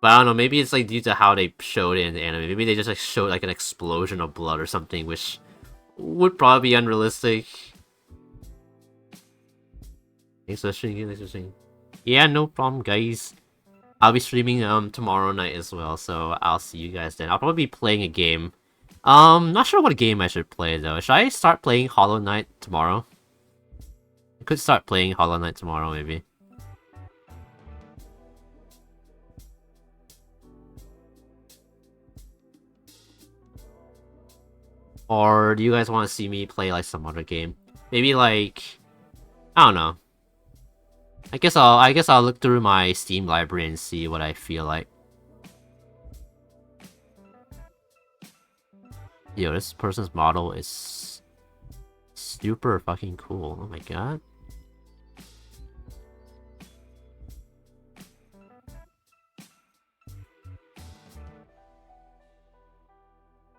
But I don't know, maybe it's like due to how they showed it in the anime. Maybe they just like showed like an explosion of blood or something, which would probably be unrealistic. Thanks for streaming, thanks for streaming. Yeah, no problem, guys. I'll be streaming tomorrow night as well, so I'll see you guys then. I'll probably be playing a game. Not sure what game I should play though. Should I start playing Hollow Knight tomorrow? I could start playing Hollow Knight tomorrow, maybe. Or do you guys want to see me play like some other game? Maybe like, I don't know. I guess I'll look through my Steam library and see what I feel like. Yo, this person's model is super fucking cool. Oh my god.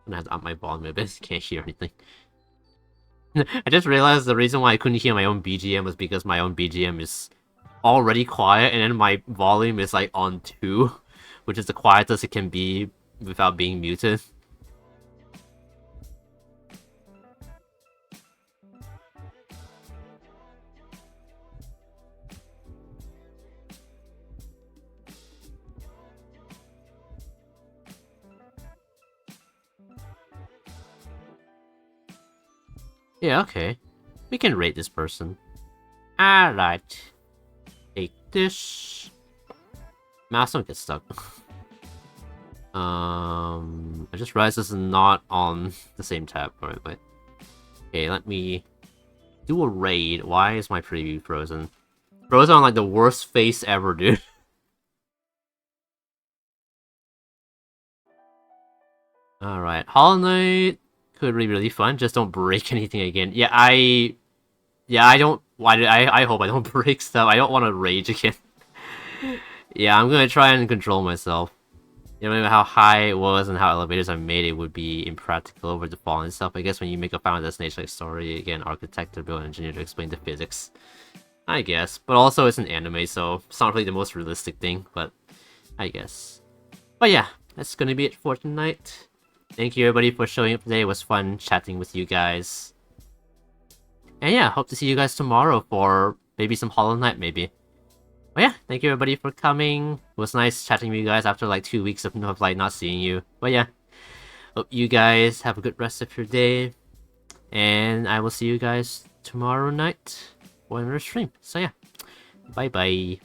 I'm gonna have to up my volume a bit. Can't hear anything. I just realized the reason why I couldn't hear my own BGM was because my own BGM is already quiet, and then my volume is like on 2, which is the quietest it can be without being muted. Yeah, okay. We can rate this person. Alright. Take this. Mouse don't get stuck. I just realized this is not on the same tab. Alright, wait. Okay, let me do a raid. Why is my preview frozen? Frozen on like the worst face ever, dude. Alright, Hollow Knight could be really fun. Just don't break anything again. Yeah, I don't. I hope I don't break stuff. I don't want to rage again. Yeah, I'm gonna try and control myself. You know how high it was and how elevators are made, it would be impractical over the fall and stuff. I guess when you make a Final Destination like story, again, architect or build engineer to explain the physics. I guess, but also it's an anime, so it's not really the most realistic thing. But I guess. But yeah, that's gonna be it for tonight. Thank you everybody for showing up today. It was fun chatting with you guys. And yeah, hope to see you guys tomorrow for maybe some Hollow Knight, maybe. But yeah, thank you everybody for coming. It was nice chatting with you guys after like 2 weeks of like not seeing you. But yeah, hope you guys have a good rest of your day. And I will see you guys tomorrow night for another stream. So yeah, bye bye.